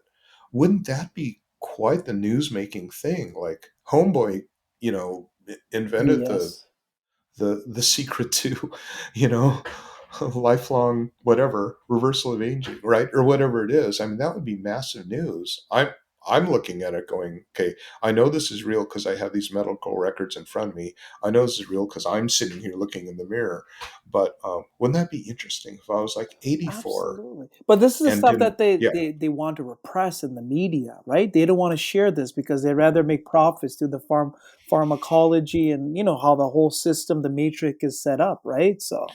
wouldn't that be quite the news making thing? Like homeboy, invented the Yes. the secret to, you know, lifelong whatever reversal of aging, right, or whatever it is. I mean, that would be massive news. I'm looking at it going, okay, I know this is real because I have these medical records in front of me. I know this is real because I'm sitting here looking in the mirror. But wouldn't that be interesting if I was like 84 Absolutely. But this is the and stuff didn't? that they, Yeah, they, they want to repress in the media, right? They don't want to share this because they'd rather make profits through the pharmacology and how the whole system, the matrix is set up, right? So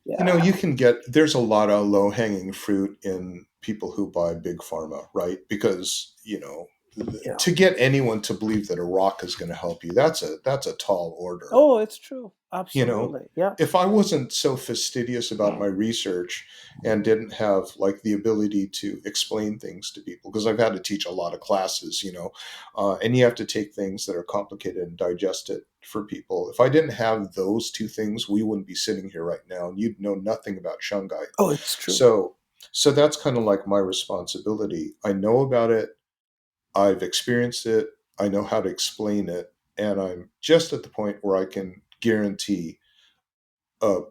yeah. you can get there's a lot of low hanging fruit in people who buy big pharma, right? Because Yeah. to get anyone to believe that a rock is going to help you, that's a tall order. Oh, it's true. you know Absolutely. Yeah. if I wasn't so fastidious about my research and didn't have like the ability to explain things to people, because I've had to teach a lot of classes, and you have to take things that are complicated and digest it for people. If I didn't have those two things, we wouldn't be sitting here right now and you'd know nothing about shungite. Oh, it's true. So so that's kind of like my responsibility. I know about it, I've experienced it, I know how to explain it, and I'm just at the point where I can guarantee a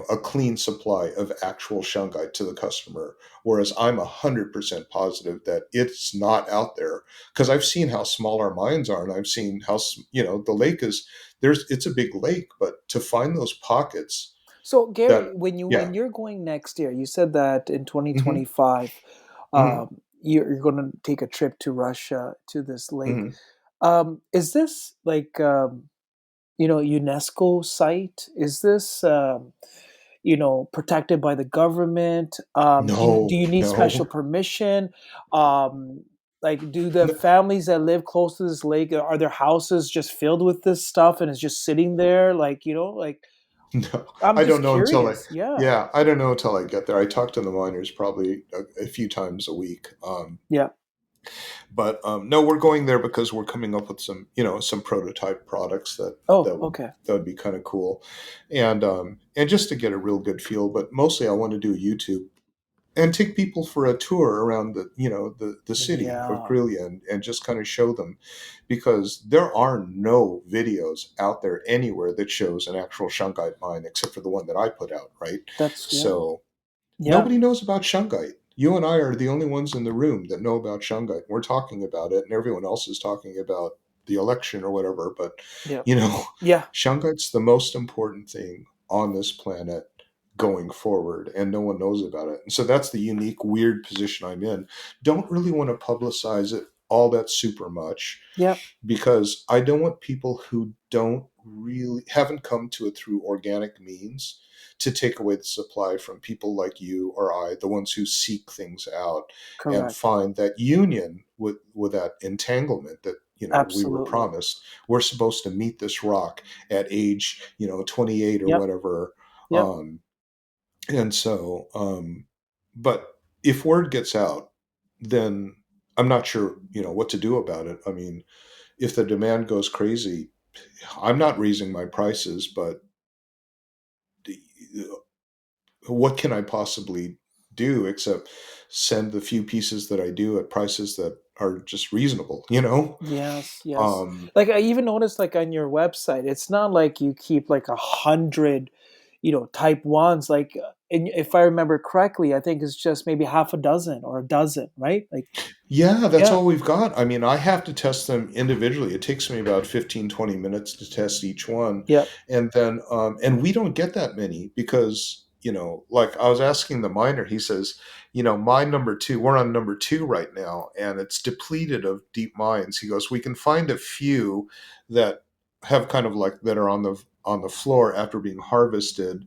a clean supply of actual shungite to the customer, whereas I'm 100% positive that it's not out there, because I've seen how small our mines are, and I've seen how the lake is. It's a big lake, but to find those pockets So that, Gary, when you yeah. when you're going next year, you said that in Hmm. 2025, Hmm. you're going to take a trip to Russia to this lake. Hmm. Is this like UNESCO site? Is this protected by the government? Do No, you need special no. permission? Um, like, do the families that live close to this lake, are their houses just filled with this stuff and it's just sitting there? Like, No, I'm I just don't know until curious. Yeah. I don't know until I get there. I talk to the miners probably a few times a week. Yeah. But no, we're going there because we're coming up with some prototype products that Oh, that would okay. that would be kind of cool, and just to get a real good feel. But mostly, I want to do YouTube and take people for a tour around the city of Yeah. Grillia, and just kind of show them, because there are no videos out there anywhere that shows an actual shungite mine except for the one that I put out, right? That's yeah. So Yeah. nobody knows about shungite. You and I are the only ones in the room that know about shungite. We're talking about it, and everyone else is talking about the election or whatever. But Yeah. you know, Yeah. shungite's the most important thing on this planet going forward, and no one knows about it. And so that's the unique, weird position I'm in. Don't really want to publicize it all that super much, Yeah. because I don't want people who haven't come to it through organic means to take away the supply from people like you or I, the ones who seek things out and Correct. find that union with that entanglement that we were Absolutely. promised. We're supposed to meet this rock at age 28 or Yep. whatever. Yep. Um, and so, but if word gets out, then I'm not sure, what to do about it. I mean, if the demand goes crazy, I'm not raising my prices, but what can I possibly do except send the few pieces that I do at prices that are just reasonable, you know? Yes, yes. Um, Like I even noticed, like on your website, it's not like you keep like 100, type ones. Like, and if I remember correctly, I think it's just maybe half a dozen or a dozen, right? Like, Yeah, that's yeah, all we've got. I mean, I have to test them individually. It takes me about 15, 20 minutes to test each one. yeah, And then, and we don't get that many because, like I was asking the miner, he says, my number two, we're on number two right now, and it's depleted of deep mines. He goes, we can find a few that have kind of like that are on the floor after being harvested.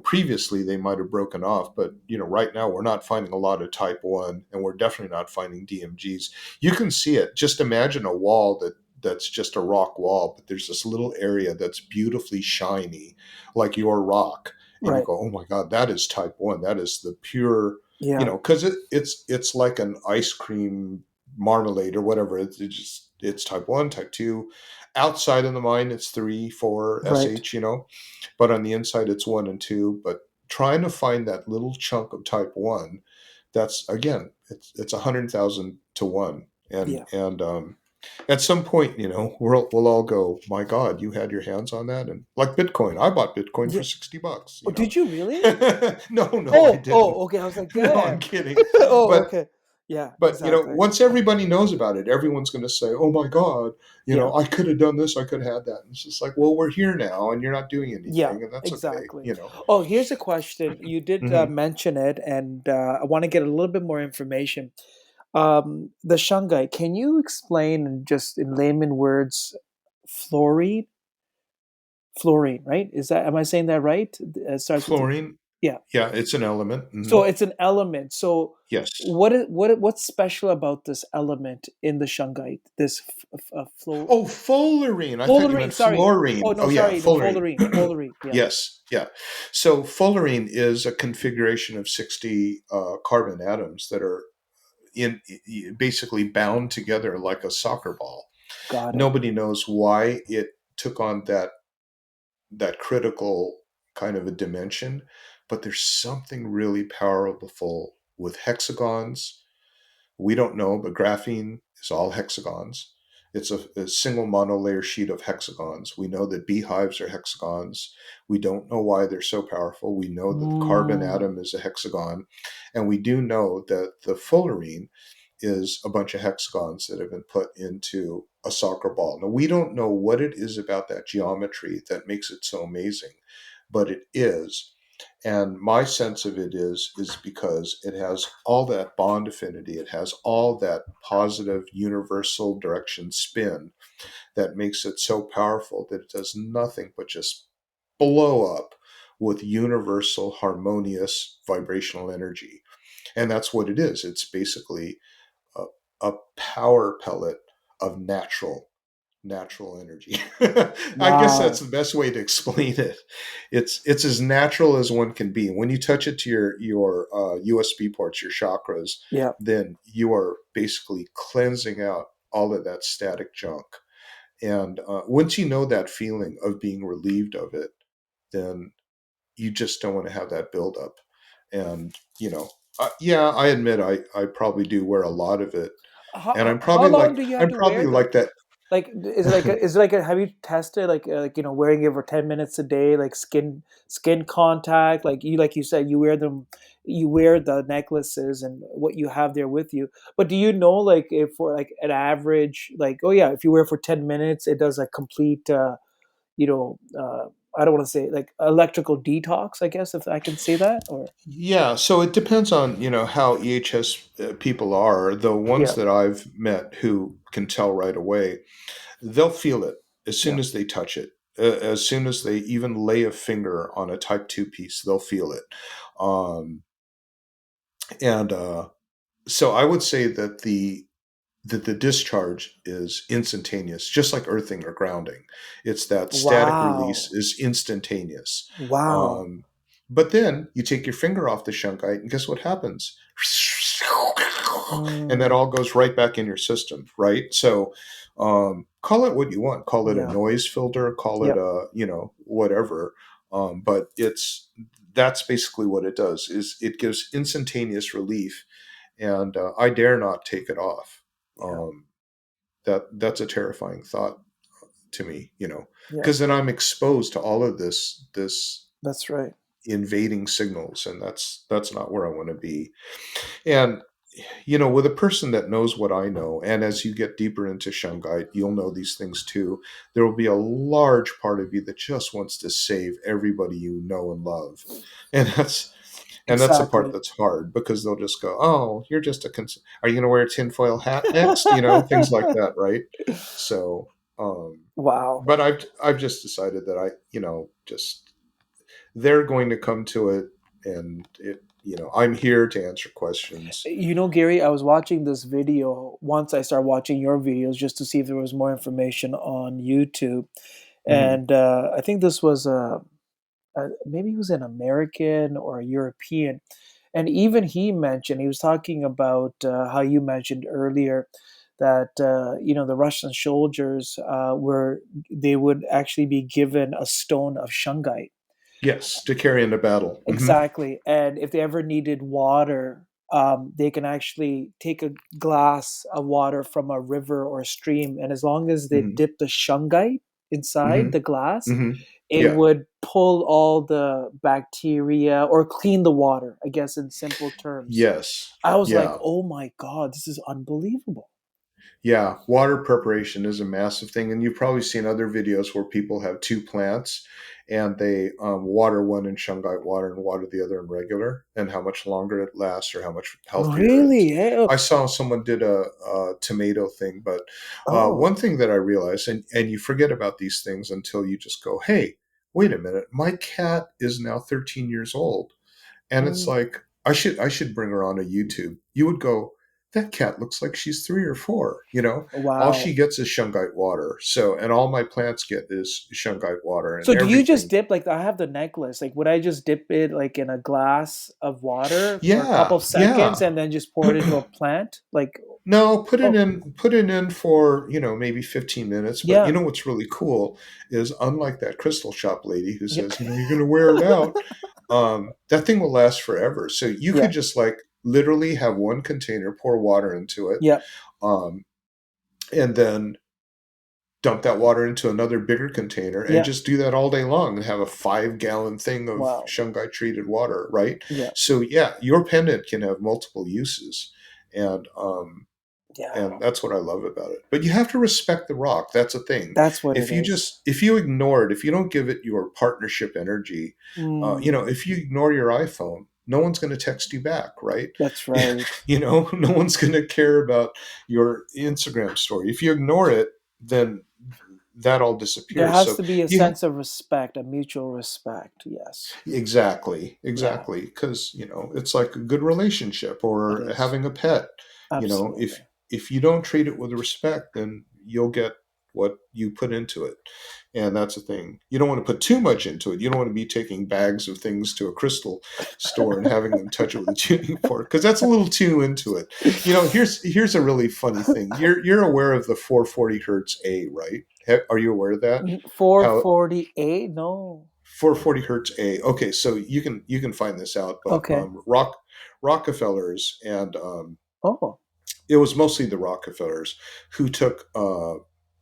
Previously they might have broken off, but right now we're not finding a lot of type 1, and we're definitely not finding DMGs. You can see it. Just imagine a wall that's just a rock wall, but there's this little area that's beautifully shiny, like your rock, and you right, go, "Oh my God, that is type 1. That is the pure." yeah, Because it's like an ice cream marmalade or whatever. It's type 1, type 2. Outside of the mine, it's 3, 4 right, sh. But on the inside it's 1 and 2. But trying to find that little chunk of type 1, that's again, it's 100,000 to 1. and yeah, and at some point, we'll all go, my God, you had your hands on that. And like Bitcoin, I bought Bitcoin yeah. for $60. Oh, did you really? No, I Oh, didn't. oh, okay. I was like, No, I'm damn. kidding. Oh, but okay. Yeah, but exactly. once everybody knows about it, everyone's going to say, "Oh my God, Yeah, I could have done this, I could have had that." And it's just like, well, we're here now, and you're not doing yeah, anything, and that's okay. exactly. Oh, here's a question. You did Hmm. mention it, and I want to get a little bit more information. The Shungite, can you explain just in layman words, fluorine? Fluorine, right? Is that, am I saying that right? It starts with the, Fluorine, yeah. yeah, it's an element. Hmm. So it's an element. So Yes. what's special about this element in the Shungite? This Oh, fullerene. I thought you fullerene. meant Sorry. Oh fluorine. no, Oh yeah, sorry. No, fullerene. fullerene. Fullerene. Yeah. Yes, yeah. So fullerene is a configuration of 60 carbon atoms that are basically bound together like a soccer ball. Got it. Nobody knows why it took on that critical kind of a dimension, but there's something really powerful with hexagons. We don't know, but graphene is all hexagons. It's a single monolayer sheet of hexagons. We know that beehives are hexagons. We don't know why they're so powerful. We know that the carbon Mm, atom is a hexagon. And we do know that the fullerene is a bunch of hexagons that have been put into a soccer ball. Now, we don't know what it is about that geometry that makes it so amazing, but it is. And my sense of it is because it has all that bond affinity, it has all that positive universal direction spin that makes it so powerful that it does nothing but just blow up with universal harmonious vibrational energy. And that's what it is. It's basically a, a power pellet of natural energy. I guess that's wow. the best way to explain it. It's as natural as one can be. When you touch it to your USB ports, your chakras, Yeah. then you are basically cleansing out all of that static junk. And once you know that feeling of being relieved of it, then you just don't want to have that buildup. And yeah, I admit I probably do wear a lot of it, and How long do you have I'm to probably wear the? like that. Like, is it like a, have you tested like wearing it for 10 minutes a day, like skin contact, like you said, you wear them, you wear the necklaces and what you have there with you. But do you know like if for like an average, like, oh yeah, if you wear it for 10 minutes, it does a complete you know uh I don't want to say like electrical detox, I guess, if I can say that, or Yeah, so it depends on, how EHS people are. The ones yeah, that I've met who can tell right away, they'll feel it as yeah, soon as they touch it. As soon as they even lay a finger on a type 2 piece, they'll feel it. And so I would say that the discharge is instantaneous, just like earthing or grounding. It's that static release wow, is instantaneous. wow, But then you take your finger off the shungite, and guess what happens? and that Mm, all goes right back in your system, right? So call it what you want. Call it a yeah. noise filter. Call it Yep. a whatever. But that's basically what it does. Is it gives instantaneous relief, and I dare not take it off. Yeah. Um, that's a terrifying thought to me, Yeah. because then I'm exposed to all of this That's right. invading signals, and that's not where I want to be. And with a person that knows what I know, and as you get deeper into Shungite, you'll know these things too. There will be a large part of you that just wants to save everybody you know and love, and that's the part Exactly. that's hard because they'll just go, "Oh, you're just are you going to wear a tinfoil hat next?" Things like that, right? So, Wow. but I've just decided that just they're going to come to it, and I'm here to answer questions. Gary, I was watching this video once I started watching your videos just to see if there was more information on YouTube. Hmm. And I think this was maybe he was an American or a European. And even he mentioned, he was talking about how you mentioned earlier that, the Russian soldiers they would actually be given a stone of shungite. Yes, to carry into battle. Hmm. Exactly. And if they ever needed water, they can actually take a glass of water from a river or a stream. And as long as they Hmm. dip the shungite inside Hmm. the glass, Hmm. it Yeah. would pull all the bacteria or clean the water, I guess, in simple terms. Yes. I was like, Yeah. oh my God, this is unbelievable. Yeah, water preparation is a massive thing, and you've probably seen other videos where people have two plants and they water one in shungite water and water the other in regular, and how much longer it lasts or how much healthier it. Really? Eh? I saw someone did a tomato thing, but one Oh, thing that I realized, and you forget about these things until you just go, "Hey, wait a minute, my cat is now 13 years old." And it's mm, like I should bring her on a YouTube. You would go, that cat looks like she's 3 or 4. All she wow. gets is shungite water. So, and all my plants get is shungite water and So do you just everything. dip like I have the necklace? Like would I just dip it like in a glass of water for a couple Yeah, seconds yeah. and then just pour it into a plant? Like No, put it oh in. Put it in for maybe 15 minutes. But yeah. what's really cool is unlike that crystal shop lady who Yeah. says you're going to wear it out. That thing will last forever. So you Yeah. could just like literally have one container, pour water into it, Yeah. um, and then dump that water into another bigger container and Yeah. just do that all day long and have a 5 gallon thing of Wow. shungite treated water, right? Yeah. So yeah, your pendant can have multiple uses, and Yeah. and that's what I love about it. But you have to respect the rock. That's a thing. That's what it If you is. just if you ignore it, if you don't give it your partnership energy, Mm, if you ignore your iPhone, no one's going to text you back, right? that's right. No one's going to care about your Instagram story. If you ignore it, then that all There disappears. has So to be a you sense of respect, a mutual respect. Yes. exactly, Yeah, exactly, because it's like a good relationship it or is. having a pet. If Absolutely. you don't treat it with respect, then you'll get what you put into it, and that's the thing. You don't want to put too much into it. You don't want to be taking bags of things to a crystal store and having them touch it with a tuning fork because that's a little too into it. Here's a really funny thing. You're aware of the 440 hertz A, right? Are you aware of that? How 448? No. 440 hertz A. Okay, so you can find this out, but Okay. Rockefellers and Oh, it was mostly the Rockefellers who took.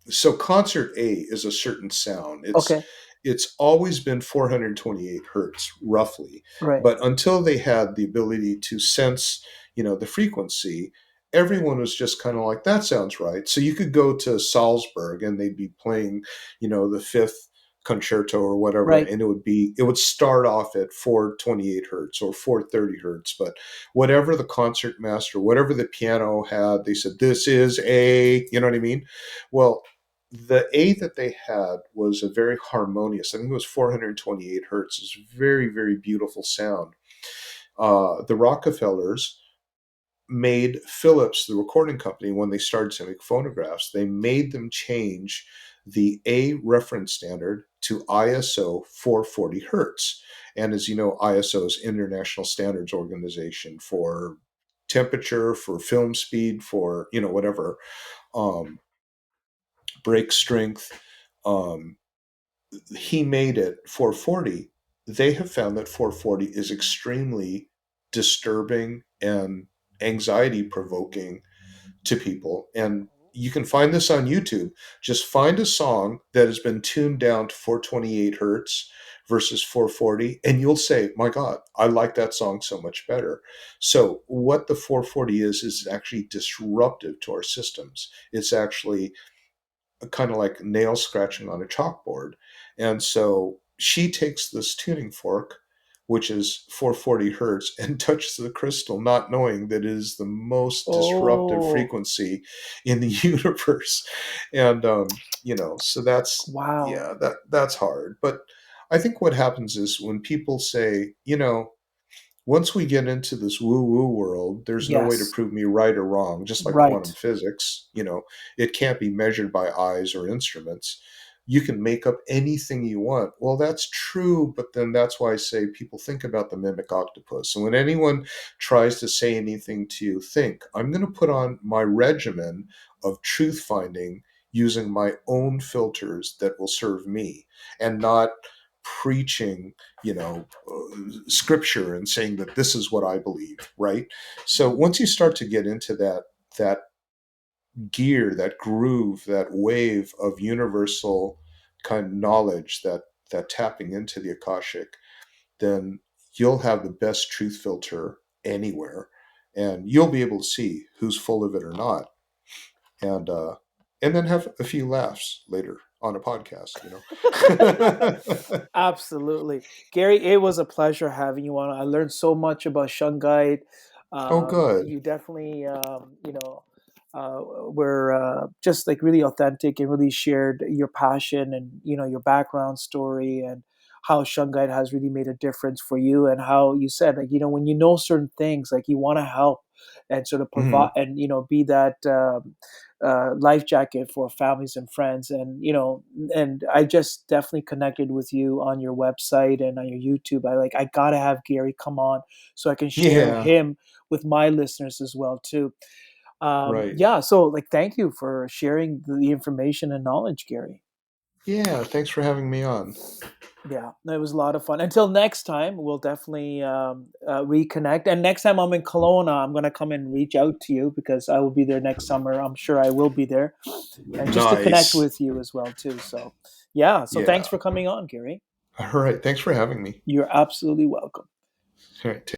So concert A is a certain sound. okay. It's always been 428 hertz roughly, Right. but until they had the ability to sense, the frequency, everyone was just kind of like that sounds right. So you could go to Salzburg and they'd be playing, the fifth concerto or whatever, Right. and it would start off at 428 hertz or 430 hertz, but whatever the concert master, whatever the piano had, they said this is a, you know what I mean? Well, the A that they had was a very harmonious. I think it was 428 hertz. It's a very, very beautiful sound. The Rockefellers made Philips, the recording company, when they started to make phonographs, they made them change the A reference standard to ISO 440 hertz. And as you know, ISO is International Standards Organization for temperature, for film speed, for whatever, um, brake strength. Um, he made it 440. They have found that 440 is extremely disturbing and anxiety provoking to people. And you can find this on YouTube. Just find a song that has been tuned down to 428 hertz versus 440, and you'll say, my God, I like that song so much better. So, what the 440 is actually disruptive to our systems. It's actually kind of like nail scratching on a chalkboard. And so she takes this tuning fork, which is 440 hertz, and touches the crystal, not knowing that it is the most disruptive Oh, frequency in the universe. And so that's, wow. yeah, that's hard. But I think what happens is when people say, once we get into this woo woo world, there's no way to Yes. prove me right or wrong, just like quantum Right. physics. It can't be measured by eyes or instruments. You can make up anything you want. Well, that's true, but then that's why I say people think about the mimic octopus. And when anyone tries to say anything to you, think, I'm going to put on my regimen of truth finding using my own filters that will serve me, and not preaching scripture and saying that this is what I believe, right? So once you start to get into that gear, that groove, that wave of universal kind of knowledge, that tapping into the Akashic, then you'll have the best truth filter anywhere, and you'll be able to see who's full of it or not, and and then have a few laughs later on a podcast. Absolutely. Gary, it was a pleasure having you on. I learned so much about Shungite. Oh, good. You definitely, were just like really authentic and really shared your passion and, your background story and how Shungite has really made a difference for you and how you said, like, when you know certain things, like you want to help and sort of provide Mhm. and, be that, life jacket for families and friends and I just definitely connected with you on your website and on your YouTube. I gotta have Gary come on so I can share Yeah, him with my listeners as well too. right. Yeah, so like thank you for sharing the information and knowledge, Gary. Yeah, thanks for having me on. Yeah, it was a lot of fun. Until next time, we'll definitely reconnect. And next time I'm in Kelowna, I'm gonna come and reach out to you because I will be there next summer. I'm sure I will be there, and just to connect Nice. with you as well too. So, yeah. So thanks Yeah. for coming on, Gary. All right. Thanks for having me. You're absolutely welcome. All right.